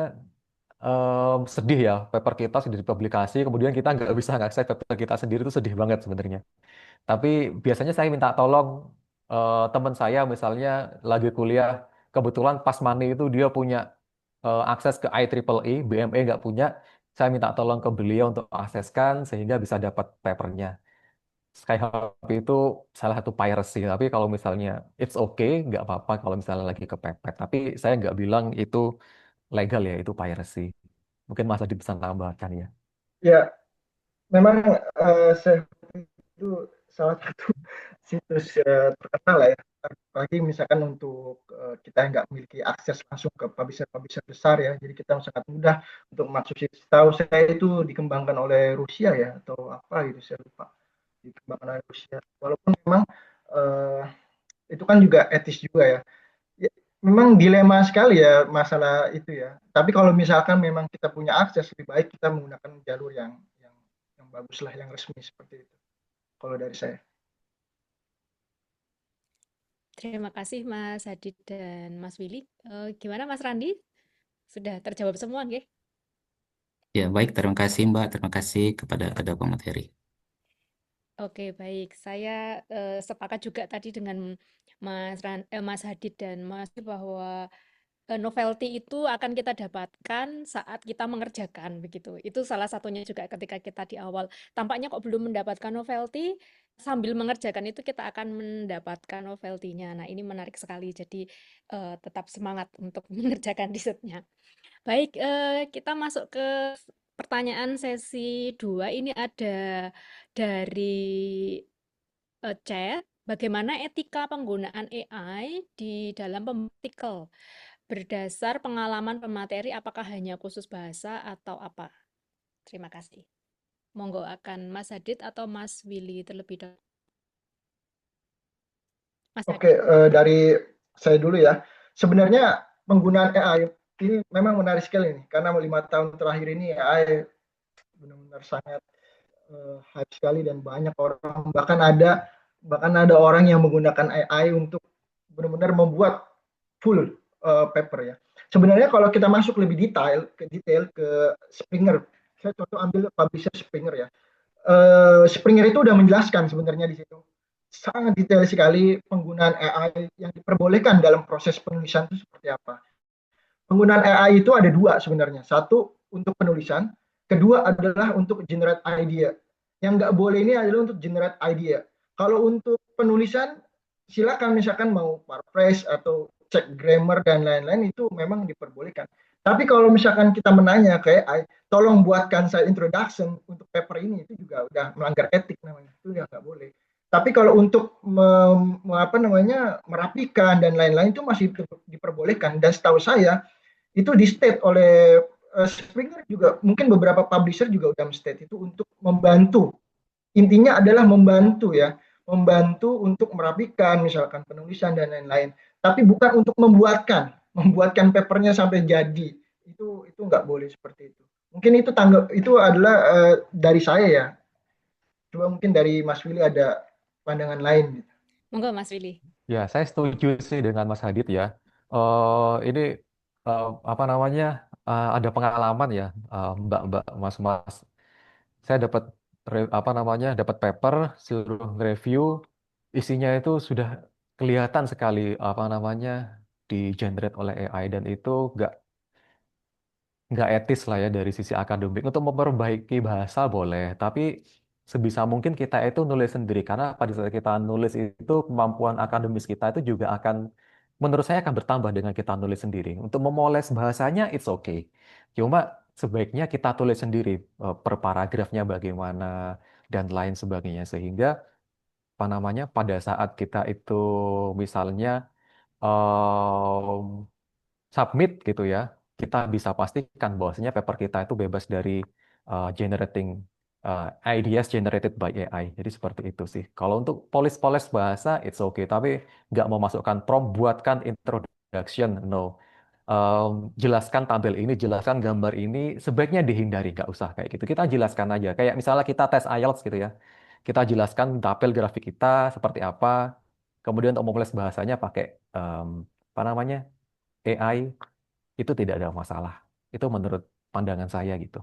sedih ya, paper kita sudah dipublikasi, kemudian kita nggak bisa ngakses paper kita sendiri, itu sedih banget sebenarnya. Tapi biasanya saya minta tolong teman saya misalnya lagi kuliah, kebetulan pas Mani itu dia punya akses ke IEEE, BME nggak punya, saya minta tolong ke beliau untuk akseskan sehingga bisa dapat papernya. Skyhub itu salah satu piracy, tapi kalau misalnya it's okay, nggak apa-apa kalau misalnya lagi kepepet. Tapi saya nggak bilang itu legal ya, itu piracy. Mungkin Mas Adi bisa tambahkan ya. Ya, memang saya itu salah satu situs terkenal lah ya. Apalagi misalkan untuk kita yang nggak memiliki akses langsung ke publisher-publisher besar ya, jadi kita sangat mudah untuk masuk situs. Tahu saya itu dikembangkan oleh Rusia ya atau apa gitu, saya lupa. Dikembangkan oleh Rusia. Walaupun memang eh, itu kan juga etis juga ya. Ya, memang dilema sekali ya masalah itu ya. Tapi kalau misalkan memang kita punya akses, lebih baik kita menggunakan jalur yang bagus lah, yang resmi seperti itu. Kalau dari saya. Terima kasih Mas Hadid dan Mas Willy. Gimana Mas Randi? Sudah terjawab semua, nggih? Ya, baik. Terima kasih, Mbak. Terima kasih kepada terdakwa materi. Oke, baik. Saya sepakat juga tadi dengan Mas Hadid dan Mas Willy bahwa novelty itu akan kita dapatkan saat kita mengerjakan begitu. Itu salah satunya juga ketika kita di awal tampaknya kok belum mendapatkan novelty, sambil mengerjakan itu kita akan mendapatkan novelty-nya. Nah, ini menarik sekali. Jadi tetap semangat untuk mengerjakan risetnya. Baik, kita masuk ke pertanyaan sesi 2. Ini ada dari chat. Bagaimana etika penggunaan AI di dalam pemetikel? Berdasar pengalaman pemateri, apakah hanya khusus bahasa atau apa? Terima kasih. Monggo akan Mas Hadid atau Mas Willy terlebih dahulu. Mas Oke, Hadid. dari saya dulu ya. Sebenarnya penggunaan AI ini memang menarik sekali nih, karena 5 tahun terakhir ini AI benar-benar sangat hype sekali dan banyak orang, bahkan ada orang yang menggunakan AI untuk benar-benar membuat full paper ya. Sebenarnya kalau kita masuk lebih detail ke Springer, saya contoh ambil publisher Springer ya. Springer itu udah menjelaskan sebenarnya di situ sangat detail sekali penggunaan AI yang diperbolehkan dalam proses penulisan itu seperti apa. Penggunaan AI itu ada dua sebenarnya. Satu untuk penulisan, kedua adalah untuk generate idea. Yang nggak boleh ini adalah untuk generate idea. Kalau untuk penulisan, silakan misalkan mau paraphrase atau cek grammar dan lain-lain itu memang diperbolehkan. Tapi kalau misalkan kita menanya ke AI, tolong buatkan saya introduction untuk paper ini, itu juga udah melanggar etik namanya. Itu ya nggak boleh. Tapi kalau untuk merapikan dan lain-lain itu masih diperbolehkan. Dan setahu saya itu di state oleh Springer juga, mungkin beberapa publisher juga udah state itu untuk membantu. Intinya adalah membantu ya, membantu untuk merapikan misalkan penulisan dan lain-lain. Tapi bukan untuk membuatkan papernya sampai jadi. Itu nggak boleh seperti itu. Mungkin itu adalah dari saya ya. Coba mungkin dari Mas Willy ada pandangan lain. Monggo Mas Willy. Ya, saya setuju sih dengan Mas Hadid ya. Ini apa namanya? Ada pengalaman ya, Mbak-mbak, Mas-mas. Saya dapat apa namanya? Dapat paper, suruh review, isinya itu sudah kelihatan sekali apa namanya di generate oleh AI dan itu nggak etis lah ya dari sisi akademik. Untuk memperbaiki bahasa boleh, tapi sebisa mungkin kita itu nulis sendiri karena pada saat kita nulis itu kemampuan akademis kita itu juga akan, menurut saya akan bertambah dengan kita nulis sendiri. Untuk memoles bahasanya it's okay. Cuma sebaiknya kita tulis sendiri per paragrafnya bagaimana dan lain sebagainya sehingga apa namanya pada saat kita itu misalnya submit gitu ya, kita bisa pastikan bahwasanya paper kita itu bebas dari generating ideas generated by AI. Jadi seperti itu sih. Kalau untuk polis-polis bahasa, it's okay. Tapi nggak mau masukkan prompt, buatkan introduction, no. Jelaskan tabel ini, jelaskan gambar ini, sebaiknya dihindari, nggak usah kayak gitu. Kita jelaskan aja. Kayak misalnya kita tes IELTS gitu ya. Kita jelaskan tabel grafik kita seperti apa. Kemudian untuk memoles bahasanya pakai apa namanya AI itu tidak ada masalah. Itu menurut pandangan saya gitu.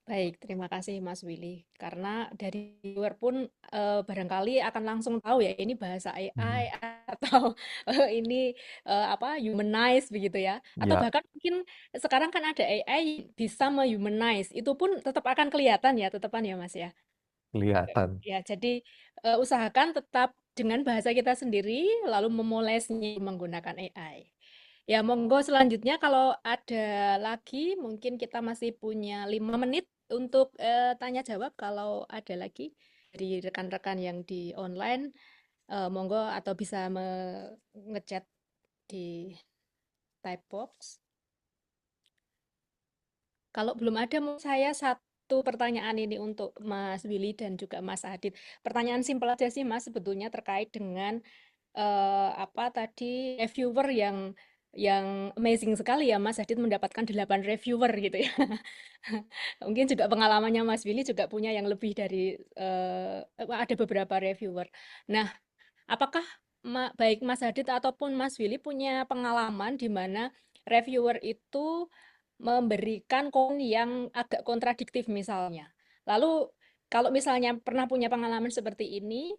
Baik, terima kasih Mas Willy. Karena dari viewer pun barangkali akan langsung tahu ya ini bahasa AI atau ini apa humanize begitu ya. Atau Ya, bahkan mungkin sekarang kan ada AI bisa me-humanize. Itu pun tetap akan kelihatan ya, tetapan ya Mas ya. kelihatan. Ya, jadi usahakan tetap dengan bahasa kita sendiri lalu memolesnya menggunakan AI. Ya, monggo selanjutnya kalau ada lagi mungkin kita masih punya 5 menit untuk tanya jawab kalau ada lagi dari rekan-rekan yang di online, monggo atau bisa ngechat di type box. Kalau belum ada, saya satu pertanyaan ini untuk Mas Willy dan juga Mas Adit. Pertanyaan simpel aja sih Mas, sebetulnya terkait dengan apa tadi reviewer yang amazing sekali ya Mas Adit mendapatkan 8 reviewer gitu ya. Mungkin juga pengalamannya Mas Willy juga punya yang lebih dari ada beberapa reviewer. Nah, apakah baik Mas Adit ataupun Mas Willy punya pengalaman di mana reviewer itu memberikan komen yang agak kontradiktif misalnya. Lalu kalau misalnya pernah punya pengalaman seperti ini,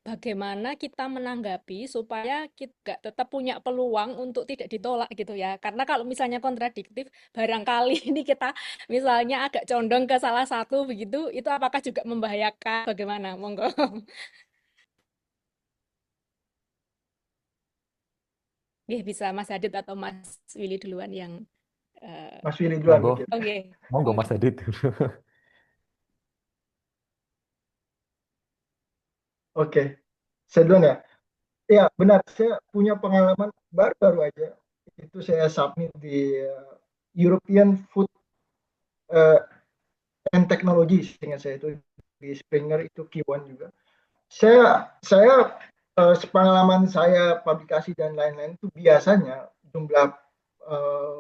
bagaimana kita menanggapi supaya kita tetap punya peluang untuk tidak ditolak gitu ya. Karena kalau misalnya kontradiktif, barangkali ini kita misalnya agak condong ke salah satu begitu, itu apakah juga membahayakan? Bagaimana? Monggo. Bisa Mas Adit atau Mas Willy duluan yang Mas Willy duluan Monggo, mungkin. oke. monggo Mas Adit. Oke, saya duluan ya. Ya, benar. Saya punya pengalaman baru-baru aja. Itu saya submit di European Food uh, and Technology, seingat saya itu di Springer itu Q1 juga. Saya sepengalaman saya publikasi dan lain-lain itu biasanya jumlah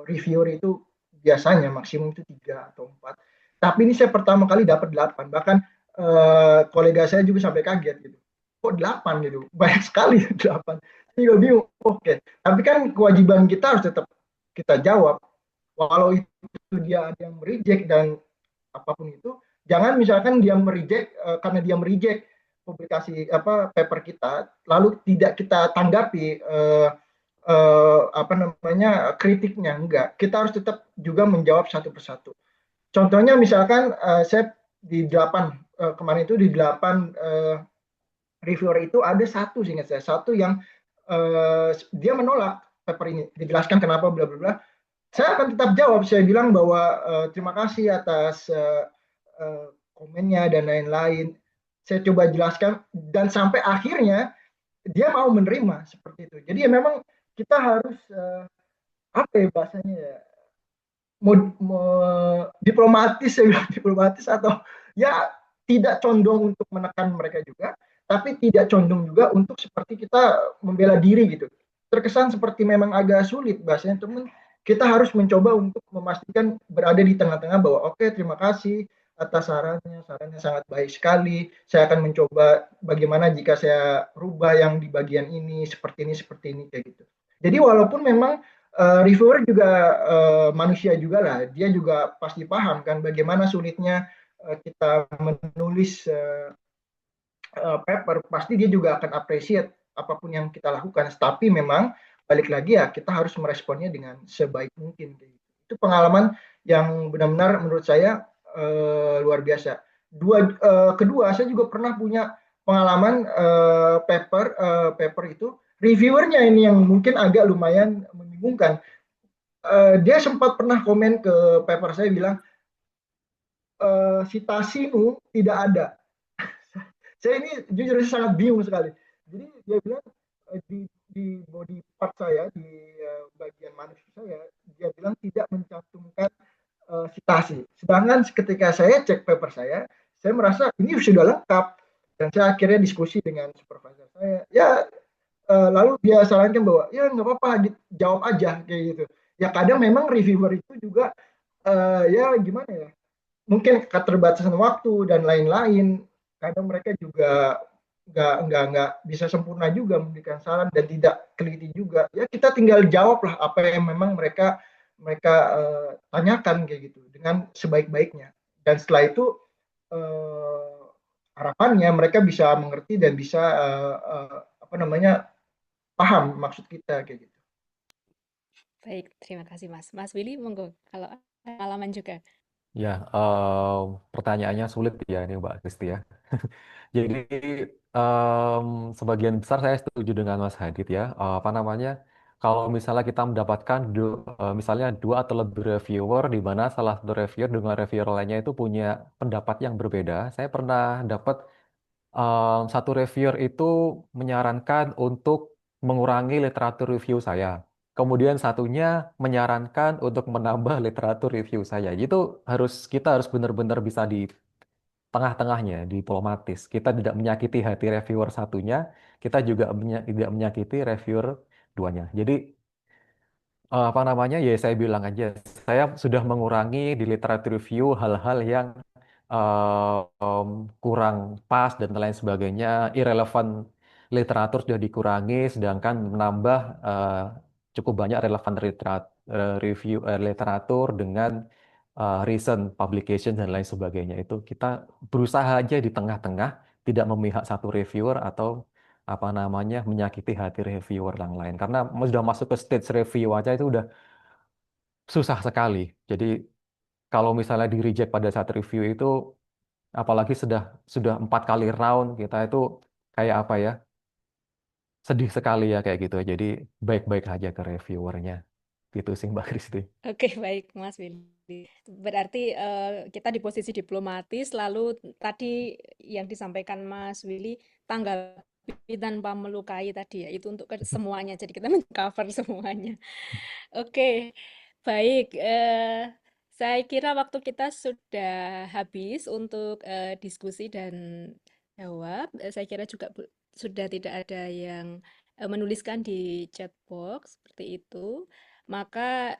reviewer itu biasanya maksimum itu 3 atau 4. Tapi ini saya pertama kali dapat 8. Bahkan kolega saya juga sampai kaget gitu. Kok 8 gitu? Banyak sekali 8. Saya juga bingung. Oke. Tapi kan kewajiban kita harus tetap kita jawab. Walau itu dia ada yang reject dan apapun itu, jangan misalkan dia mereject karena dia mereject publikasi paper kita lalu tidak kita tanggapi apa namanya kritiknya. Enggak, kita harus tetap juga menjawab satu persatu. Contohnya misalkan saya di 8 kemarin itu di 8 reviewer itu ada satu, seingat saya, satu yang dia menolak paper ini, dijelaskan kenapa bla bla bla. Saya akan tetap jawab, saya bilang bahwa terima kasih atas komennya dan lain-lain. Saya coba jelaskan dan sampai akhirnya dia mau menerima seperti itu. Jadi ya memang kita harus apa ya bahasanya ya, diplomatis, saya bilang diplomatis, atau ya tidak condong untuk menekan mereka juga, tapi tidak condong juga untuk seperti kita membela diri gitu. Terkesan seperti memang agak sulit bahasanya, teman. Kita harus mencoba untuk memastikan berada di tengah-tengah bahwa oke, terima kasih atas sarannya sangat baik sekali. Saya akan mencoba bagaimana jika saya rubah yang di bagian ini seperti ini kayak gitu. Jadi walaupun memang reviewer juga manusia juga lah, dia juga pasti paham kan bagaimana sulitnya kita menulis paper, pasti dia juga akan appreciate apapun yang kita lakukan. Tapi memang balik lagi ya kita harus meresponnya dengan sebaik mungkin. Itu pengalaman yang benar-benar menurut saya luar biasa. Kedua, saya juga pernah punya pengalaman paper itu reviewernya ini yang mungkin agak lumayan membingungkan. Dia sempat pernah komen ke paper saya bilang citasimu tidak ada. Saya ini jujur sangat bingung sekali. Jadi dia bilang di body part saya, di bagian manuskrip saya, dia bilang tidak mencantumkan citasi. Sedangkan ketika saya cek paper saya merasa ini sudah lengkap. Dan saya akhirnya diskusi dengan supervisor saya. Ya lalu dia sarankan bahwa ya nggak apa-apa, jawab aja kayak gitu. Ya kadang memang reviewer itu juga ya gimana ya, mungkin keterbatasan waktu dan lain-lain. Kadang mereka juga nggak bisa sempurna juga memberikan saran dan tidak teliti juga. Ya kita tinggal jawab lah apa yang memang mereka mereka tanyakan kayak gitu dengan sebaik-baiknya. Dan setelah itu harapannya mereka bisa mengerti dan bisa apa namanya paham maksud kita kayak gitu. Baik, terima kasih Mas. Mas Willy, monggo kalau ada pengalaman juga. Ya, pertanyaannya sulit ya ini Mbak Kristi ya. Jadi em, sebagian besar saya setuju dengan Mas Hadid ya. Apa namanya? Kalau misalnya kita mendapatkan misalnya dua atau lebih reviewer, di mana salah satu reviewer dengan reviewer lainnya itu punya pendapat yang berbeda. Saya pernah dapat satu reviewer itu menyarankan untuk mengurangi literatur review saya. Kemudian satunya menyarankan untuk menambah literatur review saya. Itu kita harus benar-benar bisa di tengah-tengahnya, diplomatis. Kita tidak menyakiti hati reviewer satunya, kita juga tidak menyakiti reviewer duanya. Jadi apa namanya? Ya saya bilang aja, saya sudah mengurangi di literatur review hal-hal yang kurang pas dan lain sebagainya, irrelevan literatur sudah dikurangi, sedangkan menambah cukup banyak relevan review literatur dengan recent publication dan lain sebagainya. Itu kita berusaha aja di tengah-tengah, tidak memihak satu reviewer atau apa namanya menyakiti hati reviewer yang lain. Karena sudah masuk ke stage review aja itu udah susah sekali. Jadi kalau misalnya di reject pada saat review itu apalagi sudah 4 kali round kita itu kayak apa ya, sedih sekali ya kayak gitu. Jadi baik-baik aja ke reviewernya gitu sih Mbak Kristi. Oke, baik Mas Willy. Berarti kita di posisi diplomatis, lalu tadi yang disampaikan Mas Willy, tanggapi tanpa melukai tadi ya, itu untuk semuanya. Jadi kita men-cover semuanya. Oke, baik. Saya kira waktu kita sudah habis untuk diskusi dan jawab. Saya kira juga sudah tidak ada yang menuliskan di chat box seperti itu. Maka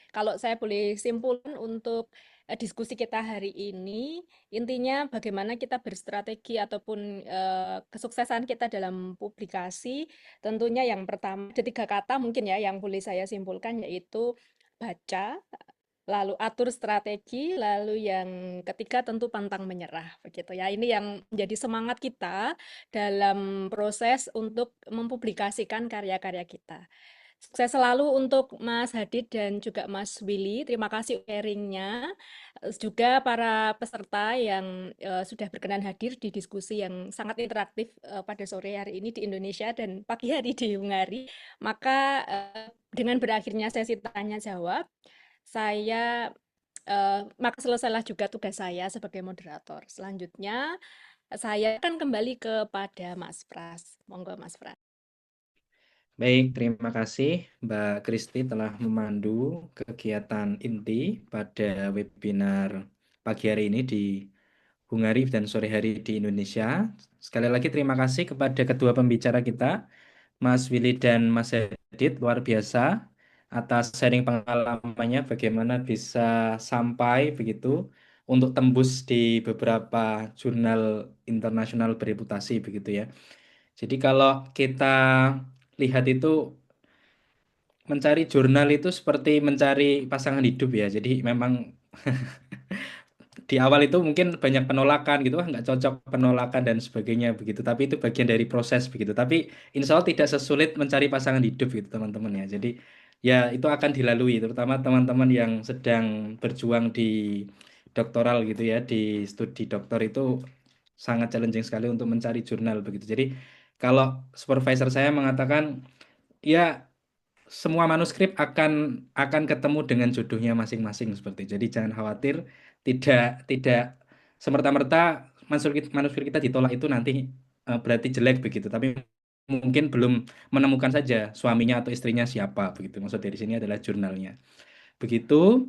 kalau saya boleh simpulkan untuk diskusi kita hari ini, intinya bagaimana kita berstrategi ataupun kesuksesan kita dalam publikasi. Tentunya yang pertama, ada 3 kata mungkin ya yang boleh saya simpulkan, yaitu baca, lalu atur strategi, lalu yang ketiga tentu pantang menyerah, begitu ya. Ini yang menjadi semangat kita dalam proses untuk mempublikasikan karya-karya kita. Sukses selalu untuk Mas Hadid dan juga Mas Willy. Terima kasih sharingnya. Juga para peserta yang sudah berkenan hadir di diskusi yang sangat interaktif pada sore hari ini di Indonesia dan pagi hari di Hungari. Maka dengan berakhirnya sesi tanya jawab, maka selesailah juga tugas saya sebagai moderator. Selanjutnya saya akan kembali kepada Mas Pras. Monggo Mas Pras. Baik, terima kasih Mbak Kristi telah memandu kegiatan inti pada webinar pagi hari ini di Hungari dan sore hari di Indonesia. Sekali lagi terima kasih kepada kedua pembicara kita, Mas Willy dan Mas Edit, luar biasa atas sharing pengalamannya bagaimana bisa sampai begitu untuk tembus di beberapa jurnal internasional bereputasi begitu ya. Jadi kalau kita lihat itu mencari jurnal itu seperti mencari pasangan hidup ya. Jadi memang di awal itu mungkin banyak penolakan gitu, wah nggak cocok, penolakan dan sebagainya begitu. Tapi itu bagian dari proses begitu. Tapi insya Allah tidak sesulit mencari pasangan hidup gitu teman-teman ya. Jadi ya itu akan dilalui, terutama teman-teman yang sedang berjuang di doktoral gitu ya, di studi doktor itu sangat challenging sekali untuk mencari jurnal begitu. Jadi kalau supervisor saya mengatakan ya semua manuskrip akan ketemu dengan jodohnya masing-masing seperti itu. Jadi jangan khawatir, tidak semerta-merta manuskrip kita ditolak itu nanti berarti jelek begitu. Tapi mungkin belum menemukan saja suaminya atau istrinya siapa begitu. Maksud dari sini adalah jurnalnya. Begitu.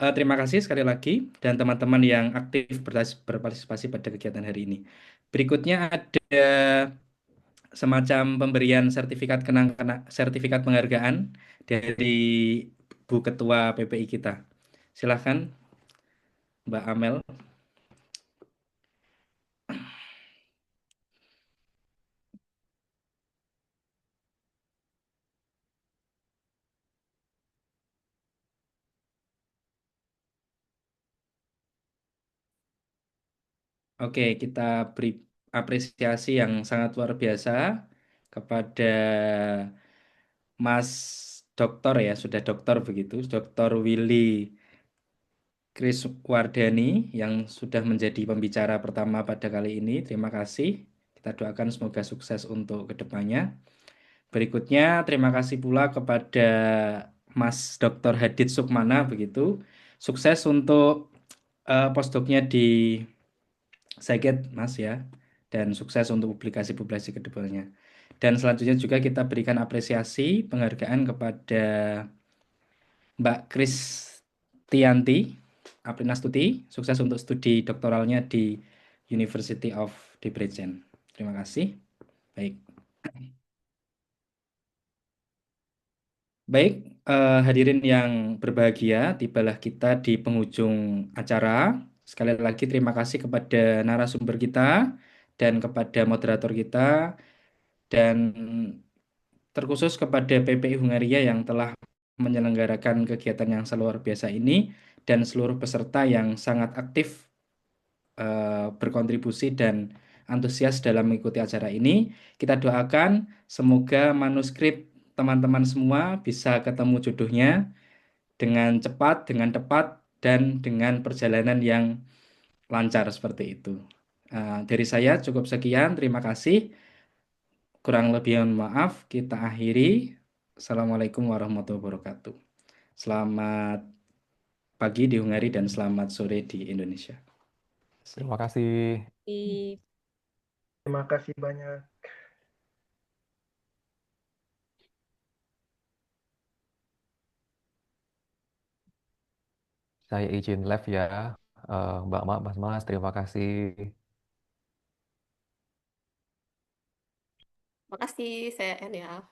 Terima kasih sekali lagi dan teman-teman yang aktif berpartisipasi pada kegiatan hari ini. Berikutnya ada semacam pemberian sertifikat penghargaan dari Bu Ketua PPI kita. Silahkan Mbak Amel. Oke, kita beri apresiasi yang sangat luar biasa kepada Mas Doktor ya, sudah doktor begitu, Doktor Willy Kriswardani yang sudah menjadi pembicara pertama pada kali ini. Terima kasih. Kita doakan semoga sukses untuk kedepannya. Berikutnya, terima kasih pula kepada Mas Dr. Hadid Sukmana begitu. Sukses untuk postdoknya di Saget, Mas ya. Dan sukses untuk publikasi-publikasi kedepannya. Dan selanjutnya juga kita berikan apresiasi penghargaan kepada Mbak Kristianti Aprinastuti, sukses untuk studi doktoralnya di University of Debrecen. Terima kasih. Baik. Baik, hadirin yang berbahagia, tibalah kita di penghujung acara. Sekali lagi terima kasih kepada narasumber kita dan kepada moderator kita dan terkhusus kepada PPI Hungaria yang telah menyelenggarakan kegiatan yang luar biasa ini dan seluruh peserta yang sangat aktif berkontribusi dan antusias dalam mengikuti acara ini. Kita doakan semoga manuskrip teman-teman semua bisa ketemu jodohnya dengan cepat, dengan tepat, dan dengan perjalanan yang lancar seperti itu. Dari saya cukup sekian, terima kasih. Kurang lebih mohon maaf, kita akhiri. Assalamualaikum warahmatullahi wabarakatuh. Selamat pagi di Hungari dan selamat sore di Indonesia. Terima kasih. Di Terima kasih banyak. Saya izin live ya. Mbak, Mas, terima kasih. Makasih, saya N ya.